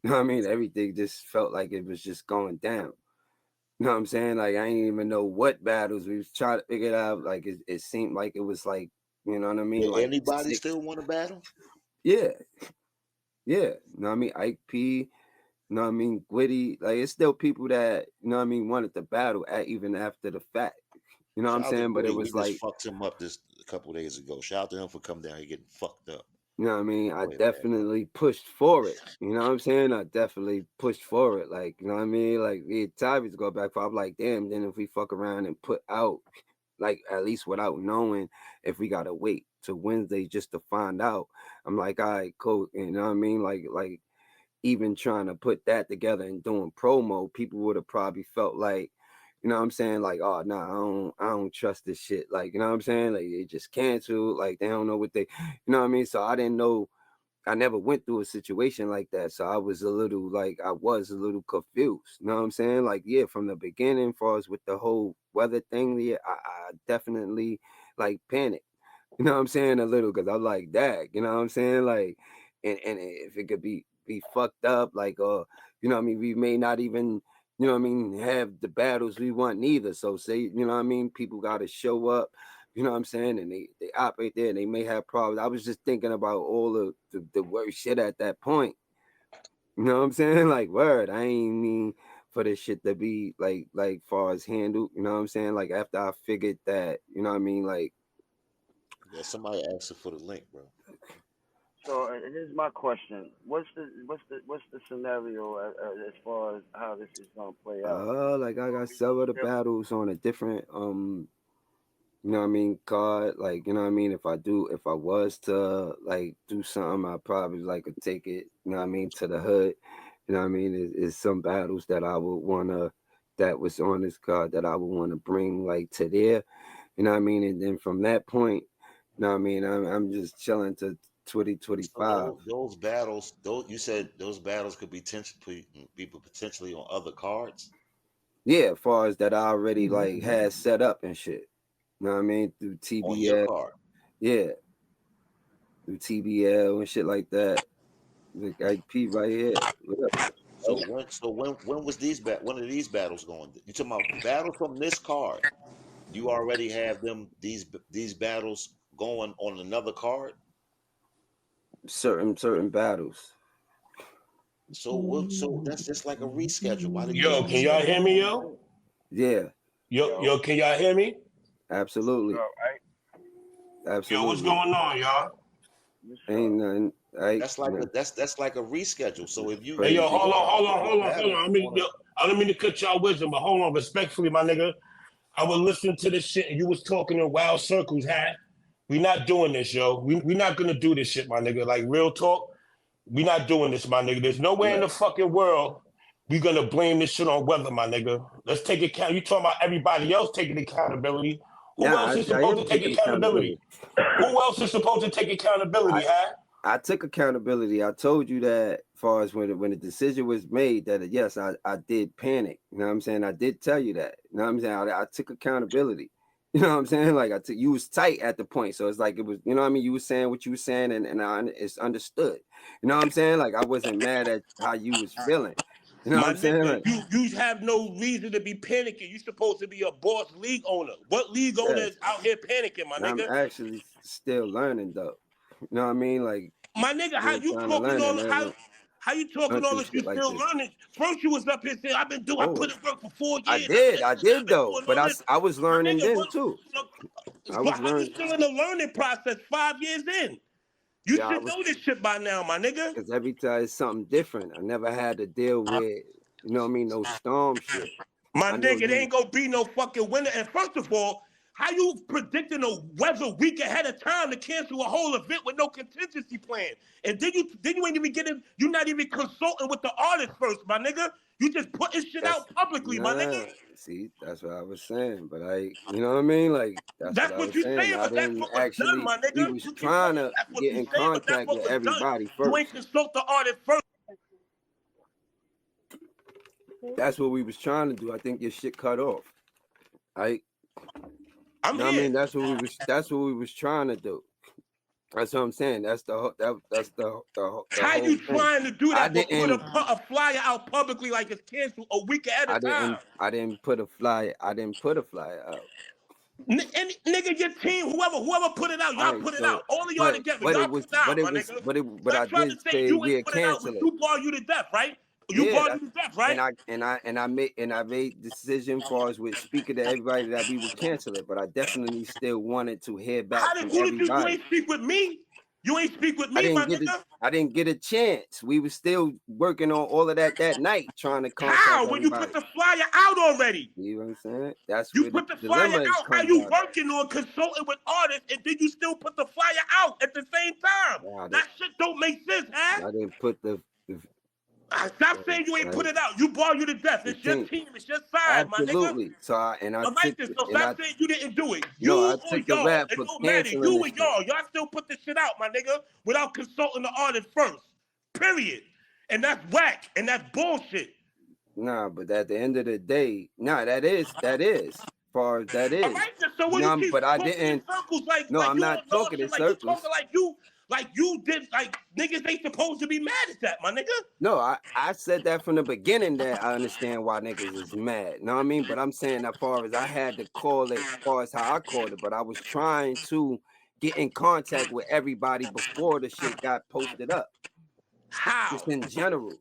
You know what I mean? Everything just felt like it was just going down. You know what I'm saying? Like I didn't even know what battles we was trying to figure it out. Like it seemed like it was like, you know what I mean? Did like anybody still want to battle? Yeah. Yeah. You know what I mean? IKE P, you know what I mean? Gwitty. Like it's still people that, you know what I mean, wanted to battle even after the fact. You know what I'm saying? But it was like fucked him up this a couple days ago. Shout out to him for coming down here getting fucked up. You know what I mean? I definitely pushed for it. You know what I'm saying? I definitely pushed for it. Like, you know what I mean? Like, the Tyrese go back for, I'm like, damn, then if we fuck around and put out, like, at least without knowing if we got to wait till Wednesday just to find out, I'm like, all right, cool. You know what I mean? Like, even trying to put that together and doing promo, people would have probably felt like, you know what I'm saying? Like, oh, no, I don't trust this shit. Like, you know what I'm saying? Like, they just canceled. Like, they don't know what they, you know what I mean? So I didn't know. I never went through a situation like that. So I was a little confused. You know what I'm saying? Like, yeah, from the beginning, as far as with the whole weather thing, yeah, I definitely like panicked. You know what I'm saying? A little, because I'm like, dag, you know what I'm saying? Like, and if it could be fucked up, like, you know what I mean? We may not even, you know what I mean, have the battles we want neither. So say, you know what I mean, people got to show up, you know what I'm saying, and they operate there and they may have problems. I was just thinking about all the worst shit at that point. You know what I'm saying? Like, word, I ain't mean for this shit to be like far as handled, you know what I'm saying? Like after I figured that, you know what I mean, like. Yeah, somebody asked for the link, bro. So here's my question: What's the scenario as far as how this is gonna play out? Like I got several of the battles on a different you know what I mean, card. Like, you know what I mean, if I was to like do something, I probably like could take it, you know what I mean, to the hood. You know what I mean? It's some battles that I would wanna that was on this card that I would want to bring like to there. You know what I mean? And then from that point, you know what I mean, I'm just chilling to 2025. So those battles, you said those battles could be potentially on other cards. Yeah, as far as that I already like had set up and shit. You know what I mean? Through TBL. On your card. Yeah. Through TBL and shit like that. Like IP right here. So when was one of these battles going? You talking about battle from this card? You already have these battles going on another card? Certain battles. So that's just like a reschedule. Why Yo, can y'all hear me, yo? Yeah. Yo, can y'all hear me? Absolutely. Absolutely. Yo, what's going on, y'all? Ain't nothing. That's like a reschedule. So if you hey, yo, hold on. I don't mean to cut y'all wisdom, but hold on, respectfully, my nigga. I was listening to this shit and you was talking in wild circles, we not doing this, yo. We not gonna do this shit, my nigga. Like real talk, we not doing this, my nigga. There's nowhere in the fucking world we gonna blame this shit on weather, my nigga. Let's take account. You talking about everybody else taking accountability? Who else is supposed to take accountability? Who else is supposed to take accountability, I took accountability. I told you that as far as when the decision was made that yes, I did panic. You know what I'm saying? I did tell you that. You know what I'm saying? I took accountability. You know what I'm saying? Like you was tight at the point. So it's like it was, you know what I mean? You were saying what you were saying and it's understood. You know what I'm saying? Like I wasn't mad at how you was feeling. You know what I'm saying? Like, you have no reason to be panicking. You're supposed to be a boss league owner. What league owner is out here panicking, my nigga? I'm actually still learning though. You know what I mean? Like my nigga, how you talking all this? You still learning? First you was up here saying I put in work for 4 years. I did though. But I was learning then too. I was How you learning. still in the learning process 5 years in? You Yeah, I should was, know this shit by now, my nigga. because every time it's something different. I never had to deal with, you know what I mean, no storm shit. My I know nigga, it ain't gonna be no fucking winter. And first of all, how you predicting a weather week ahead of time to cancel a whole event with no contingency plan? And then you ain't even getting, you're not even consulting with the artist first, my nigga. You just putting shit that's out publicly, my nah. nigga. See, that's what I was saying. But I, you know what I mean? Like that's what That's I what was you saying. saying, I but that's didn't what was done, actually. my We nigga. was You keep trying talking, to that's what get you in saying, but that's contact what with was done. everybody You ain't first. consult the artist first. That's what we was trying to do. I think your shit cut off. Right? I'm You know what I here. mean? That's what we was trying to do. That's what I'm saying. That's the How whole you thing. trying to do I that but put didn't a flyer out publicly like it's canceled a week ahead of time? I didn't put a flyer. I didn't put a flyer out. Any nigga, your team, whoever put it out, All y'all right, put it so out. All of y'all together, but y'all it put was it out, my nigga. but I Stop trying to did say say you ain't we'll put it out, cancel but it. you bar you to death, right? You Yeah, bar you to death, right? and I made decision far as with speaking to everybody that we would cancel it, but I definitely still wanted to hear back from Who did you everybody. ain't speak with me? You ain't speak with me, my nigga. I didn't get a chance. We were still working on all of that night, trying to contact How? When you everybody. put the flyer out already? You know what I'm saying? That's You where the put the flyer dilemma out. How comes you out. working on consulting with artists and then you still put the flyer out at the same time? That shit don't make sense, huh? I didn't put the Stop saying you ain't put it out. You bar you to death. It's your team. team. It's your side, my nigga. Absolutely. So I like took this. it, So and I stop saying you didn't do it. no, You I or took the y'all. rap It for don't matter. canceling You this and shit. y'all still put this shit out, my nigga, without consulting the artist first. Period. And that's whack. And that's bullshit. Nah, but at the end of the day, nah, that is far as that is. All right, so what you keep but I talking didn't. in circles like No, like I'm you not on dog talking in shit, like you circles. talking like you did, like niggas ain't supposed to be mad at that, my nigga. No, I said that from the beginning that I understand why niggas is mad. You know what I mean? But I'm saying as far as I had to call it, as far as how I called it, but I was trying to get in contact with everybody before the shit got posted up. How? Just in general.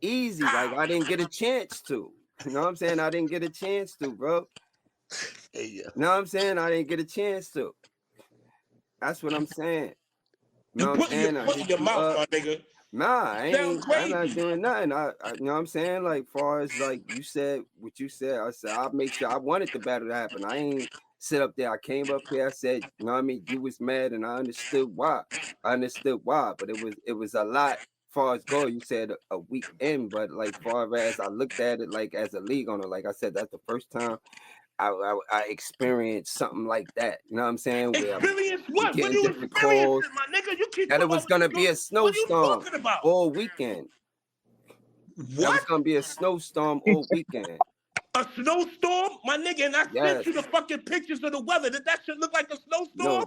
Easy. How? Like I didn't get a chance to. You know what I'm saying? I didn't get a chance to, bro. Hey, yeah. You know what I'm saying? I didn't get a chance to. That's what I'm saying. You know what I'm saying? Your foot in your mouth, my nigga. Nah, I'm not crazy. doing nothing. I you know what I'm saying? Like far as like you said what you said, I said I'll make sure I wanted the battle to happen. I ain't sit up there. I came up here, I said, you know what I mean, you was mad and I understood why. But it was a lot far as go. You said a week in, but like far as I looked at it like as a league owner, like I said, that's the first time I experienced something like that. You know what I'm saying? Where Experience what? What getting you different calls. experiencing, my nigga? You keep That it talking was about gonna be a what are you snowstorm talking about? all weekend. That was gonna be a snowstorm all weekend. A snowstorm, my nigga, and I sent you the fucking pictures of the weather. Did that shit look like a snowstorm?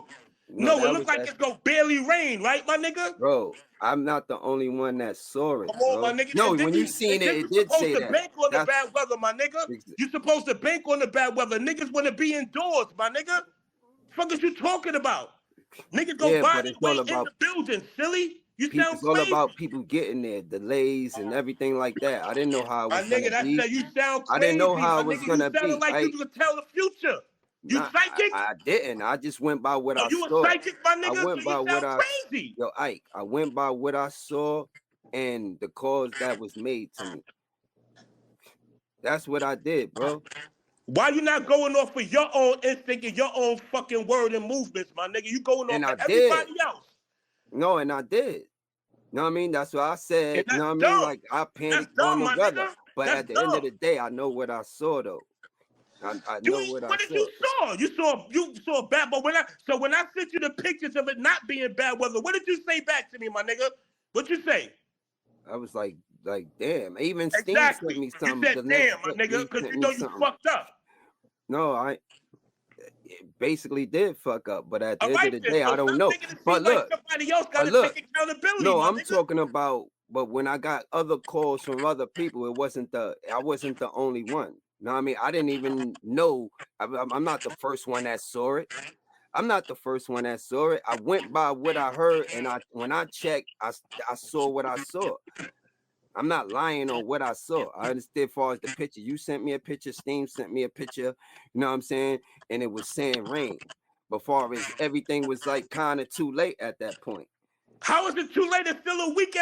No, it looked like it's gonna barely rain, right, my nigga? Bro, I'm not the only one that saw it, Come on, bro. my nigga. No, when you seen it, it did say that. You're supposed to bank on the bad weather, my nigga. You're supposed to bank on the bad weather. Niggas want to be indoors, my nigga. Fuck is you talking about? Niggas go buy their way in the building, silly. You sound It's all crazy. about people getting there, delays and everything like that. I didn't know how it was My nigga, gonna be. you sound crazy. I didn't know how it was gonna be. You sounded like you could tell the future. You psychic? I didn't. I just went by what I you saw. a psychic, my nigga? I went by what crazy. Yo, Ike, I went by what I saw and the calls that was made to me. That's what I did, bro. Why you not going off of your own instinct and your own fucking word and movements, my nigga? You going off of everybody else. No, and I did. You know what I mean? That's what I said. You know what I mean? Dumb. Like I panicked on the weather. But at the end of the day, I know what I saw though. I know what I saw. What did you saw? You saw bad, but when I sent you the pictures of it not being bad weather, what did you say back to me, my nigga? What you say? I was like damn. Even Steve sent me something. You said damn, my nigga, because you know you fucked up. No, I basically did fuck up, but at the end of the day, I don't know. But look, somebody else got to take accountability. No, I'm talking about. But when I got other calls from other people, I wasn't the only one. You know what I mean? I didn't even know. I'm not the first one that saw it. I'm not the first one that saw it. I went by what I heard, and when I checked, I saw what I saw. I'm not lying on what I saw. I understood as far as the picture. You sent me a picture, Steam sent me a picture, you know what I'm saying? And it was saying rain. But far as everything was like kind of too late at that point. How is it too late? It's still a week.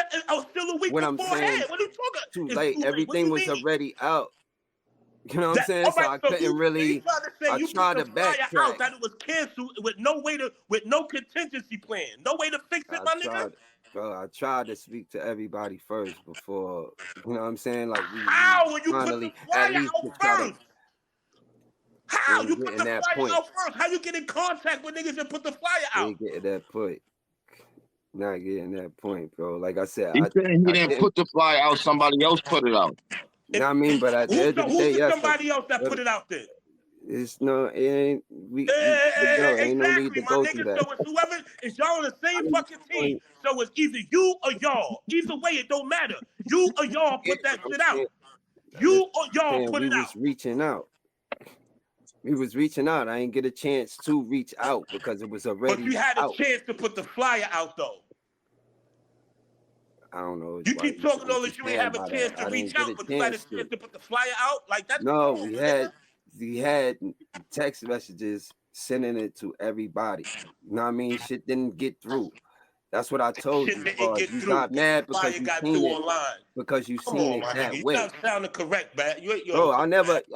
Still a week What I'm beforehand. saying, What are you talking? too It's late. too late. Everything was already out. You know what I'm saying? All So right, I so couldn't you really. trying to say I you tried put to the flyer out backtrack. that it was canceled with no contingency plan, no way to fix it, my nigga. Bro, I tried to speak to everybody first before, you know what I'm saying? Like How when you put the finally flyer at least to out try to first? How you put getting the that flyer point. out first? How you get in contact with niggas and put the flyer out? They getting that point. Not getting that point, bro. Like I said, He said he didn't put the flyer out. Somebody else put it out. I mean, but at the end of the day, yes. Somebody else that put it out there? It's no, it ain't. Ain't no need Exactly, to my go nigga. through that. So it's whoever is y'all on the same fucking team. So it's either you or y'all. Either way, it don't matter. You or y'all put that shit out. You or y'all put it out. We was reaching out. We was reaching out. I ain't get a chance to reach out because it was already. But you had a out. chance to put the flyer out though. I don't know. You keep talking all this. You ain't have a chance to reach out, but you had a chance to put the flyer out. Like that's no. We had text messages sending it to everybody. You know what I mean? Shit didn't get through. That's what I told you. You got mad because you seen it online. Because you seen it that way. You're not sounding correct, man. Bro, I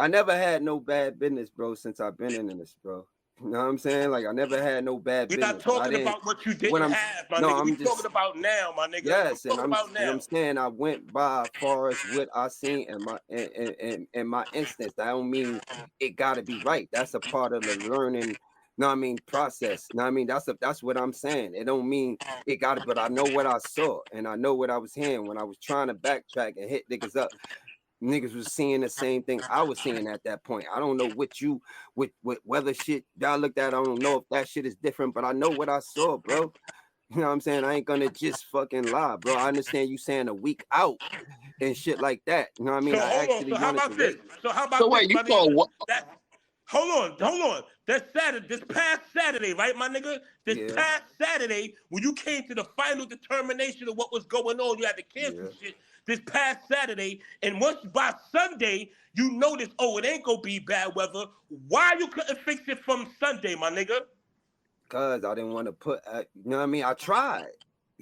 never had no bad business, bro, since I've been in this, bro. You know what I'm saying? Like I never had no bad business. We're not talking about what you didn't have, my nigga. We're talking about now, my nigga. Yes, and I'm saying I went by as far as what I seen in my instance. That don't mean it gotta be right. That's a part of the learning. Know what I mean? Process. Know what I mean? That's what I'm saying. It don't mean it got it, but I know what I saw and I know what I was hearing when I was trying to backtrack and hit niggas up. Niggas was seeing the same thing I was seeing at that point. I don't know what whether shit y'all looked at. I don't know if that shit is different, but I know what I saw, bro. You know what I'm saying? I ain't gonna just fucking lie, bro. I understand you saying a week out and shit like that. You know what I mean? So how about this? So how about this? Wait, you thought what? Hold on. That's Saturday. This past Saturday, right, my nigga? This past Saturday, when you came to the final determination of what was going on, you had to cancel shit. This past Saturday, and once by Sunday, you noticed, oh, it ain't gonna be bad weather. Why you couldn't fix it from Sunday, my nigga? Cause I didn't want to put, you know what I mean? I tried.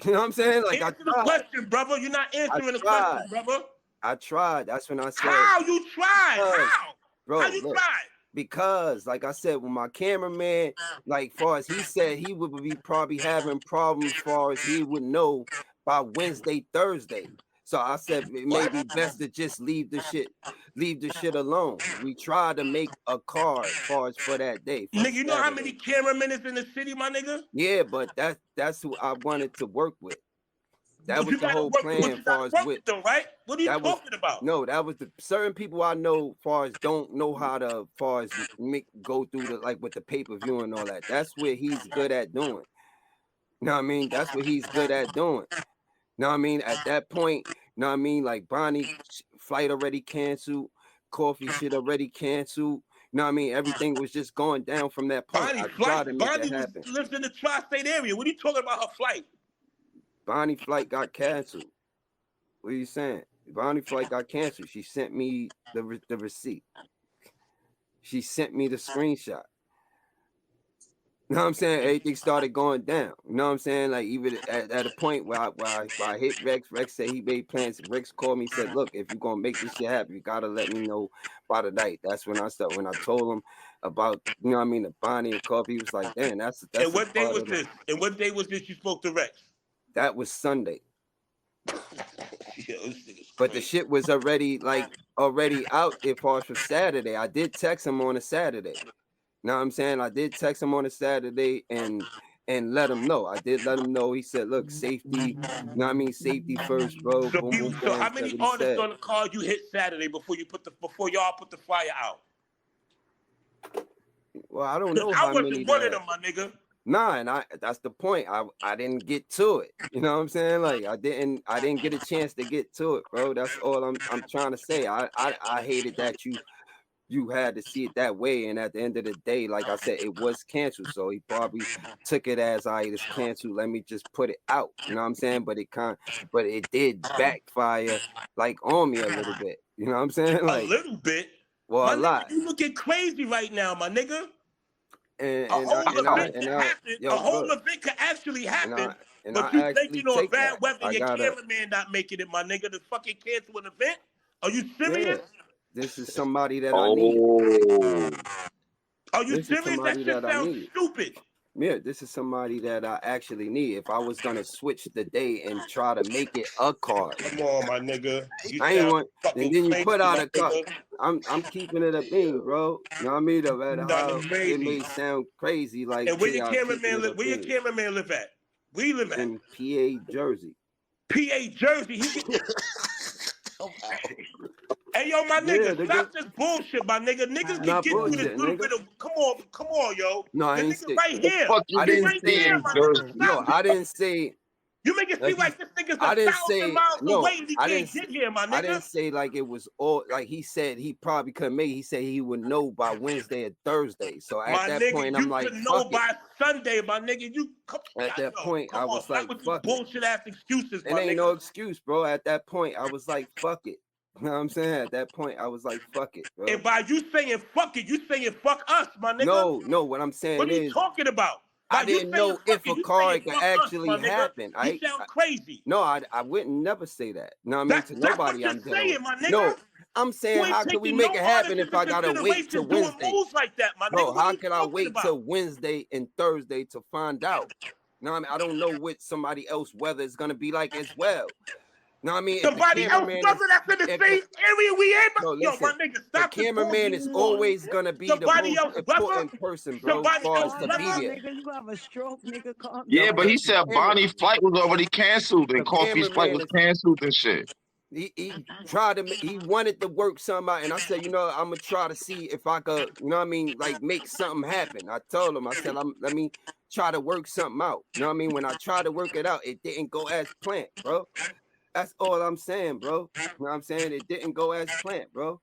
You know what I'm saying? Like Answer the question, brother. You're not answering the question, brother. I tried. That's when I said. How you tried? How? Bro, how you tried? Because, like I said, when my cameraman, like far as he said, he would be probably having problems far as he would know by Wednesday, Thursday. So I said it may be best to just leave the shit alone. We tried to make a card far as for that day. Nigga, you know how many cameramen is in the city, my nigga? Yeah, but that's who I wanted to work with. That was the whole plan far as with them, right? What are you talking about? No, that was the certain people I know far as don't know how to far as go through the like with the pay-per-view and all that. That's what he's good at doing. You know what I mean? That's what he's good at doing. Know what I mean? At that point, know what I mean? Like Bonnie flight already canceled, coffee shit already canceled. Know what I mean? Everything was just going down from that point. Bonnie lives in the tri-state area. What are you talking about her flight? Bonnie flight got canceled. What are you saying? Bonnie flight got canceled. She sent me the receipt. She sent me the screenshot. You know what I'm saying? Everything started going down. You know what I'm saying? Like even at a point where I hit Rex. Rex said he made plans. Rex called me, said, "Look, if you're gonna make this shit happen, you gotta let me know by the night." That's when I started. When I told him about, you know what I mean, the Bonnie and coffee, he was like, "Damn, that's." And what day was this? And what day was this you spoke to Rex? That was Sunday. But the shit was already out there for Saturday. I did text him on a Saturday. Know what I'm saying? I did text him on a Saturday and let him know. I did let him know. He said, "Look, safety, you know what I mean? Safety first, bro." So, so how many artists on the card you hit Saturday before y'all put the flyer out? Well, I don't know how many. I wasn't one of them, my nigga. Nah, and that's the point. I didn't get to it. You know what I'm saying? Like I didn't get a chance to get to it, bro. That's all I'm trying to say. I hated that you you had to see it that way. And at the end of the day, like I said, it was canceled. So he probably took it as it's canceled. Let me just put it out. You know what I'm saying? But it did backfire like on me a little bit. You know what I'm saying? Like a little bit. well, My a lot. nigga, you looking crazy right now, my nigga. And A whole event could happen. yo, A whole look, event could actually happen. and But I you actually thinking on take bad that. weather, I your gotta, cameraman not making it, my nigga, to fucking cancel an event? Are you yeah. serious? This is somebody that I need. Oh, Are you This is serious? That somebody shit that I sounds need. stupid. Yeah, this is somebody that I actually need. If I was gonna switch the day and try to make it a card, Come on, my nigga. You I ain't sound want. fucking And then you crazy, put out my a card. nigga. I'm keeping it a bean, bro. You know what I mean? No matter how Sounding it crazy. may sound crazy, like And where your I'm keeping cameraman it a live? Where your bean. cameraman live at? Where you live at? In PA, Jersey. PA, Jersey. He get... Hey, yo, my nigga, Yeah, stop this bullshit, my nigga. Niggas can not get you this bullshit, little nigga. bit of. Come on, yo. No, I The ain't nigga say. right the here. fuck you I He didn't right didn't say. see there, in my Jersey? nigga. No, Stop. I didn't say. You make it seem like this nigga's I didn't 1,000 say miles no. away and he I can't didn't. get here, my I didn't nigga. say like it was all like he said he probably couldn't make it. He said he would know by Wednesday or Thursday. So at My that nigga, point, you I'm like, could know fuck it. by Sunday, my nigga. You come, At that point, I was like, with fuck it. bullshit ass excuses, It my ain't nigga. no excuse, bro. At that point, I was like, fuck it. You know what I'm saying? At that point, I was like, fuck it, bro. And by you saying fuck it, you saying fuck us, my nigga. No, what I'm saying What are you is talking about? I By you didn't saying know fuck if it, a you card saying could fuck us, actually my nigga. happen. You sound crazy. No, I wouldn't never say that. No, I mean to That's what nobody you're I'm dealing saying, with. my nigga. No, I'm You saying ain't how could we taking make no it happen artist if I into gotta wait till consideration doing Wednesday? moves like that, my No, nigga. What are how you could I talking wait about? till Wednesday and Thursday to find out? No, I mean I don't know what somebody else weather is gonna be like as well. No, I mean if Somebody the else cameraman brother that's in the if same area we in. no, Yo, listen, my nigga, the stop this cameraman bullshit. is always gonna be the Somebody most else brother. important person, bro, as Somebody far else as to Calm be down, there. nigga. You have a stroke, nigga. Calm Yeah, down. but he said camera- Bonnie's flight was already canceled and The Coffee's flight cameraman was is canceled and shit. he tried to he wanted to work something out, and I said, you know, I'm gonna try to see if I could, you know what I mean, like make something happen. I told him, I said, let me try to work something out. You know what I mean? When I tried to work it out, it didn't go as planned, bro. That's all I'm saying, bro. You know what I'm saying? It didn't go as planned, bro.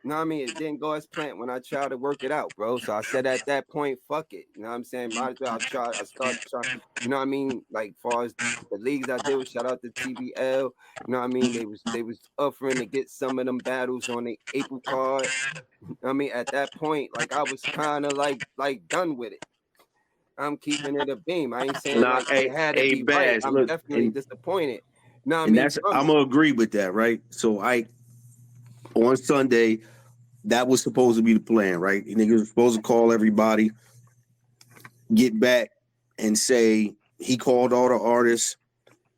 You know what I mean? It didn't go as planned when I tried to work it out, bro. So I said at that point, fuck it. You know what I'm saying? Might as well I started trying, you know what I mean? Like far as the leagues I did, shout out to TBL. You know what I mean? They was offering to get some of them battles on the April card. I mean, at that point, like I was kind of like done with it. I'm keeping it a beam. I ain't saying Nah, like it had to be right. Bazz, I'm look, definitely disappointed. You know what I and mean? that's From I'm it. gonna agree with that, right? So on Sunday, that was supposed to be the plan, right? Niggas was supposed to call everybody, get back, and say he called all the artists.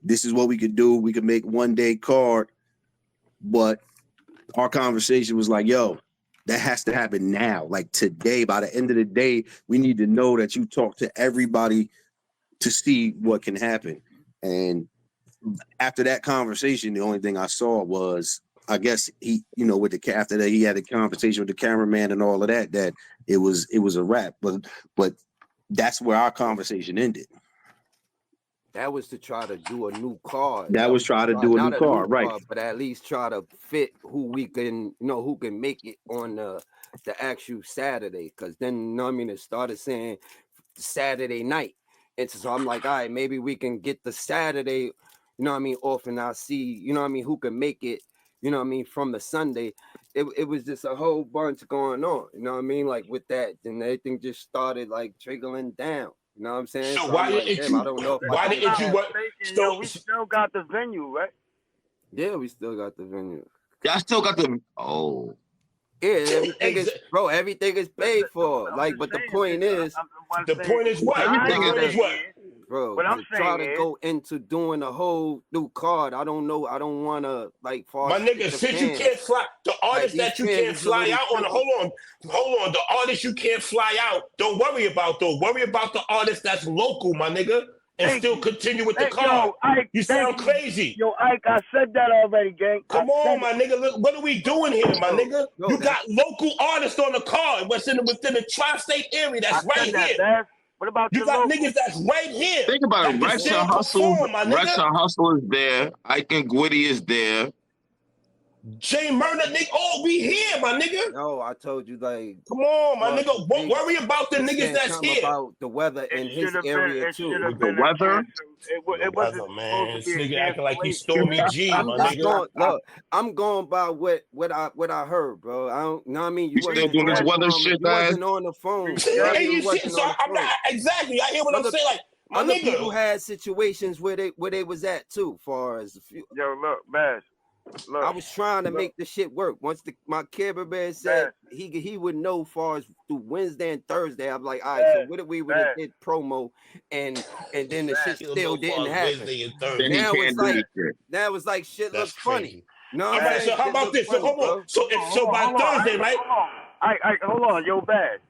This is what we could do. We could make one day card, but our conversation was like, yo, that has to happen now, like today. By the end of the day, we need to know that you talk to everybody to see what can happen. And after that conversation, the only thing I saw was, I guess he, you know, with the after that he had a conversation with the cameraman and all of that, that it was a wrap. But that's where our conversation ended. That was to try to do a new card. That was try to do a new card, right? But at least try to fit who we can, you know, who can make it on the actual Saturday. Because then, you know what I mean, it started saying Saturday night. And so I'm like, all right, maybe we can get the Saturday, you know what I mean, off, and I'll see, you know what I mean, who can make it, you know what I mean, from the Sunday. It was just a whole bunch going on, you know what I mean, like with that. And everything just started like trickling down. You know what I'm saying? So So why I'm like, didn't damn, you? I don't know if Why I can didn't get you that. work? Yo, we still got the venue, right? Yeah, we still got the venue. Y'all still got the Yeah, everything is, bro, everything is paid for. Like, but the point is, The point is what? Everything The point is what? bro, What I'm to try saying to is- go into doing a whole new card. I don't know. I don't want to like fall. My nigga, since you can't fly, the artist these that you fans can't is a fly little out on, hold on, the artist you can't fly out, don't worry about though. Worry about the artist that's local, my nigga, and still continue with the card. Yo, Ike, You sound crazy. Yo, Ike, I said that already, gang. Come on, my nigga. Look, what are we doing here, my nigga? You got local artists on the card within the tri-state area that's right here. That, what about you got niggas that's right here? Think about it. that can Rex still and Hustle, perform, my Rex nigga. and Hustle is there. Ike and Gwitty is there. Jay Murder, nigga. Oh, we here, my nigga. No, I told you, like, Come on, my well, nigga. Don't worry about the he's niggas saying that's something here. about the weather in It his should have been. area It too. should have The been a weather? cancel. It The wasn't weather, supposed man. to This be a nigga acting like he's cancellation. Stormy G, I'm my just nigga. going. Look, I'm going by what I heard, bro. I don't know. What I mean, You still doing this weather shit, you wasn't man? on the phone. Yeah, Earlier, you you see, wasn't so on the I'm phone. not exactly. I hear what I'm Other- saying. Like, my Other people nigga. had situations where they was at too. Far as a few, Yo, look, Bazz. Look, I was trying to make the shit work. Once my cameraman said he would know far as through Wednesday and Thursday, I'm like, all right, so what if we would have did promo and then the shit He'll still know didn't for happen. Wednesday and Then Thursday. he Now can't it's do like this shit. now it's like shit That's looks funny. crazy. No, All right, so how about this? So hold on. So by Thursday, right? Hold on, yo, Bazz.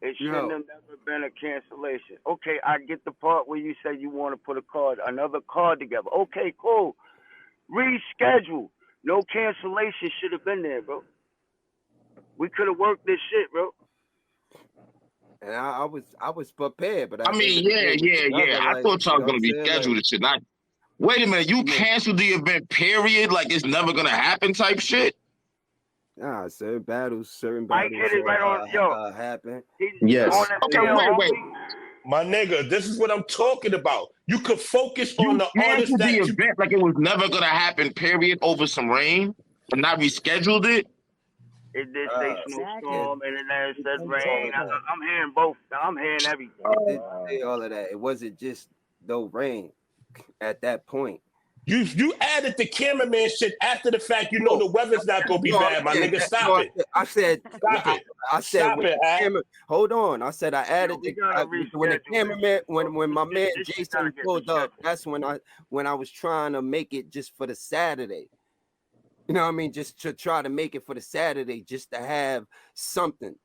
It shouldn't Yo. have never been a cancellation. Okay, I get the part where you say you want to put another card together. Okay, cool. Reschedule. No cancellation should have been there, bro. We could have worked this shit, bro. And I was prepared, but I mean, yeah. I thought y'all was gonna reschedule this shit. Not, wait a minute, you canceled the event, period? Like it's never gonna happen type shit? Nah, certain battles Mike hit it right on, happen. Yes. Okay, wait. My nigga, this is what I'm talking about. You could focus on the artist Canceled that the you... event like it was never gonna happen, period, over some rain, and not rescheduled it? It did say snowstorm, and then it said rain. I'm hearing both. I'm hearing everything. It did say all of that. It wasn't just no rain at that point. You added the cameraman shit after the fact. You know the weather's not gonna be bad, my nigga. Stop it. I said, stop it. I said, stop it. Hold on. I said I added when the cameraman when my man Jason pulled up. That's when I was trying to make it just for the Saturday. You know what I mean? Just to try to make it for the Saturday, just to have something.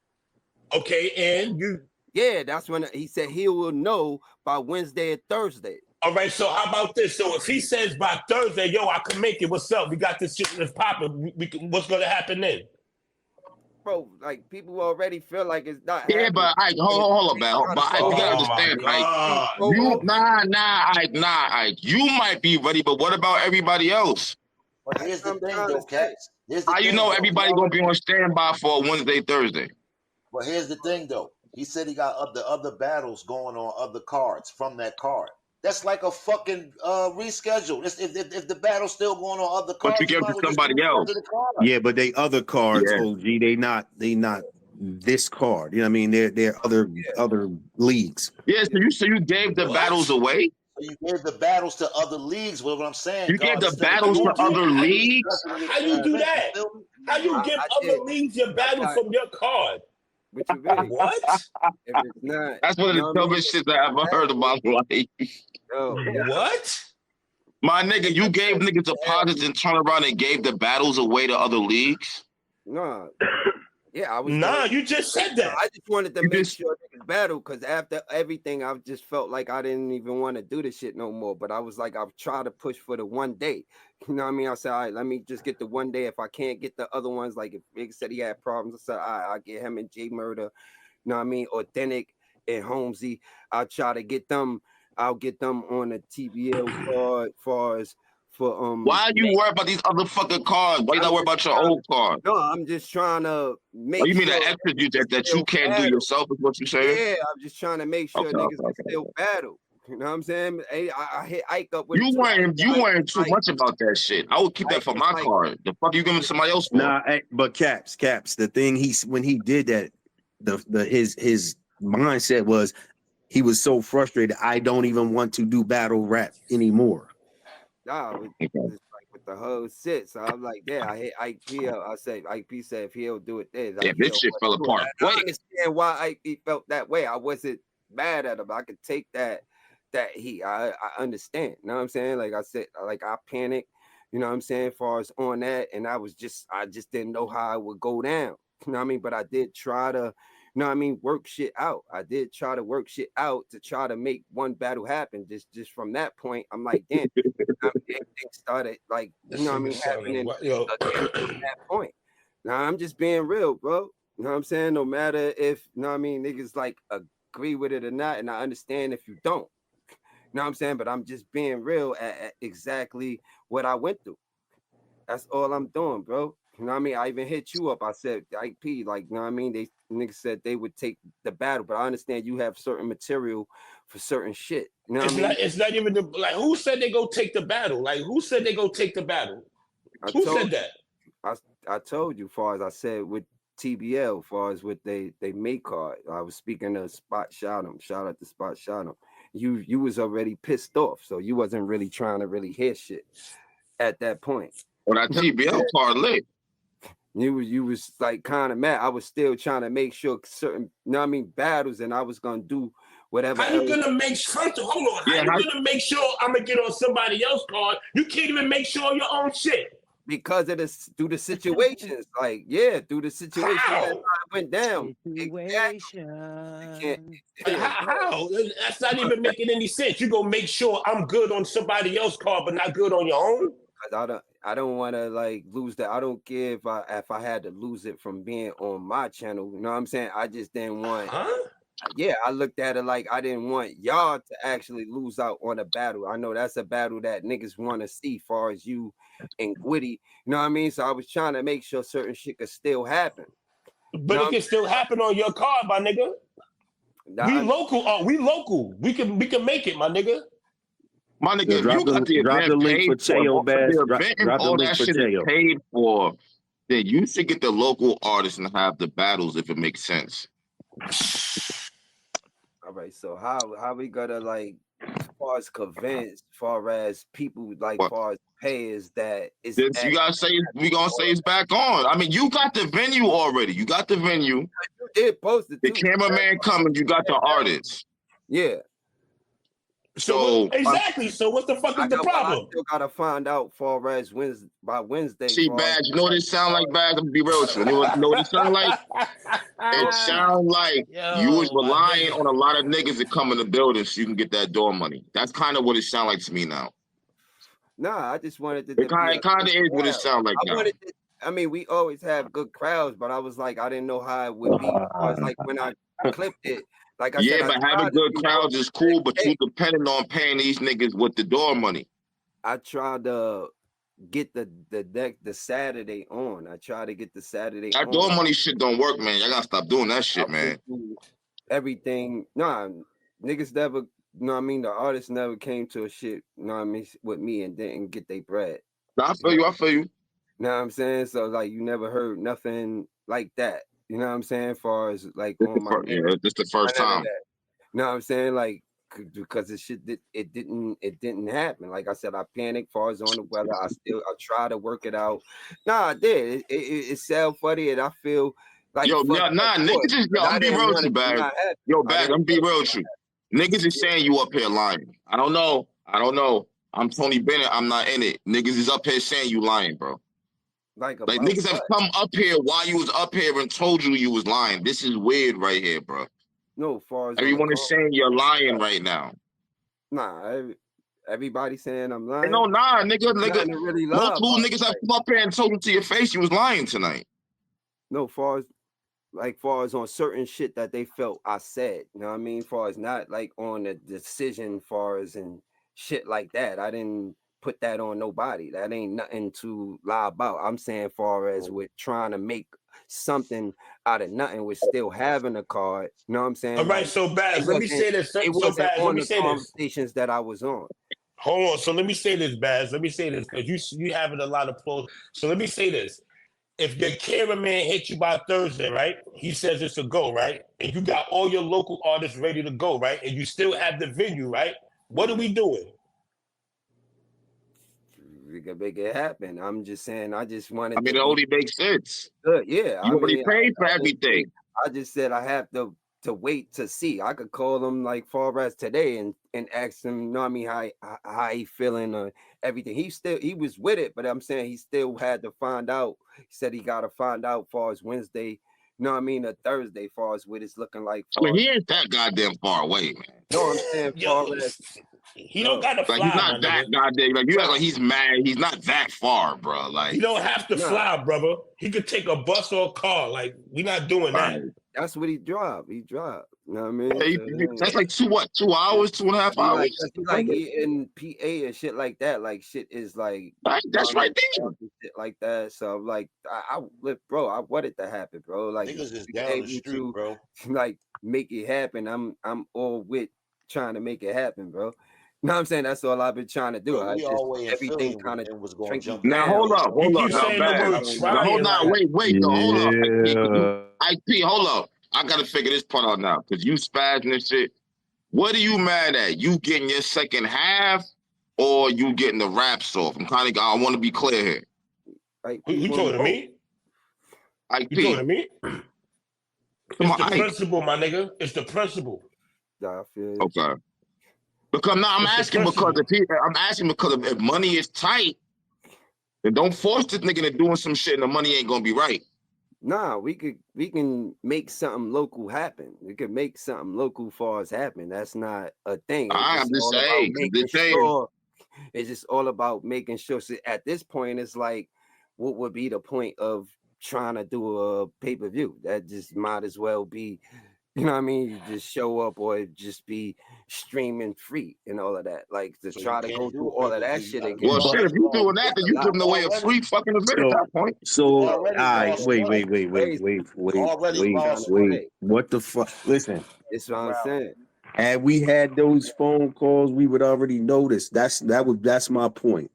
Okay, and you. Yeah, that's when he said he will know by Wednesday and Thursday. All right, so how about this? So if he says by Thursday, yo, I can make it. What's up? We got this shit that's popping. What's gonna happen then? Bro, like people already feel like it's not. Yeah, but Ike, hold up, man. But Ike, you gotta understand, Ike. You might be ready, but what about everybody else? But here's the thing, though, Cats. How you know everybody gonna be on standby for a Wednesday, Thursday? But here's the thing, though. He said he got the other battles going on other cards from that card. That's like a fucking reschedule. If the battle's still going on other cards, but you give it to somebody else. Yeah, but they other cards, OG. They not this card. You know what I mean? They're other leagues. Yeah, so you gave the battles away. So you gave the battles to other leagues. What I'm saying? You gave the battles to other leagues. How you do that? How you give other leagues your battle from your card? What you really? What? If it's not, that's one of the dumbest shit I ever heard in my life. What? My nigga, you gave niggas deposits and turned around and gave the battles away to other leagues? No. Yeah, I was. Nah, you just said that. I just wanted to make sure niggas battle because after everything, I just felt like I didn't even want to do this shit no more. But I was like, I've tried to push for the one day. You know what I mean? I said, all right, let me just get the one day. If I can't get the other ones, like if Big said he had problems, I said, all right, I'll get him and J Murder. You know what I mean? Authentic and Holmesy. I'll try to get them. I'll get them on the TBL card for why are you worried about these other fucking cards? Why you not worried about your old card? No, I'm just trying to make you mean sure the extra that you can't do yourself is what you saying? Yeah, I'm just trying to make sure niggas can still battle. You know what I'm saying? I hit Ike up with you weren't too much about that shit. I would keep that for my card. The fuck you giving to somebody else for? Nah, but Caps. The thing when he did that, his mindset was he was so frustrated. I don't even want to do battle rap anymore. Nah, it's like with the whole shit. So I'm like, yeah, I hit Ike P up. I say Ike P said if he'll do it then. Yeah, this shit fell apart. I understand why Ike P felt that way. I wasn't mad at him. I could take that I understand. You know what I'm saying? Like I said, like I panicked, you know what I'm saying, as far as on that. And I just didn't know how it would go down. You know what I mean? But I did try to, you know what I mean, work shit out. I did try to work shit out to try to make one battle happen. Just from that point, I'm like, damn, everything started like, you know what I mean, happening again from that point. Now I'm just being real, bro. You know what I'm saying? No matter if, you know what I mean, niggas like agree with it or not, and I understand if you don't. You know what I'm saying? But I'm just being real at exactly what I went through. That's all I'm doing, bro. You know what I mean? I even hit you up. I said, IKE P, like, you know what I mean? They niggas said they would take the battle, but I understand you have certain material for certain shit. You know what I mean? It's not even the like. Who said they go take the battle? Like, who said they go take the battle? Who said that? I told you, far as I said with TBL, far as with they make card. I was speaking of Spot Shot 'em. Shout out to Spot Shot 'em. You was already pissed off, so you wasn't really trying to really hear shit at that point. Well, that TBL part lit. You was like kind of mad. I was still trying to make sure certain, you know what I mean, battles, and I was gonna do whatever. How you gonna make sure? Hold on. How you gonna make sure I'm gonna get on somebody else's card? You can't even make sure your own shit. Because of this, through the situations, like through the situation that went down. Situation. How? That's not even making any sense. You gonna make sure I'm good on somebody else's card, but not good on your own? Because I don't want to like lose that. I don't care if I had to lose it from being on my channel. You know what I'm saying? I just didn't want. Yeah, I looked at it like I didn't want y'all to actually lose out on a battle. I know that's a battle that niggas want to see, far as you and Gwitty. You know what I mean? So I was trying to make sure certain shit could still happen. But it can still happen on your card, my nigga. We local. We local. We can make it, my nigga. My nigga, if you got the event paid for, the event all that shit is paid for, then you should get the local artists and have the battles if it makes sense. All right, so how we gotta like, as far as convince, far as people like, far as payers that is. You gotta say we gonna say it's back on. I mean, you got the venue already. You got the venue. You did post it. The cameraman coming. You got the artists. Yeah. So exactly. So what the fuck is the problem? I still gotta find out far as by Wednesday. See, Bazz, you know what it sound like, Bazz? I'm gonna be real with you. You know what it sound like? It sound like you was relying on a lot of niggas to come in the building so you can get that door money. That's kind of what it sound like to me now. Nah, I just wanted to. It kind of is what it sound like now. I mean, we always have good crowds, but I was like, I didn't know how it would be. I was like, when I clipped it. Like I said, but having good crowds is cool, but you depending on paying these niggas with the door money. I tried to get the Saturday on. I tried to get the Saturday that door money shit don't work, man. Y'all gotta stop doing that shit, man. Everything, niggas never, you know what I mean? The artists never came to a shit, you know what I mean, with me and didn't get their bread. I feel you. You know what I'm saying? So like, you never heard nothing like that. You know what I'm saying? As far as like on my this the first time. You know what I'm saying? Like, because it didn't happen. Like I said, I panicked far as on the weather. I try to work it out. I did. It sound funny, and I feel like niggas just I'm be real with you, Bazz. Bazz, I'm be real with you. Niggas is saying you up here lying. I don't know. I'm Tony Bennett. I'm not in it. Niggas is up here saying you lying, bro. Like niggas have come up here while you was up here and told you was lying. This is weird right here, bro. No, far as everyone is saying you're lying right now. Nah, everybody saying I'm lying. No, nigga. Really multiple niggas have come up here and told you to your face you was lying tonight. No, far as on certain shit that they felt I said. You know what I mean? Far as not like on the decision, far as and shit like that. I didn't put that on nobody. That ain't nothing to lie about. I'm saying far as with trying to make something out of nothing with still having a card. You know what I'm saying? All right, so Bazz, let me say this. It wasn't on the conversations that I was on. Hold on. So let me say this, Bazz. Let me say this, because you having a lot of pulls. So let me say this. If your cameraman hit you by Thursday, right? He says it's a go, right? And you got all your local artists ready to go, right? And you still have the venue, right? What are we doing? We can make it happen. I'm just saying. I just wanted. I mean, it only makes sense. Good, yeah. You already paid for everything. I just said I have to wait to see. I could call him like far as today and ask him. You know what I mean? How he feeling or everything. He was with it, but I'm saying he still had to find out. He said he got to find out far as Wednesday. You know what I mean? Or Thursday, far as what it's looking like. I mean, he ain't that goddamn far away, man. No, I'm saying far as He don't got to fly, Like he's not my that nigga. goddamn. Like you act like he's mad. He's not that far, bro. Like He don't have to Nah. fly, brother. He could take a bus or a car. Like, we not doing that. right. That's what he dropped. He dropped. You know what I mean? Hey, that's like 2 hours, 2.5 He hours. like, he like he in PA and shit like that. Like shit is like Right, that's right there. shit like that. So like I bro, I want it to happen, bro. Like Niggas is we down able the street, to, bro. like make it happen. I'm all with trying to make it happen, bro. You know what I'm saying? That's all I've been trying to do. Bro, I we just always in everything Philly kind of and was going to trickles jump. Now down. hold up. You keep Now saying the Bazz. word Now, Now hold trying. on. Like, Wait. No, hold up. Yeah. IP, hold up. I gotta figure this part out now because you spazzing and shit. What are you mad at? You getting your second half or you getting the raps off? I want to be clear here. like who people talking to know. me? IP. You talking to me? Come It's on, the Ike. principle, my nigga. It's the principle. I feel you. Okay. Because now I'm It's the asking because if money is tight, then don't force this nigga into doing some shit and the money ain't gonna be right. Nah, we can make something local happen. We could make something local for us happen. That's not a thing. It's I'm just just all about saying. making sure. It's just all about making sure. So at this point, it's like, what would be the point of trying to do a pay-per-view? That just might as well be, you know what I mean? You just show up or it just be streaming free and all of that. Like to So try you to can't go do through a all of that pay-per-view. shit You again. Well, gotta shit, if you doing that, then you Lot. giving away a free fucking event at that point. So, already all right, lost wait. Already lost money. What the fuck? Listen, That's what I'm saying. had we had those phone calls, we would already know this. That's my point.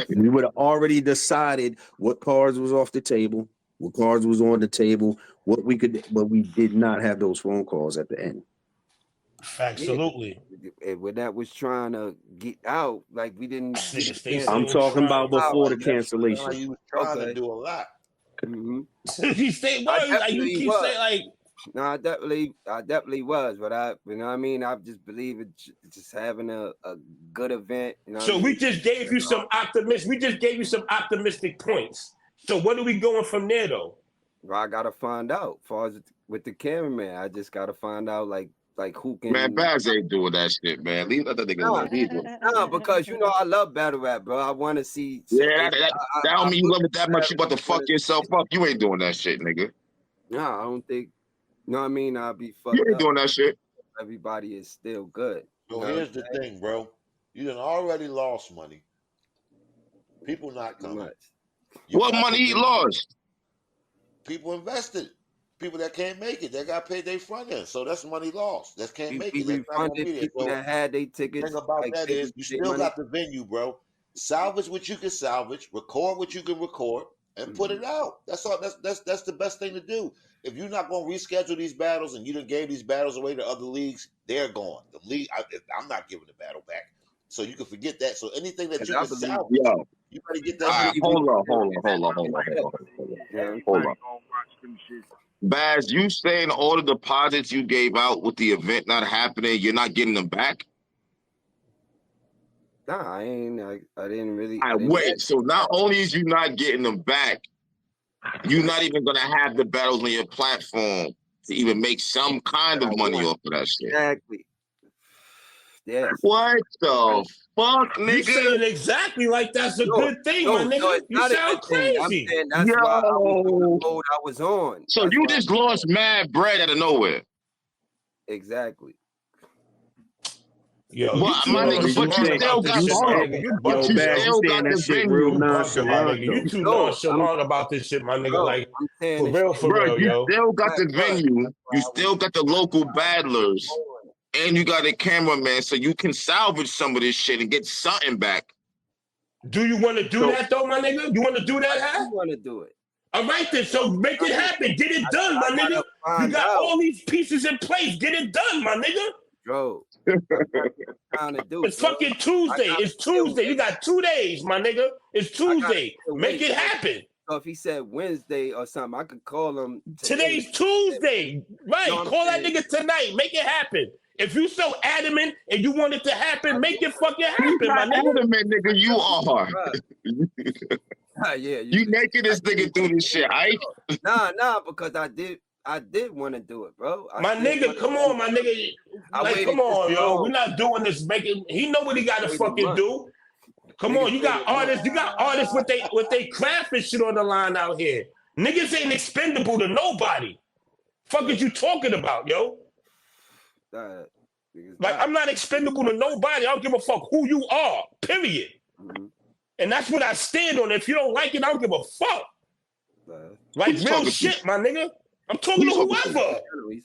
We would have already decided what cards was off the table, what cards was on the table, what we could, but we did not have those phone calls at the end. Absolutely. And when that was trying to get out, like we didn't. Nigga, stay I'm talking about before the Now cancellation. you was trying Okay. to do a lot. He stay why like you definitely keep was. saying like No, I definitely was, but you know what I mean? I just believe it just having a good event. You know what so I mean? we just gave you some optimistic points. So what are we going from there though? Well, I gotta find out. As far as with the cameraman, I just gotta find out like who can. Man, Bazz ain't doing that shit, man. Leave that nigga alone. No, because you know I love battle rap, bro. I want to see. Yeah, that don't mean you love it that much. You about to fuck yourself up. You ain't doing that shit, nigga. No, I don't think. You know what I mean? I'll be fucked You ain't up. doing that shit. Everybody is still good. So here's the thing, bro. You done already lost money. People not coming. What money he lost? People invested. People that can't make it, they got paid their front end. So that's money lost. That can't make it. That's not gonna be there. People So that had their tickets. the thing about that is you still got the venue, bro. Salvage what you can salvage, record what you can record, and put it out. That's all. That's the best thing to do. If you're not going to reschedule these battles and you done gave these battles away to other leagues, they're gone. The league, I'm not giving the battle back. So you can forget that. So anything that you can salvage, you better get that. Hold on. Bazz, you saying all the deposits you gave out with the event not happening, you're not getting them back? Nah, I ain't. I didn't really. Wait. So not only is you not getting them back, you're not even gonna have the battles on your platform to even make some kind of money off of that shit. Exactly. Yes. What the fuck, nigga? You saying it exactly like that's a good thing, my nigga. No, it's you not a sound good thing. I'm crazy. saying that's why I was on the road I was on. So That's you why just lost mad bread out of nowhere. Exactly. Yo, But my nigga, but you still got the venue. You too nonchalant about this shit, my nigga. Like for real, you yo. still got the venue. You still got the local battlers, and you got a cameraman, so you can salvage some of this shit and get something back. Do you want to do that though, my nigga? You want to do that, huh? I want to do it. All right then, so make it happen. Get it done, my nigga. You got all these pieces in place. Get it done, my nigga. Bro, trying to do it's fucking Tuesday. It's Tuesday. You got 2 days, my nigga. It's Tuesday. Make it happen. So if he said Wednesday or something, I could call him. Today's Tuesday. Right. Call that nigga tonight. Make it happen. If you so adamant and you want it to happen, make it fucking happen, my nigga. Adamant, nigga, you are. Yeah, you making this nigga do this shit, right? Nah, because I did. I did want to do it, bro. My nigga, come on, my nigga. Like, come on, yo. We're not doing this. He know what he got to fucking do. Come on, you got artists with they craft and shit on the line out here. Niggas ain't expendable to nobody. Fuck is you talking about, yo? Like, I'm not expendable to nobody. I don't give a fuck who you are, period. Mm-hmm. And that's what I stand on. If you don't like it, I don't give a fuck. Like, real shit, my nigga. I'm talking to whoever.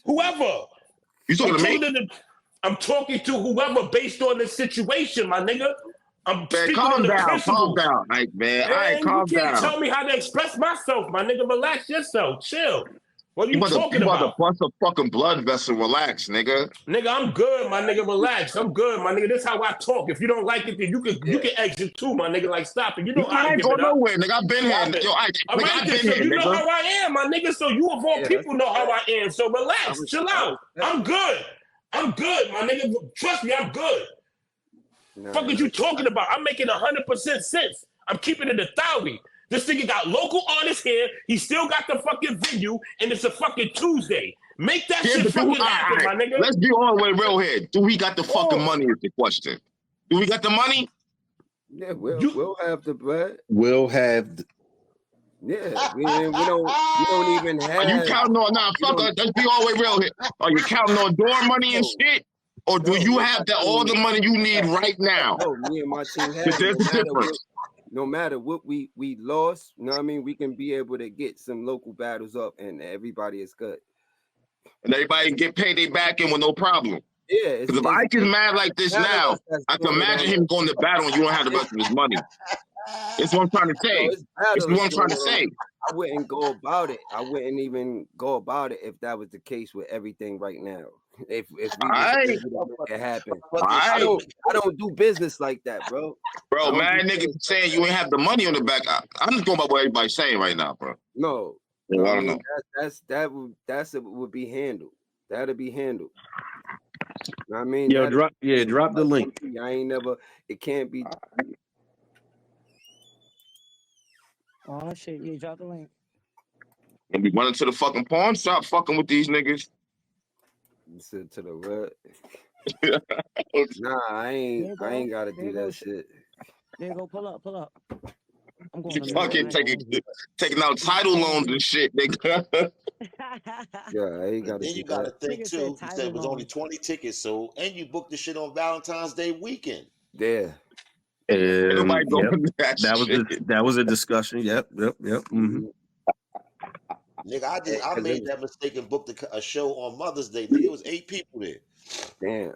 Whoever. You talking to me? I'm talking to whoever based on the situation, my nigga. I'm speaking calm on the down, principle. calm down, Ike, man. You can't tell me how to express myself, my nigga. Relax yourself. Chill. What are you talking about? You about to bust a fucking blood vessel. Relax, nigga. Nigga, I'm good, my nigga. Relax. I'm good, my nigga. This is how I talk. If you don't like it, then you can exit too, my nigga. Like, stop it. You know I ain't going nowhere, nigga. I've been here. Yo, I've been here, you know how I am, my nigga. So you of all people know how I am. So relax. Chill out. I'm good. I'm good, my nigga. Trust me, I'm good. Fuck is you talking about? I'm making 100% sense. I'm keeping it 1,000. This nigga got local artists here. He still got the fucking venue, and it's a fucking Tuesday. Make that shit fucking happen, my nigga. Let's be all the way real here. Do we got the fucking money is the question. Do we got the money? Yeah, we'll have the bread. We'll have Yeah, we don't even have. Are you counting on let's be all the way real here. Are you counting on door money and shit? Or do you have all the money you need right now? No, me and my team have there's a difference. No matter what we lost, you know what I mean? We can be able to get some local battles up and everybody is good. And everybody can get paid their back in with no problem. Yeah. Because if Ike is mad like this now, I can imagine him going to battle and you don't have the rest of his money. That's what I'm trying to say. That's what I'm trying to say. I wouldn't go about it. I wouldn't even go about it if that was the case with everything right now. If we make it happen. I don't do business like that, bro. Bro, man, niggas saying you ain't have the money on the back. I'm just going by what everybody's saying right now, bro. No. I don't know. That would be handled. That'll be handled. You know what I mean? Yo, drop the link. I ain't never. It can't be. Oh shit! Yeah, drop the link. And we running to the fucking pawn shop, fucking with these niggas. Sit to the what? Nah, I ain't gotta do that shit. There you go, pull up. I'm going to fucking taking out title loans and shit, nigga. Yeah, I ain't gotta. Then you gotta think too. You said it was only 20 tickets, so and you booked the shit on Valentine's Day weekend. Yeah. That was a discussion. Yep. Mm-hmm. Nigga, I made that mistake and booked a show on Mother's Day. Nigga, it was 8 people there. Damn.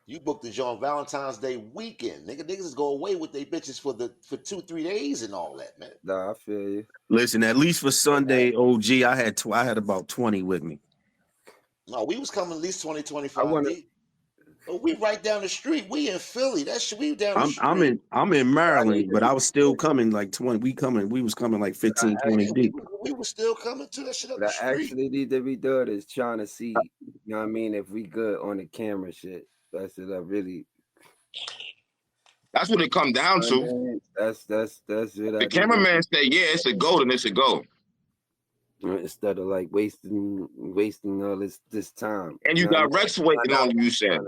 You booked the show on Valentine's Day weekend. Niggas go away with their bitches for 2-3 days and all that, man. Nah, I feel you. Listen, at least for Sunday, OG, I had about 20 with me. No, we was coming at least 20, 25. We right down the street. We in Philly. That shit. We down the street. I'm in Maryland, but I was still coming like 20. We was coming like 15, 20 deep. We was still coming to that shit up the street. Actually need to be doing is trying to see, you know what I mean, if we good on the camera shit. That's it. That's what it come down to. That's it. The cameraman say, yeah, it's a go, then it's a go. Instead of like wasting all this time. And you got Rex waiting on you, said.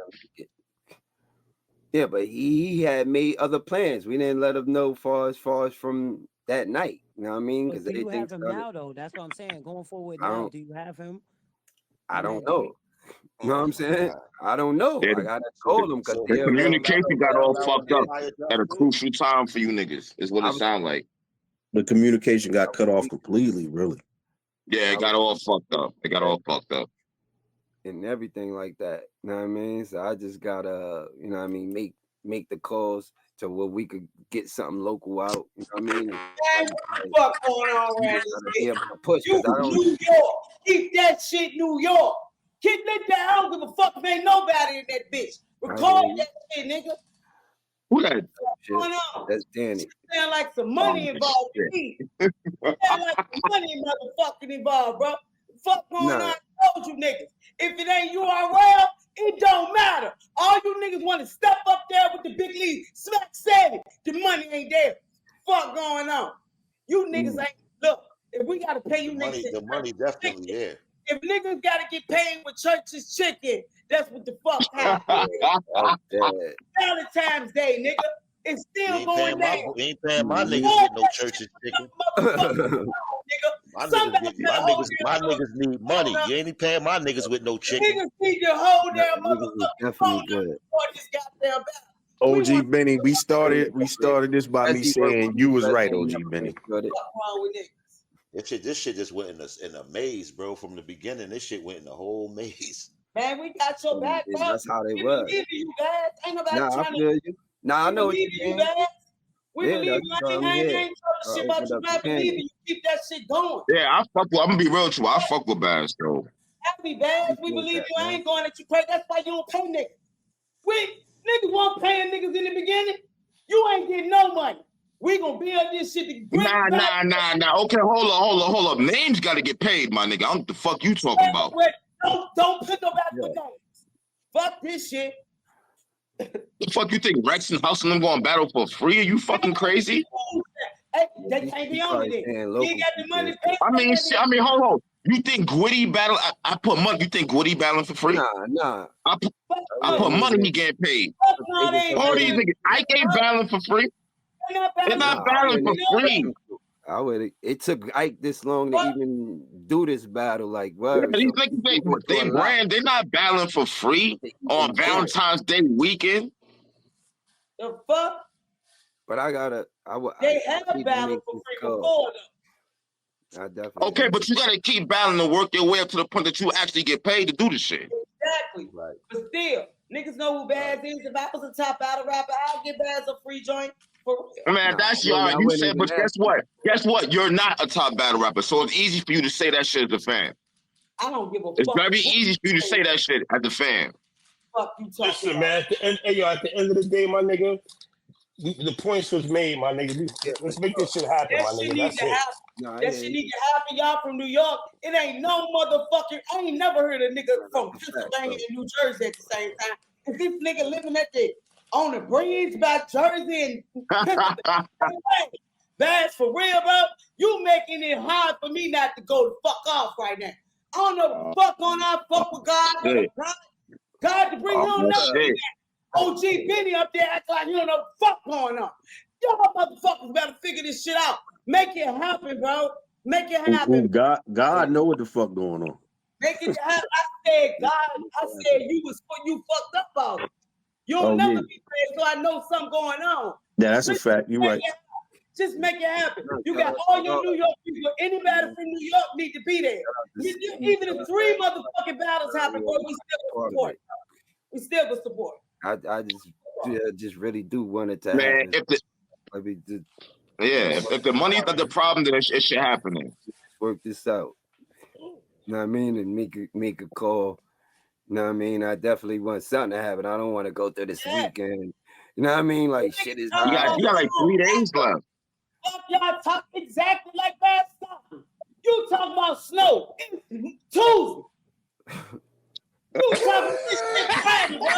Yeah, but he had made other plans. We didn't let him know far as from that night. You know what I mean? Because do you have him now, though? That's what I'm saying. Going forward now, do you have him? I don't know. You know what I'm saying? I don't know. I gotta call him because the communication got all fucked up at a crucial time for you niggas. Is what it sound like. The communication got cut off completely, really. Yeah, it got all fucked up. And everything like that. You know what I mean? So I just gotta, you know what I mean, make the calls to where we could get something local out. You know what I mean? Man, what the fuck going on around this bitch? Push, you New York. Keep that shit New York. Keep that. I don't give a fuck if ain't nobody in that bitch. Record that shit, nigga. Who that? What's going on? That's Danny. Sound like some money involved with me. Sound like some money motherfucking involved, bro. Fuck going on? I told you niggas. If it ain't URL, it don't matter. All you niggas want to step up there with the big league. Smack 7. The money ain't there. Fuck going on? You niggas ain't look. If we gotta pay you niggas, the money definitely there. If niggas gotta get paid with church's chicken, that's what the fuck happened. Valentine's Day, nigga. It's still going down. You ain't paying my niggas with no church's chicken. My niggas need money. You ain't paying my niggas with no chicken. Niggas need to hold their motherfucking phone before this goddamn battle. OG Benny, we started this by me saying you was right, OG Benny. What's wrong with niggas? This shit just went in a maze, bro. From the beginning, this shit went in the whole maze. Man, we got your back, bro. That's how they were. You guys. Ain't nobody Nah, trying I feel you. Nah, I know what you mean. We believe you. I ain't talking shit about you. I believe you. Keep that shit going. Yeah, I'm gonna be real with you. I fuck with Bazz, though. Happy Bazz. We believe you. I ain't going at you crazy. That's why you don't pay niggas. Niggas weren't paying niggas in the beginning. You ain't getting no money. We gonna build this shit to Nah. Okay, hold up. Names gotta get paid, my nigga. I don't know what the fuck you talking about. Don't put no back for names. Fuck this shit. The fuck you think Rex and Hustle them going to battle for free? Are you fucking crazy? Hey, they can't be on it. You ain't got the money to pay. I mean, hold on. You think Gwitty battle? I put money. You think Gwitty battling for free? Nah. I put money. He getting paid. All these niggas, IKE ain't battling for free. They're not battling for free. It took Ike this long to even do this battle. Like, what? These niggas, they brand. They're not battling for free on Valentine's Day weekend. The fuck? But they have battled for free before though. I definitely. Okay, but you gotta keep battling to work your way up to the point that you actually get paid to do the shit. Exactly. Right. But still, niggas know who Bazz is. If I was a top battle rapper, I'd give Bazz a free joint. Man, that's you said, but guess what? Guess what? You're not a top battle rapper, so it's easy for you to say that shit as a fan. I don't give a fuck. It's very easy for you to say that shit as a fan. Fuck you talking Listen, about. man, at the end of the day, my nigga, the points was made, my nigga. Let's make this shit happen, my nigga. That's it. That shit need to happen, y'all from New York. It ain't no motherfucking. I ain't never heard a nigga from Pennsylvania and New Jersey at the same time. If this nigga living at on the breeze by Jersey and Bazz, for real, bro. You making it hard for me not to go the fuck off right now. I don't know what the fuck going on. Fuck with God. God to bring you on up. OG Benny up there act like you don't know what the fuck going on. Y'all motherfuckers better figure this shit out. Make it happen, bro. Make it happen. God know what the fuck going on. Make it happen. I said, God, you fucked up about it. You'll never be paid, so I know something going on. Yeah, that's a fact. You're right. Just make it happen. You got all your New York people. Anybody from New York need to be there. Even if 3 motherfucking battles happen, bro, we still will support. We still will support. I just really do want it to happen. If the money's not the problem, then it should happen. Work this out. You know what I mean? And make a call. You know what I mean? I definitely want something to happen. I don't want to go through this weekend. You know what I mean? Like, shit is you got like 3 days left. Y'all talk exactly like that stuff. You talk about snow. It's Tuesday. You talking this shit Friday, bro.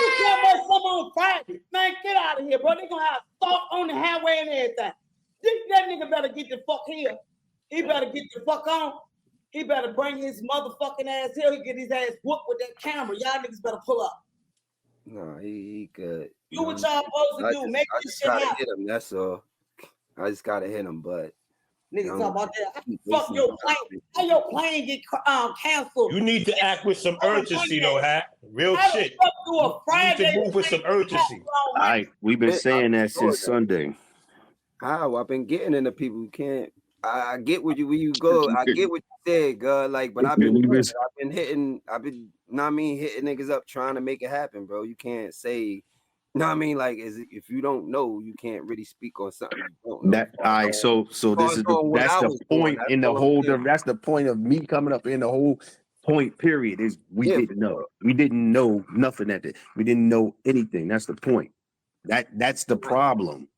You talking about something on Friday. Man, get out of here, bro. They gonna have salt on the highway and everything. That nigga better get the fuck here. He better get the fuck on. He better bring his motherfucking ass here. He get his ass whooped with that camera. Y'all niggas better pull up. No, he could. Do what y'all supposed to do. Make this shit happen. Hit him, that's all. I just gotta hit him, but niggas talk about that. Fuck your plane. How your plane get canceled? You need to act with some urgency, though, Hat. Real shit. You need to move with some urgency. All right, we've been saying that since Sunday. How? I've been getting into people who can't. I get where you go. I get what you said, God. Like, but I've been hitting niggas up trying to make it happen, bro. You can't say, know what I mean? Like, if you don't know, you can't really speak on something you don't know. All right, so this is that's the point in the whole. That's the point of me coming up in the whole point. Period is we didn't know. We didn't know nothing at it. We didn't know anything. That's the point. That's the problem.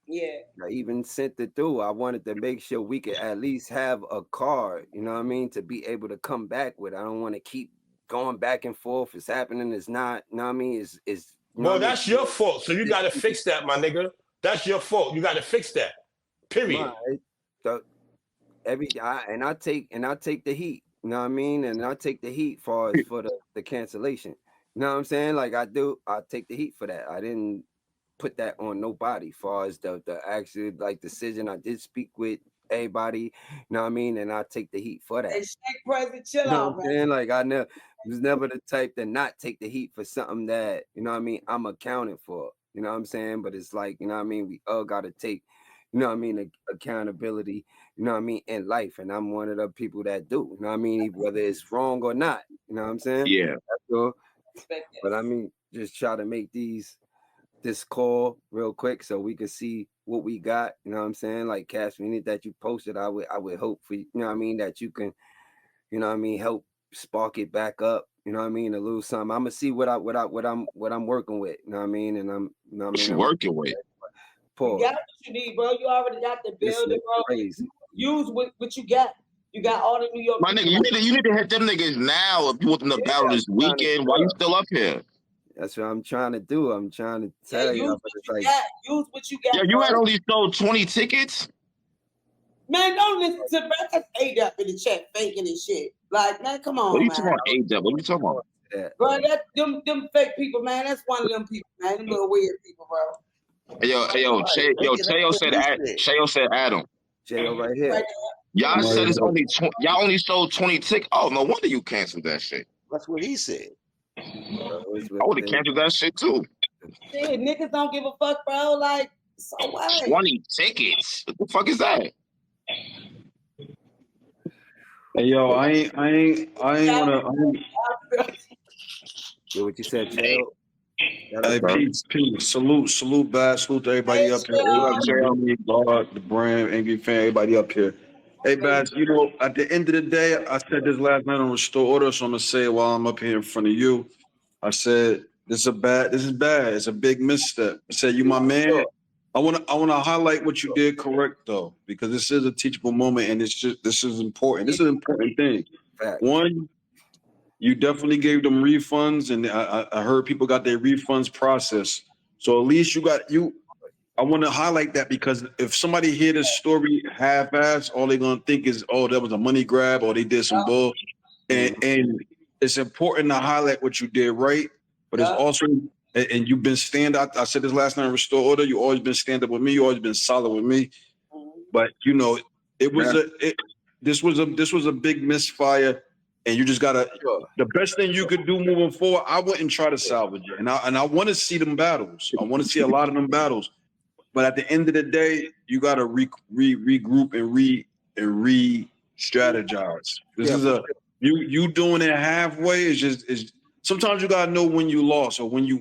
Yeah. I even sent it through. I wanted to make sure we could at least have a card, you know what I mean, to be able to come back with. I don't want to keep going back and forth. It's happening. It's not. You know what I mean? Well, that's your fault. So you got to fix that, my nigga. That's your fault. You got to fix that. Period. I take the heat. You know what I mean? And I take the heat for the cancellation. You know what I'm saying? Like I take the heat for that. I didn't put that on nobody. Far as the actual like decision, I did speak with everybody. You know what I mean? And I take the heat for that. Hey, Shake President, chill You know out, what I'm man. saying? Like I was never the type to not take the heat for something that, you know what I mean, I'm accounting for. You know what I'm saying? But it's like, you know what I mean, we all gotta take, you know what I mean, accountability, you know what I mean, in life. And I'm one of the people that do, you know what I mean, whether it's wrong or not. You know what I'm saying? Yeah. That's all. Respect that. But I mean, just try to make this call real quick so we can see what we got. You know what I'm saying? Like Cash, we need that you posted. I would hope for you know what I mean, that you can, you know what I mean, help spark it back up. You know what I mean, a little something. I'm gonna see what I'm working with. You know what I mean, and I'm, you know what I What mean, you I'm working with? You pause. got what you need, bro. You already got the This building, is bro. crazy. Use what you got. You got all the New York My nigga, people. you need to hit them niggas now if you want them to battle this weekend. Why you still up here? That's what I'm trying to do. I'm trying to tell use you, what but it's you like, got. Use what you got. Yeah, you bro. had only sold 20 tickets. Man, don't listen to man. That's A-Dub in the chat faking and shit. Like, man, come on, What are you man. talking about, A-Dub? What are you talking about? Bro, that them fake people, man. That's one of them people, man. Them little weird people, bro. Hey, yo, Chayo said Adam. Chayo right here. Right Y'all Right, said it's bro. only y'all only sold 20 tickets. Oh, no wonder you canceled that shit. That's what he said. I would have canceled that shit too. Shit, niggas don't give a fuck, bro. Like, so what? 20 tickets. What the fuck is that? Hey, yo, I ain't wanna. Hear what you said, Chayo? Hey, peace. Salute, Bazz. Salute to everybody up here. The brand, Angry Fan, everybody up here. Hey, Bazz, you know, at the end of the day, I said this last night on Restore Order, so I'm gonna say it while I'm up here in front of you. I said this is bad. It's a big misstep. I said you my man. I wanna highlight what you did correct though, because this is a teachable moment, and this is important. This is an important thing. One, you definitely gave them refunds, and I heard people got their refunds processed. So at least I want to highlight that, because if somebody hear this story half-assed, all they're gonna think is, oh, that was a money grab, or they did some bull. And it's important to highlight what you did right, but it's also, and you've been I said this last night in Restore Order, you always been stand up with me, you always been solid with me. But you know, this was a big misfire. And you just gotta. The best thing you could do moving forward, I wouldn't try to salvage it, and I want to see them battles. I want to see a lot of them battles, but at the end of the day, you gotta regroup and re-strategize. This is you doing it halfway is sometimes you gotta know when you lost, or when you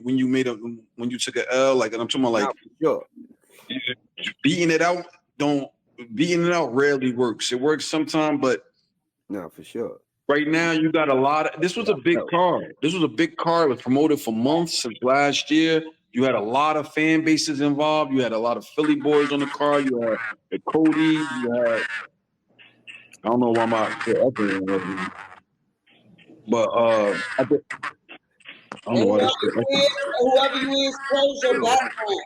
took an L. Like, and I'm talking about beating it out. Beating it out rarely works. It works sometimes, but no, for sure. Right now, you got a lot of. This was a big card. This was a big card. It was promoted for months since last year. You had a lot of fan bases involved. You had a lot of Philly boys on the card. You had Cody. You had. I don't know why my up in, but I don't know why this shit. Whoever you is, close your background.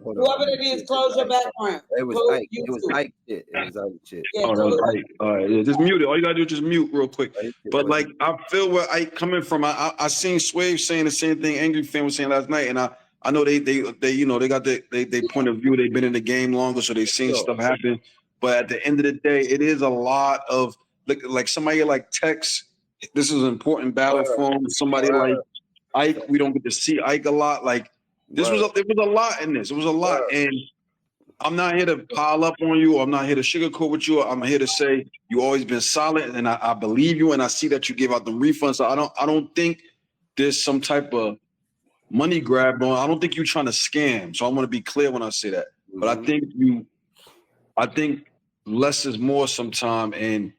Whoever it is, close your background. It was Ike. It was Ike shit. It was Ike shit. Yeah, that was Ike. All right, yeah, just mute it. All you gotta do is just mute real quick. But like, I feel where Ike coming from. I seen Swave saying the same thing Angry Fan was saying last night, and I know they you know, they got they point of view. They've been in the game longer, so they've seen stuff happen. But at the end of the day, it is a lot of like somebody like Tex. This is an important battle for him. Somebody like Ike, we don't get to see Ike a lot. Like this was there was a lot in this. It was a lot, and I'm not here to pile up on you. Or I'm not here to sugarcoat with you. I'm here to say you always been solid, and I believe you, and I see that you give out the refunds. So I don't think there's some type of money grab going. I don't think you're trying to scam. So I want to be clear when I say that. But I think less is more sometime, and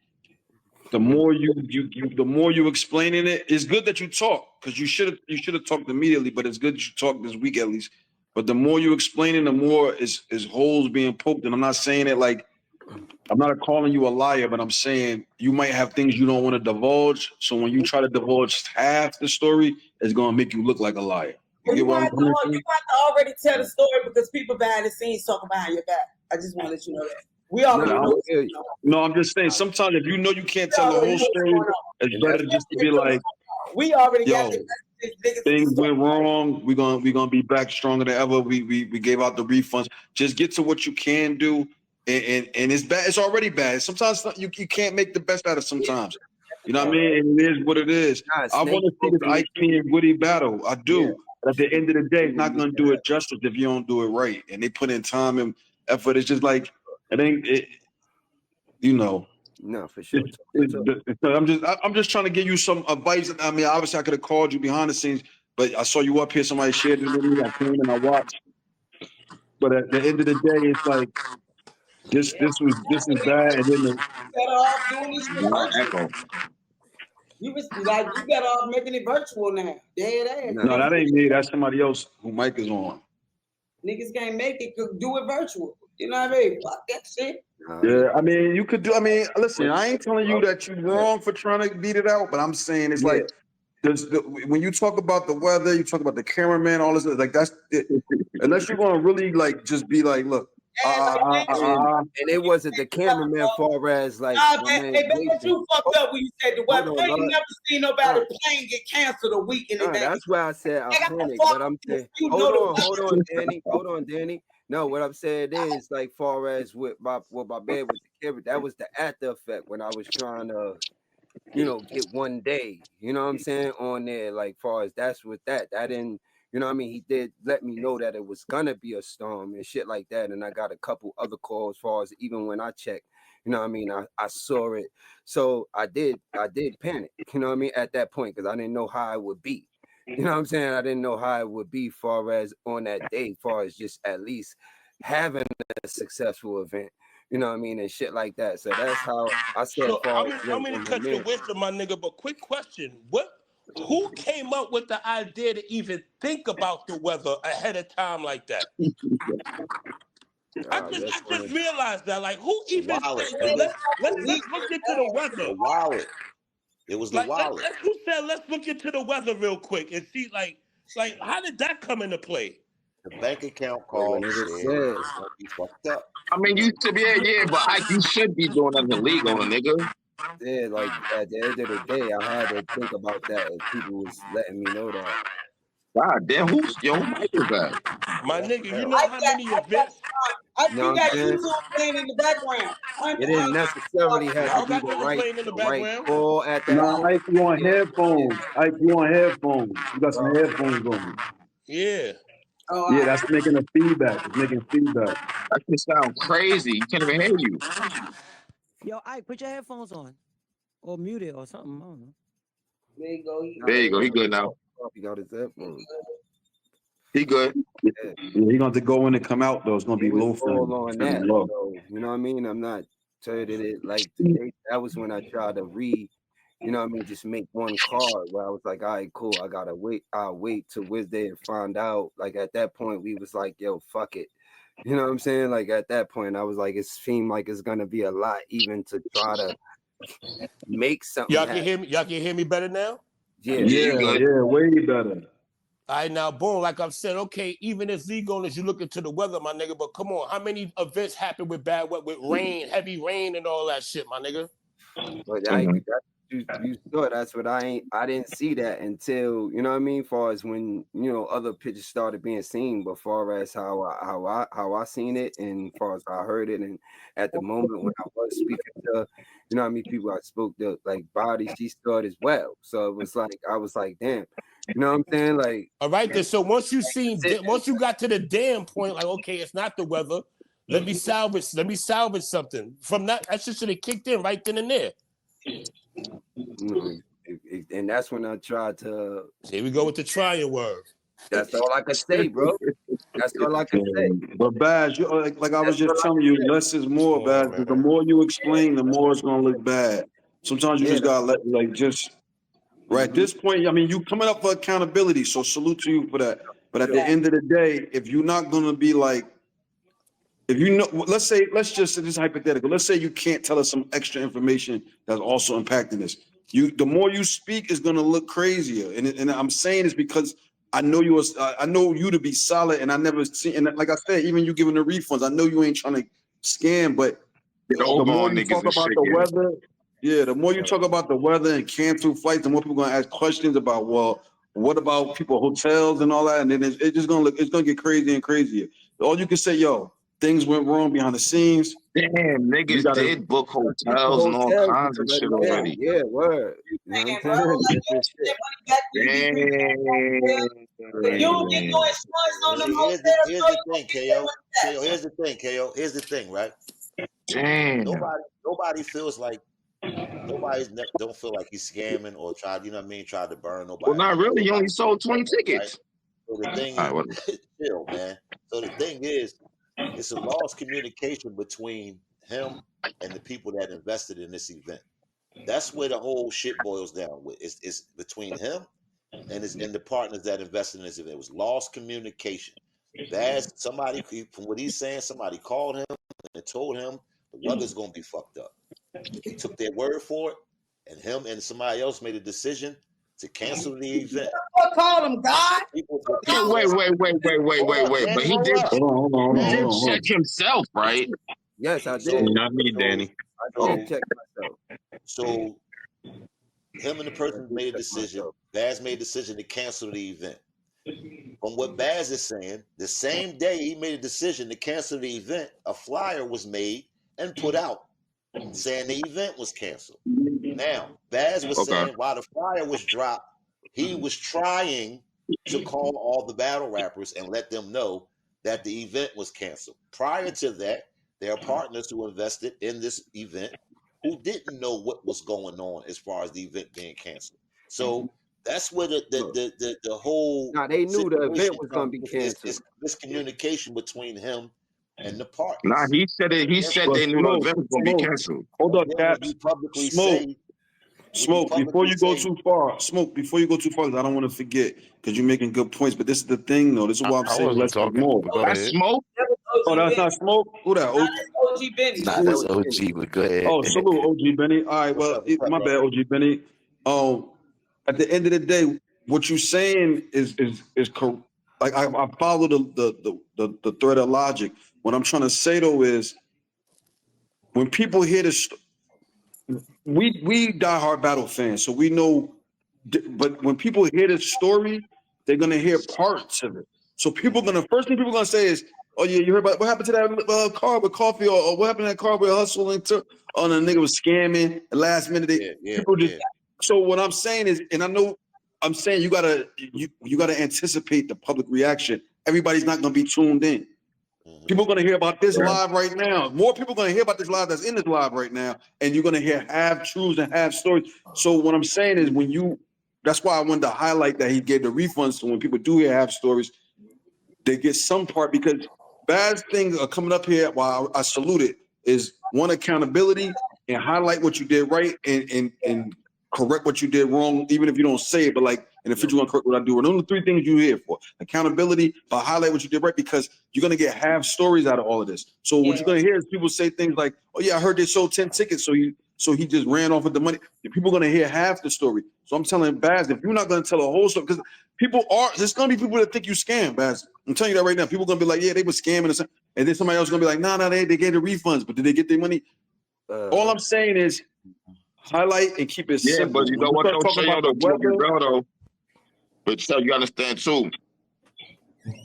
the more you explaining it, it's good that you talk, because you should have talked immediately, but it's good that you talk this week at least. But the more you explaining, the more is holes being poked. And I'm not saying it like, I'm not calling you a liar, but I'm saying you might have things you don't want to divulge. So when you try to divulge half the story, it's gonna make you look like a liar. You get what I'm saying? You have to already tell the story, because people behind the scenes talking behind your back. I just want to let you know that. We already No, know. No, I'm just saying. Sometimes if you know you can't tell the whole story, it's better just to be like, we already got yo, things went wrong. We're gonna be back stronger than ever. We gave out the refunds. Just get to what you can do, and it's bad. It's already bad. Sometimes you can't make the best out of sometimes. You know what I mean? And it is what it is. Nah, I want to see this IKE and Woody battle. I do. Yeah. But at the end of the day, it's not gonna do it justice if you don't do it right. And they put in time and effort. It's just like it ain't. You know. No, for sure. I'm just trying to give you some advice. I mean, obviously, I could have called you behind the scenes, but I saw you up here. Somebody shared it with me. I came and I watched. But at the end of the day, it's like this is bad. And then better off doing this shit virtual. You better off making it virtual now. Dead ass. No, that ain't me. That's somebody else who mic is on. Niggas can't make it. Could do it virtual. You know what I mean? Fuck that shit. Yeah, I mean, you could do. I mean, listen, I ain't telling you that you're wrong for trying to beat it out, but I'm saying it's like when you talk about the weather, you talk about the cameraman, all this, like that's it. Unless you're gonna really like just be like, look, and it wasn't the cameraman far as like. Hey, you fucked up when you said the weather. I ain't never seen nobody plane get canceled a week in advance. That's why I said I panicked, but I'm saying, hold on, Danny. No, what I'm saying is like far as with my bed with the camera, that was the after effect when I was trying to, get one day, you know what I'm saying, on there. Like far as that's with that. I didn't, you know what I mean? He did let me know that it was gonna be a storm and shit like that. And I got a couple other calls as far as even when I checked, you know what I mean? I saw it. So I did panic, you know what I mean, at that point, because I didn't know how it would be. You know what I'm saying? I didn't know how it would be far as on that day, far as just at least having a successful event. You know what I mean? And shit like that. So that's how I said. So I'm gonna cut your wisdom, my nigga. But quick question: who came up with the idea to even think about the weather ahead of time like that? I just realized that. Like, who even said, yo, let's look into the weather? The wallet. It was the wallet. Who said let's look into the weather real quick and see like how did that come into play? The bank account called and said it's gonna be fucked up. I mean, you should be but you should be doing nothing illegal, nigga. Yeah, like at the end of the day, I had to think about that, and people was letting me know that. God damn, who's Mike is that? My nigga, you know how many events? You got YouTube playing in the background. It didn't necessarily have to be the right call at that. No, Ike, you on headphones. You got some headphones on. Yeah. Yeah, that's making a feedback. It's making feedback. That can sound crazy. You can't even hear you. Yo, Ike, put your headphones on. Or mute it or something. I don't know. There you go. There you go. He good now. He got his headphones. He good. Yeah, he going to go in and come out though. It's going to be low for on that. So, you know what I mean? I'm not turning it like today. That was when I tried to you know what I mean, just make one card where I was like, all right, cool. I gotta wait. I'll wait till Wednesday and find out. Like at that point, we was like, yo, fuck it. You know what I'm saying? Like at that point, I was like, it seemed like it's gonna be a lot even to try to make something. Y'all can hear me. Y'all can hear me better now. Yeah, way better. All right, now, boom, like I've said, okay, even as legal as you look into the weather, my nigga, but come on, how many events happen with bad weather, with rain, heavy rain and all that shit, my nigga? But you saw that's what I didn't see that until, you know what I mean, far as when, other pictures started being seen, but far as how I seen it and far as I heard it, and at the moment when I was speaking to, you know what I mean, people I spoke to, like Body, she saw it as well. So it was like, I was like, damn, you know what I'm saying? Like, all right, then, so once you got to the damn point, like, okay, it's not the weather, let me salvage something from that. That shit should have kicked in right then and there. And that's when I tried to. Here we go with the trying word. That's all I can say, bro. That's all I can say. But Bazz, like I was just telling you, less is more, Bazz. The more you explain, the more it's gonna look bad. Sometimes you just gotta right at this point. I mean, you coming up for accountability, so salute to you for that. But at the end of the day, if you're not gonna be like, if you know, let's just say this is hypothetical. Let's say you can't tell us some extra information that's also impacting this. The more you speak is gonna look crazier, and I'm saying this because I know you to be solid, and I never seen. And like I said, even you giving the refunds, I know you ain't trying to scam, but get the over more on you niggas talk and about shit. the Yeah. weather, the more you talk about the weather and cancel flights, the more people gonna ask questions about, well, what about people, hotels and all that, and then it's just gonna it's gonna get crazier and crazier. All you can say, yo, things went wrong behind the scenes. Damn, You niggas gotta did book The hotels and all hotels kinds was of shit already down. already. Yeah, word. You know what I'm Man, bro, saying? like Different that shit. money back when you get Damn. if you don't get no insurance on them See, hotels, here's bro, the you thing, gonna get that KO. money back. KO, here's the thing, KO. Here's the thing, right? Damn. Nobody feels like don't feel like he's scamming or tried, you know what I mean, tried to burn nobody. Well, not really. He only sold 20 right? tickets. So the thing All right, is, chill, man. So the thing is, it's a lost communication between him and the people that invested in this event. That's where the whole shit boils down with. It's between him and the partners that invested in this event. It was lost communication. Bazz, somebody, from what he's saying, somebody called him and told him the weather's gonna be fucked up. He took their word for it, and him and somebody else made a decision to cancel the event. What call him God? Wait. But he did. hold He did on. check himself, right? Yes, I did. So, Not me, Danny. I did check myself. So him and the person made a decision. Bazz made a decision to cancel the event. From what Bazz is saying, the same day he made a decision to cancel the event, a flyer was made and put out saying the event was canceled. Now, Bazz was saying while the flyer was dropped, he was trying to call all the battle rappers and let them know that the event was canceled. Prior to that, there are partners who invested in this event who didn't know what was going on as far as the event being canceled. So that's where the whole they knew the event situation was gonna be comes. canceled. It's miscommunication between him and the partners. Nah, he said it. He said they knew the event was gonna be canceled. Hold up, Then Caps. when you publicly Smoke. say, Smoke, before you go too far, before you go too far, I don't want to forget, because you're making good points, but this is the thing, though. This is why I'm I saying wasn't let's talking, more. but go That's ahead. Smoke? That was Oh, OG that's Benny. not Smoke? Who that? Nah, that's OG Benny. Nah, that's OG, but go ahead. Oh, salute, OG Benny. All right, well, my bad, OG Benny. At the end of the day, what you're saying is correct. Like I follow the thread of logic. What I'm trying to say though is, when people hear this, we diehard battle fans, so we know. But when people hear this story, they're gonna hear parts of it. So first thing people gonna say is, "Oh yeah, you heard about what happened to that car with coffee, or what happened to that car with hustling to? Oh, the nigga was scamming. The last minute, people just." So what I'm saying is, and I know I'm saying you gotta anticipate the public reaction. Everybody's not gonna be tuned in. People are going to hear about this live right now. More people are going to hear about this live that's in this live right now. And you're going to hear half truths and half stories. So what I'm saying is, that's why I wanted to highlight that he gave the refunds. So when people do hear half stories, they get some part, because bad things are coming up here while I salute it is, one, accountability, and highlight what you did right, and correct what you did wrong, even if you don't say it, but like in the future, you're gonna correct what I do. And those are the three things you're here for: accountability, but highlight what you did right, because you're gonna get half stories out of all of this. So what you're gonna hear is people say things like, "Oh yeah, I heard they sold 10 tickets, so he just ran off with the money." People are gonna hear half the story. So I'm telling Bazz, if you're not gonna tell a whole story, because there's gonna be people that think you scam, Bazz. I'm telling you that right now. People are gonna be like, "Yeah, they were scamming," and then somebody else is gonna be like, "Nah, they gave the refunds, but did they get their money?" All I'm saying is, highlight and keep it simple. But you know what, though, though. But so you understand too,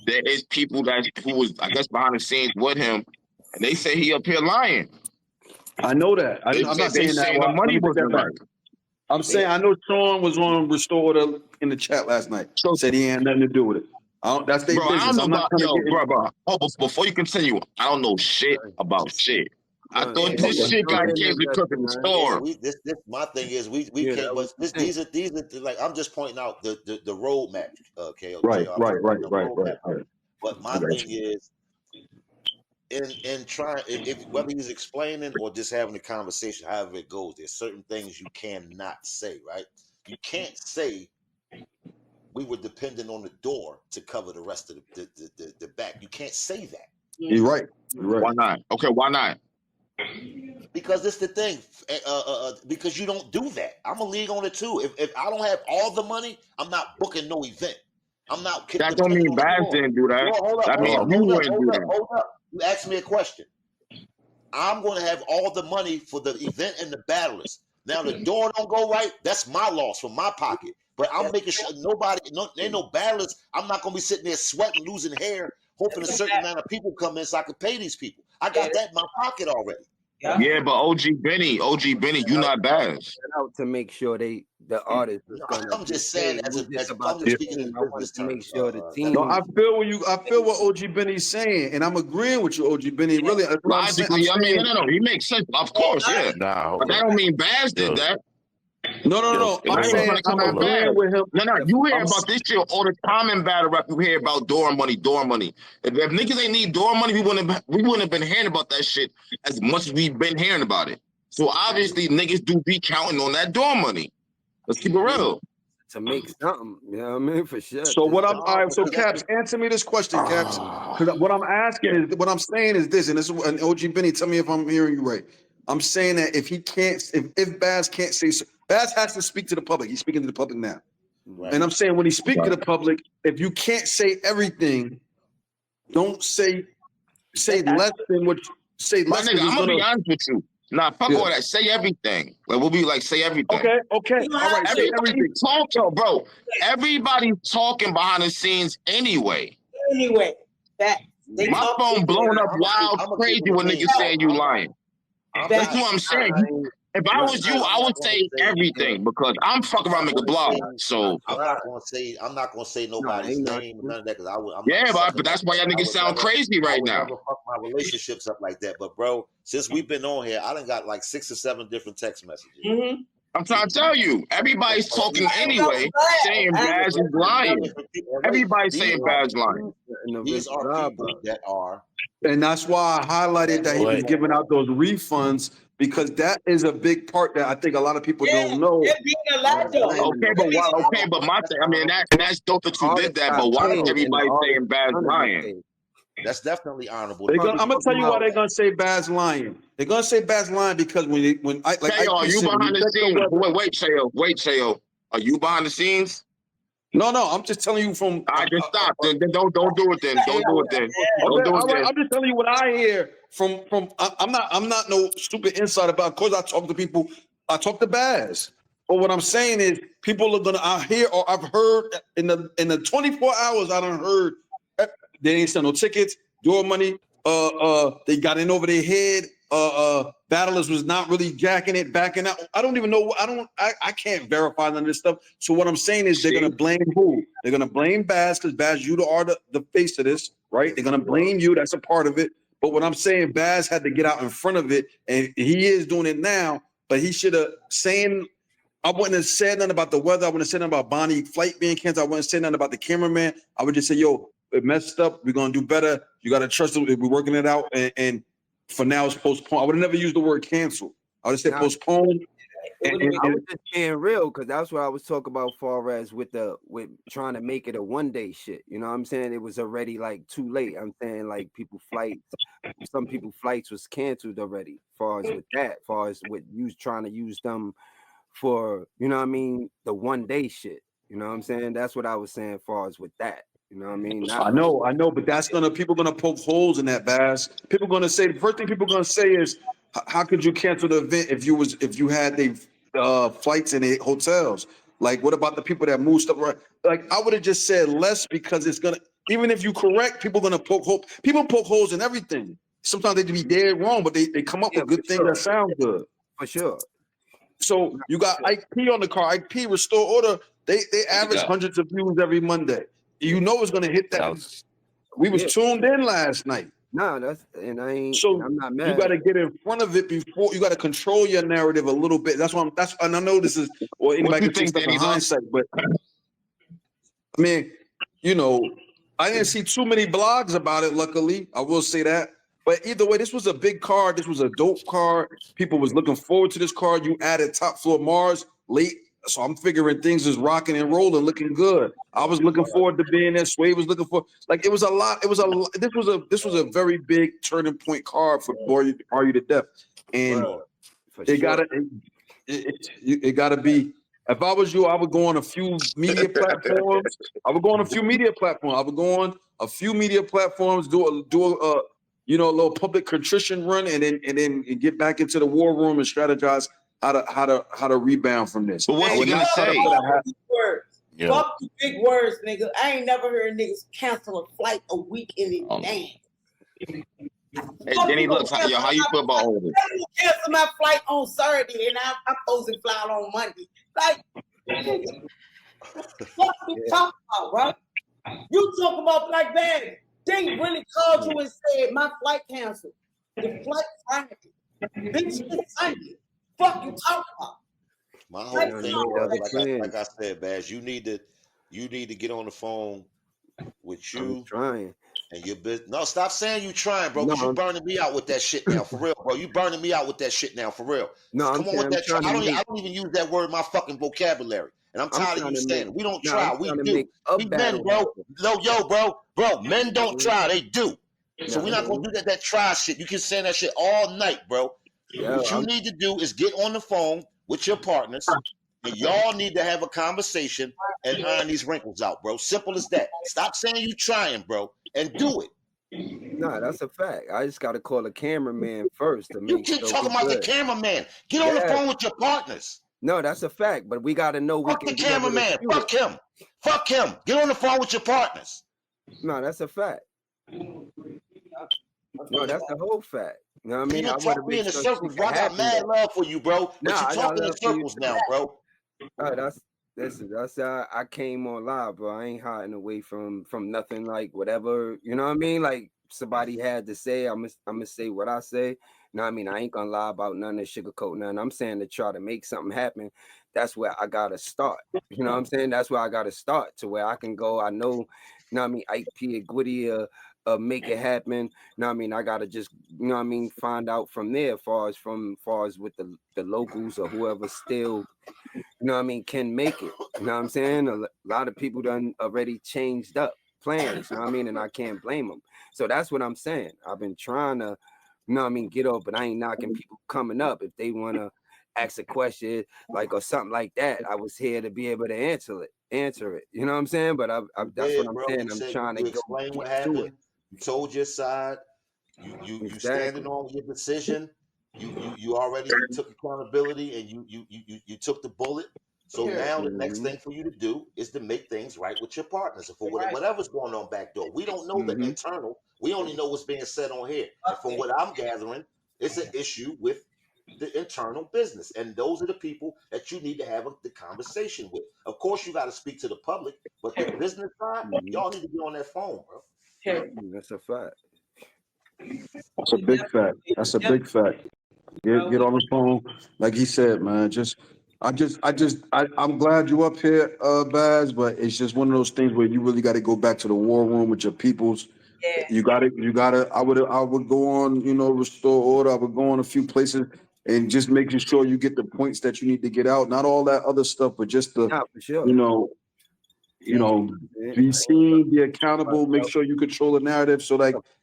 there is people who was, I guess, behind the scenes with him, and they say he up here lying. I know that. I'm not saying that. The money wasn't right. I'm saying I know Sean was on Restore Order in the chat last night. Said he had nothing to do with it. That's their business. I don't know I'm not bro. Oh, before you continue, I don't know shit about shit. I thought this shit got canceled because of the store. This my thing is we can't. But these are like, I'm just pointing out the roadmap. KO. Right. But my thing is, in trying, if whether he's explaining or just having a conversation, however it goes, there's certain things you cannot say. Right? You can't say we were dependent on the door to cover the rest of the back. You can't say that. You're right. Why not? Okay, why not? Because it's the thing. Because you don't do that. I'm a league on it too. If I don't have all the money, I'm not booking no event. I'm not. That don't mean Bazz didn't do that. Hold up. You asked me a question. I'm going to have all the money for the event and the battlers. Now the door don't go right. That's my loss from my pocket. But I'm making sure ain't no battlers. I'm not going to be sitting there sweating, losing hair, hoping a certain amount of people come in so I can pay these people. I got that in my pocket already. Yeah, but OG Benny, you not Bazz. Out to make sure the artist is gonna. I'm just saying, I'm just speaking in business to make terms. sure the team. No, I feel what OG Benny's saying, and I'm agreeing with you, OG Benny. Really, logically, no, he makes sense. Of course, yeah. Nah, but that don't mean Bazz did that. No. I'm saying I'm agreeing with him. No. You hear about this shit all the time in battle rap. You hear about door money. If niggas ain't need door money, we wouldn't have been hearing about that shit as much as we've been hearing about it. So obviously, niggas do be counting on that door money. Let's keep it real. To make something, you know what I mean, for sure. So what I'm all right, so Caps, answer me this question, Caps. Because what I'm asking is, what I'm saying is this, and OG Benny, tell me if I'm hearing you right. I'm saying that if Bazz can't say so, Bazz has to speak to the public. He's speaking to the public now. Right. And I'm saying when he speaks to the public, if you can't say everything, don't say less than what you say. My nigga, I'm gonna be honest with you. Nah, fuck all that. Say everything. Like, we'll be like, say everything. Okay. All right, say everything. Bro. Everybody's talking behind the scenes anyway. My phone blowing up wild crazy when niggas saying you lying. That's what I'm saying. If I was you, I would say everything because I'm fucking around making a blog. So I'm not gonna say nobody's name, none of that, because but that's why y'all niggas sound crazy right now. I would fuck my relationships up like that. But bro, since we've been on here, I done got like 6 or 7 different text messages. Mm-hmm. I'm trying to tell you, everybody's talking anyway, saying Bazz is lying. Everybody's saying Bazz lying. These are people that are. And that's why I highlighted that he was giving out those refunds, because that is a big part that I think a lot of people don't know. Okay, but my thing, I mean, that's dope that you did that, but why is everybody saying Bazz lying? That's definitely honorable. I'm gonna tell you why they're gonna say Bazz lying. They're gonna say Bazz lying because are you behind the scenes? Wait, Chayo. Are you behind the scenes? No, I'm just telling you from. I just stop. Then don't do it. Then don't do it. Then don't do it. Then. I'm just telling you what I hear from. I'm not no stupid insider, but of course I talk to people. I talk to Bazz. But what I'm saying is, people are gonna. I hear or I've heard in the 24 hours I done heard they ain't sell no tickets, door money. They got in over their head. Battlers was not really jacking it, backing out. I don't even know. I can't verify none of this stuff. So what I'm saying is they're gonna blame who? They're gonna blame Bazz because Bazz, you are the face of this, right? They're gonna blame you. That's a part of it. But what I'm saying, Bazz had to get out in front of it, and he is doing it now. But he should have saying. I wouldn't have said nothing about the weather. I wouldn't have said nothing about Bonnie flight being canceled. I wouldn't have said nothing about the cameraman. I would just say, yo, it messed up. We're gonna do better. You gotta trust it. We're working it out, and for now it's postponed. I would have never used the word cancel. I would have said postponed. I was just being real because that's what I was talking about, far as with trying to make it a one-day shit. You know what I'm saying? It was already like too late. I'm saying like some people flights was canceled already. Far as with you trying to use them for, you know what I mean, the one-day shit. You know what I'm saying? That's what I was saying, far as with that. You know what I mean? I know, but people gonna poke holes in that, Bazz. People gonna say, the first thing people gonna say is, how could you cancel the event if you had the flights and the hotels? Like, what about the people that moved stuff around? Like, I would have just said less, because it's gonna, even if you correct, people gonna poke holes. People poke holes in everything. Sometimes they be dead wrong, but they come up with good things that sound good. For sure. So you got IKE P on the car. IKE P Restore Order. They average hundreds of views every Monday. You know it's gonna hit that. We was tuned in last night. No, I'm not mad. You got to get in front of it before. You got to control your narrative a little bit. And I know this is, or anybody can think stuff in hindsight, but I mean, you know, I didn't see too many blogs about it. Luckily, I will say that. But either way, this was a big card. This was a dope card. People was looking forward to this card. You added Top Floor Mars late. So I'm figuring things is rocking and rolling, looking good. I was looking forward to being there. Sway was looking for, like, it was a lot. This was a very big turning point card for Are You to Death, and it gotta be. If I was you, I would go on a few media platforms. Do a little public contrition run, and then get back into the war room and strategize how to rebound from this. But what's he gonna say? Yeah. Fuck the big words, nigga. I ain't never heard niggas cancel a flight a week in advance. Hey, Denny, look, how you feel about all this? I cancel my flight on Saturday, and I'm supposed to fly out on Monday. Like, what you talking about, bro? You talk about Black Bag. They really called you and said my flight canceled. The flight Friday. Bitch, it's Sunday. Fuck you talking about? My whole thing, like I said, Bazz, you need to get on the phone with you trying and your business. No, stop saying you trying, bro. Because you burning me out with that shit now, for real, bro. You burning me out with that shit now, for real. No, come on with that. I don't even use that word in my fucking vocabulary, and I'm tired of you saying it. We don't try, we do. We men, bro. Bro. Men don't try, they do. So we're not gonna do that try shit. You can say that shit all night, bro. What you need to do is get on the phone with your partners, and y'all need to have a conversation and iron these wrinkles out, bro. Simple as that. Stop saying you trying, bro, and do it. No, that's a fact. I just got to call a cameraman first to make You keep talking about the cameraman. Get on the phone with your partners. No, that's a fact, but we got to know. Fuck the cameraman. Fuck him. Fuck him. Get on the phone with your partners. No, that's a fact. No, that's the whole fact. You know what I mean? You talk me in the circles, bro. I got mad love for you, bro. But you talking in circles now, bro. That's I came on live, bro. I ain't hiding away from nothing, like whatever. You know what I mean? Like somebody had to say, I'm gonna say what I say. You know what I mean? I ain't gonna lie about none of sugarcoat nothing. I'm saying to try to make something happen. That's where I gotta start. You know what I'm saying? That's where I gotta start to where I can go. I know, you know what I mean, IKE P make it happen. You know what I mean? I gotta just, you know what I mean, find out from there, far as with the locals or whoever still, you know what I mean, can make it. You know what I'm saying? A lot of people done already changed up plans, you know what I mean? And I can't blame them. So that's what I'm saying. I've been trying to, you know what I mean, get up, but I ain't knocking people coming up if they wanna ask a question like or something like that. I was here to be able to answer it. You know what I'm saying? But that's what I'm saying. I'm trying to explain what happened. You told your side. You standing on your decision. You already took accountability and you took the bullet. So now the next thing for you to do is to make things right with your partners. And for whatever's going on back door, we don't know the internal. We only know what's being said on here. And from what I'm gathering, it's an issue with the internal business. And those are the people that you need to have the conversation with. Of course, you got to speak to the public, but the business side, y'all need to be on that phone, bro. That's a fact. That's a big fact. That's a big fact. Get on the phone, like he said, man. I'm glad you up here, Bazz, but it's just one of those things where you really got to go back to the war room with your peoples. Yeah. You gotta. I would go on, restore order. I would go on a few places and just making sure you get the points that you need to get out. Not all that other stuff, but just the, be seen, be accountable, make sure you control the narrative. So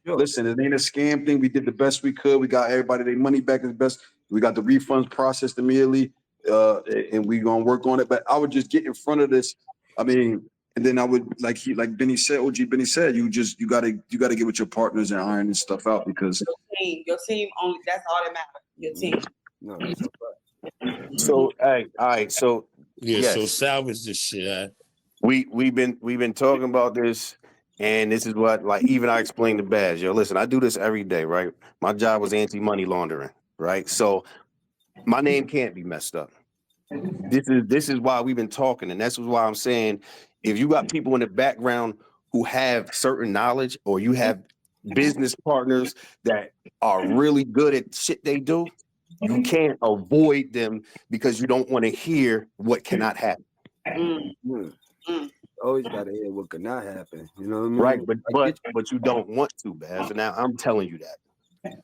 listen, it ain't a scam thing. We did the best we could. We got everybody their money back as best. We got the refunds processed immediately, and we gonna work on it. But I would just get in front of this. I mean, and then I would like Benny said, OG Benny said, you gotta get with your partners and iron this stuff out because your team only, that's all that matters. Your team. No, so hey, all right, so so salvage this shit. We've been talking about this, and this is what even I explained to Bazz. Yo, listen, I do this every day, right? My job was anti-money laundering, right? So my name can't be messed up. This is why we've been talking, and that's why I'm saying if you got people in the background who have certain knowledge, or you have business partners that are really good at shit they do, you can't avoid them because you don't want to hear what cannot happen. Always gotta hear what could not happen. You know what I mean? Right, but you don't want to, Bazz. And now I'm telling you that.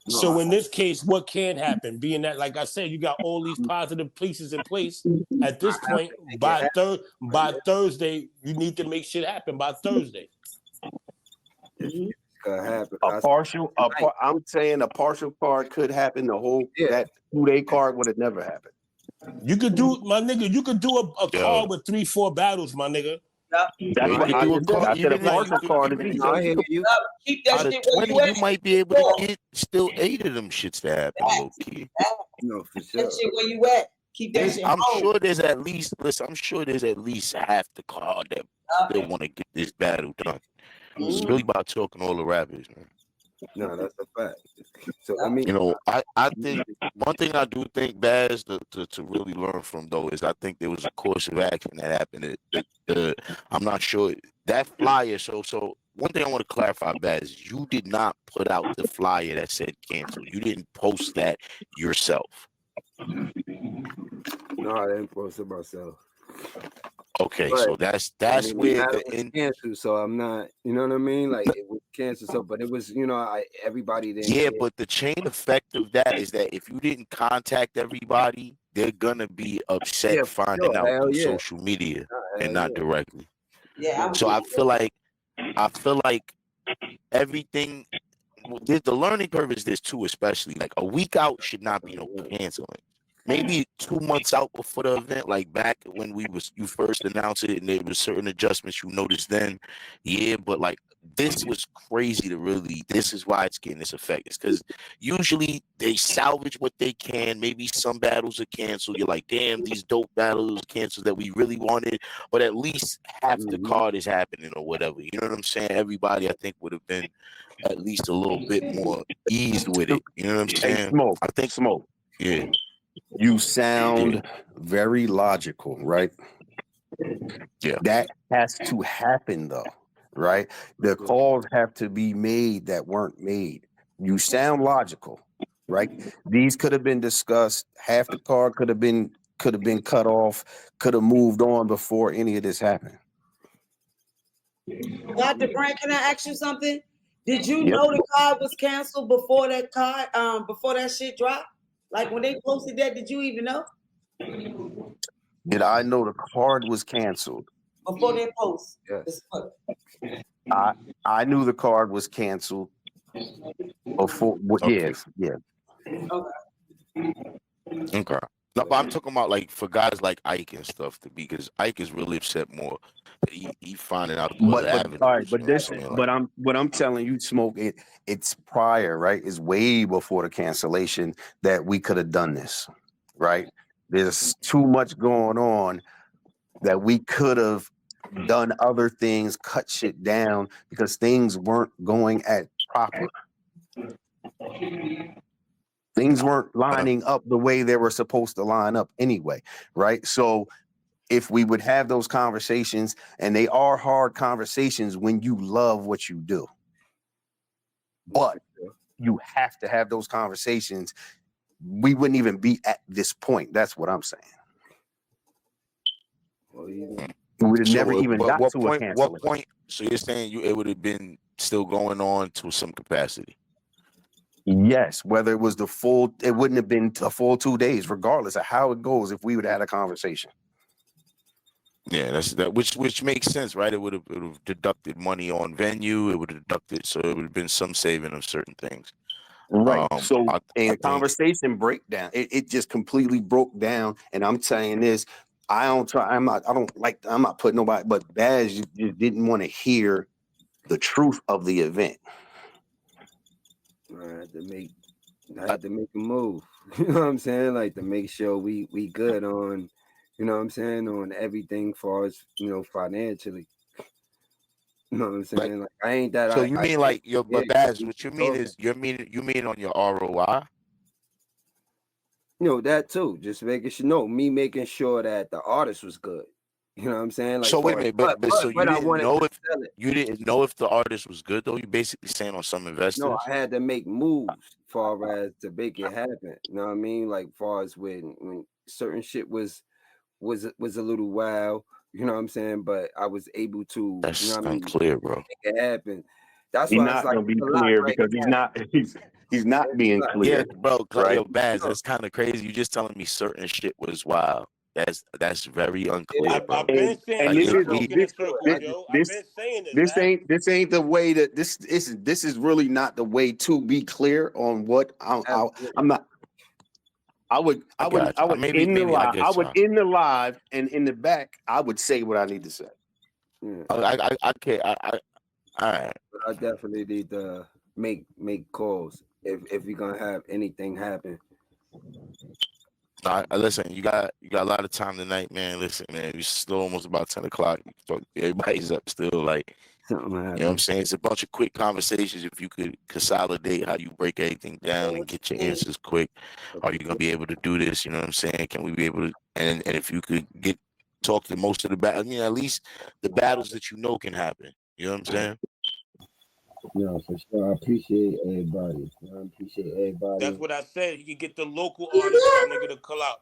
So in this case, what can happen? Being that, like I said, you got all these positive pieces in place. At this point, by Thursday, you need to make shit happen by Thursday. Happen. I'm saying a partial card could happen. The whole that 2-day card would have never happened. You could do, my nigga. You could do a card with 3-4 battles, my nigga. That's You what could I do a just said. card, I said a even if partial card is even I easy. hear you. Keep that out of shit where 20, you at. you might be able to get still 8 of them shits to happen low key. No, for That sure. shit where you at. Keep that shit I'm home. sure there's at least half the card that still want to get this battle done. It's Mhm. really about talking to all the rappers, man. No, that's a fact. So I mean, You know, I think one thing I do think Bazz to really learn from though is I think there was a course of action that happened. I'm not sure that flyer. So one thing I want to clarify, Bazz, you did not put out the flyer that said cancel. You didn't post that yourself. no, I didn't post it myself. Okay, But so that's I mean, where that the was canceled, so I'm not. You know what I mean? Like it was canceled, so but it was. You know, everybody didn't. yeah, care. but the chain effect of that is that if you didn't contact everybody, they're gonna be upset Yeah, for finding sure. out Hell through yeah. social media and Hell not yeah. directly. Yeah, I'm So I feel like everything. The learning curve is this too, especially like a week out should not be no canceling. Maybe 2 months out before the event, like back when you first announced it, and there was certain adjustments you noticed then. Yeah, but like this was crazy to really. This is why it's getting this effect. It's because usually they salvage what they can. Maybe some battles are canceled. You're like, damn, these dope battles are canceled that we really wanted, but at least half the card is happening or whatever. You know what I'm saying? Everybody, I think, would have been at least a little bit more eased with it. You know what I'm Hey, saying? Smoke. I think, Smoke. yeah. You sound very logical, right? Yeah. That has to happen though, right? The calls have to be made that weren't made. You sound logical, right? These could have been discussed. Half the card could have been cut off, could have moved on before any of this happened. Dr. Brand, can I ask you something? Did you Yep. know the card was canceled before that before that shit dropped? Like when they posted that, did you even know? Did I know the card was canceled? Before they post. Yes. I knew the card was canceled before. Okay. Yeah. Okay. No, but I'm talking about like for guys like Ike and stuff, because Ike is really upset more. He finding out through other avenues. All right, but you know this, what I'm saying? but I'm telling you, Smoke, it's prior, right? It's way before the cancellation that we could have done this, right? There's too much going on that we could have done other things, cut shit down because things weren't going at proper. Things weren't lining up the way they were supposed to line up anyway, right? So if we would have those conversations, and they are hard conversations when you love what you do, but you have to have those conversations. We wouldn't even be at this point. That's what I'm saying. We would have never even got to a cancellation. What point? So you're saying it would have been still going on to some capacity? Yes, whether it was it wouldn't have been a full 2 days, regardless of how it goes. If we would have had a conversation. Yeah, that's that. Which makes sense, right? It would have deducted money on venue. It would have deducted, so it would have been some saving of certain things. Right. So I conversation breakdown, it just completely broke down. And I'm saying this, I'm not putting nobody, but Bazz just didn't want to hear the truth of the event. I had to make a move. You know what I'm saying? Like to make sure we good on, you know what I'm saying, on everything far as, you know, financially. You know what I'm saying? Like I ain't that. So you mean like your but Bazz, what you mean is you mean on your ROI? You know, that too. Just making sure making sure that the artist was good. You know what I'm saying? Like, so wait a minute, but so you didn't know if the artist was good though. You basically saying on some investors. No, I had to make moves far as to make it happen. You know what I mean? Like far as when certain shit was a little wild. You know what I'm saying? But I was able to. That's you know what I mean? unclear, bro. Make it happen. That's He's why not it's like gonna be a lot clear right because now. he's not being clear. Yeah, bro. Right? Yo, Bazz, that's kind of crazy. You just telling me certain shit was wild. That's very unclear, bro. I've been saying And this ain't the way that this is really not the way to be clear on what I'm not. I would end the live and in the back I would say what I need to say. Yeah. I can't. All right. But I definitely need to make calls if we're gonna have anything happen. Listen, you got a lot of time tonight, man. Listen, man, it's still almost about 10 o'clock. Everybody's up still, like, Something you know what I'm happen. saying? It's a bunch of quick conversations. If you could consolidate how you break everything down and get your answers quick, are you gonna be able to do this? You know what I'm saying? Can we be able to? And if you could talk to most of the battle, I mean, at least the battles that you know can happen. You know what I'm saying? No, for sure. I appreciate everybody. I appreciate everybody. That's what I said. You can get the local artists, my nigga, to pull out.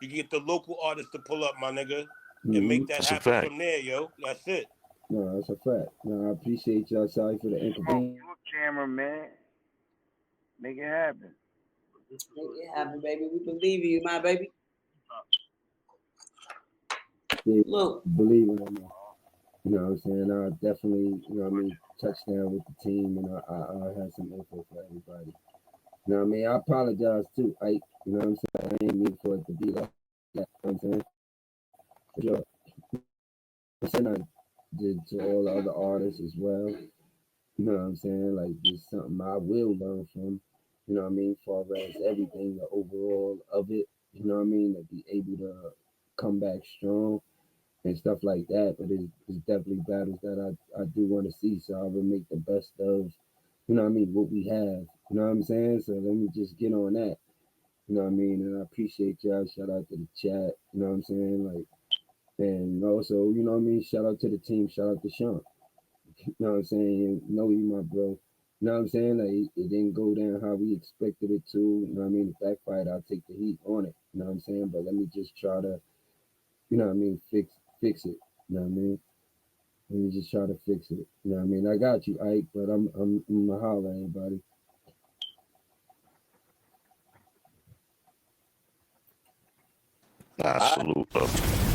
You can get the local artists to pull up, my nigga, and make that That's a happen fact. from there, yo. That's it. No, that's a fact. No, I appreciate y'all. Sorry for the Smoke, inconvenience. you a cameraman. Make it happen. Make it happen, baby. We believe in you, my baby. Look. Believe it or not. You know what I'm saying? I definitely, you know what I mean, touchdown with the team, and I have some info for everybody. You know what I mean? I apologize too. You know what I'm saying? I ain't mean for it to be like that. You know what I'm saying? For sure. I'm saying I did to all the other artists as well. You know what I'm saying? Like, it's something I will learn from. You know what I mean? As far as everything, the overall of it. You know what I mean? To be able to come back strong and stuff like that. But it's definitely battles that I do want to see. So I will make the best of, you know what I mean, what we have. You know what I'm saying? So let me just get on that. You know what I mean? And I appreciate y'all. Shout out to the chat. You know what I'm saying? Like, and also, you know what I mean? Shout out to the team. Shout out to Sean. You know what I'm saying? You know, you my bro. You know what I'm saying? Like, it didn't go down how we expected it to. You know what I mean? The backfired, I'll take the heat on it. You know what I'm saying? But let me just try to, you know what I mean, fix it. You know what I mean? Let me just try to fix it. You know what I mean? I got you, Ike, but I'm gonna holler at everybody. Salute, bro.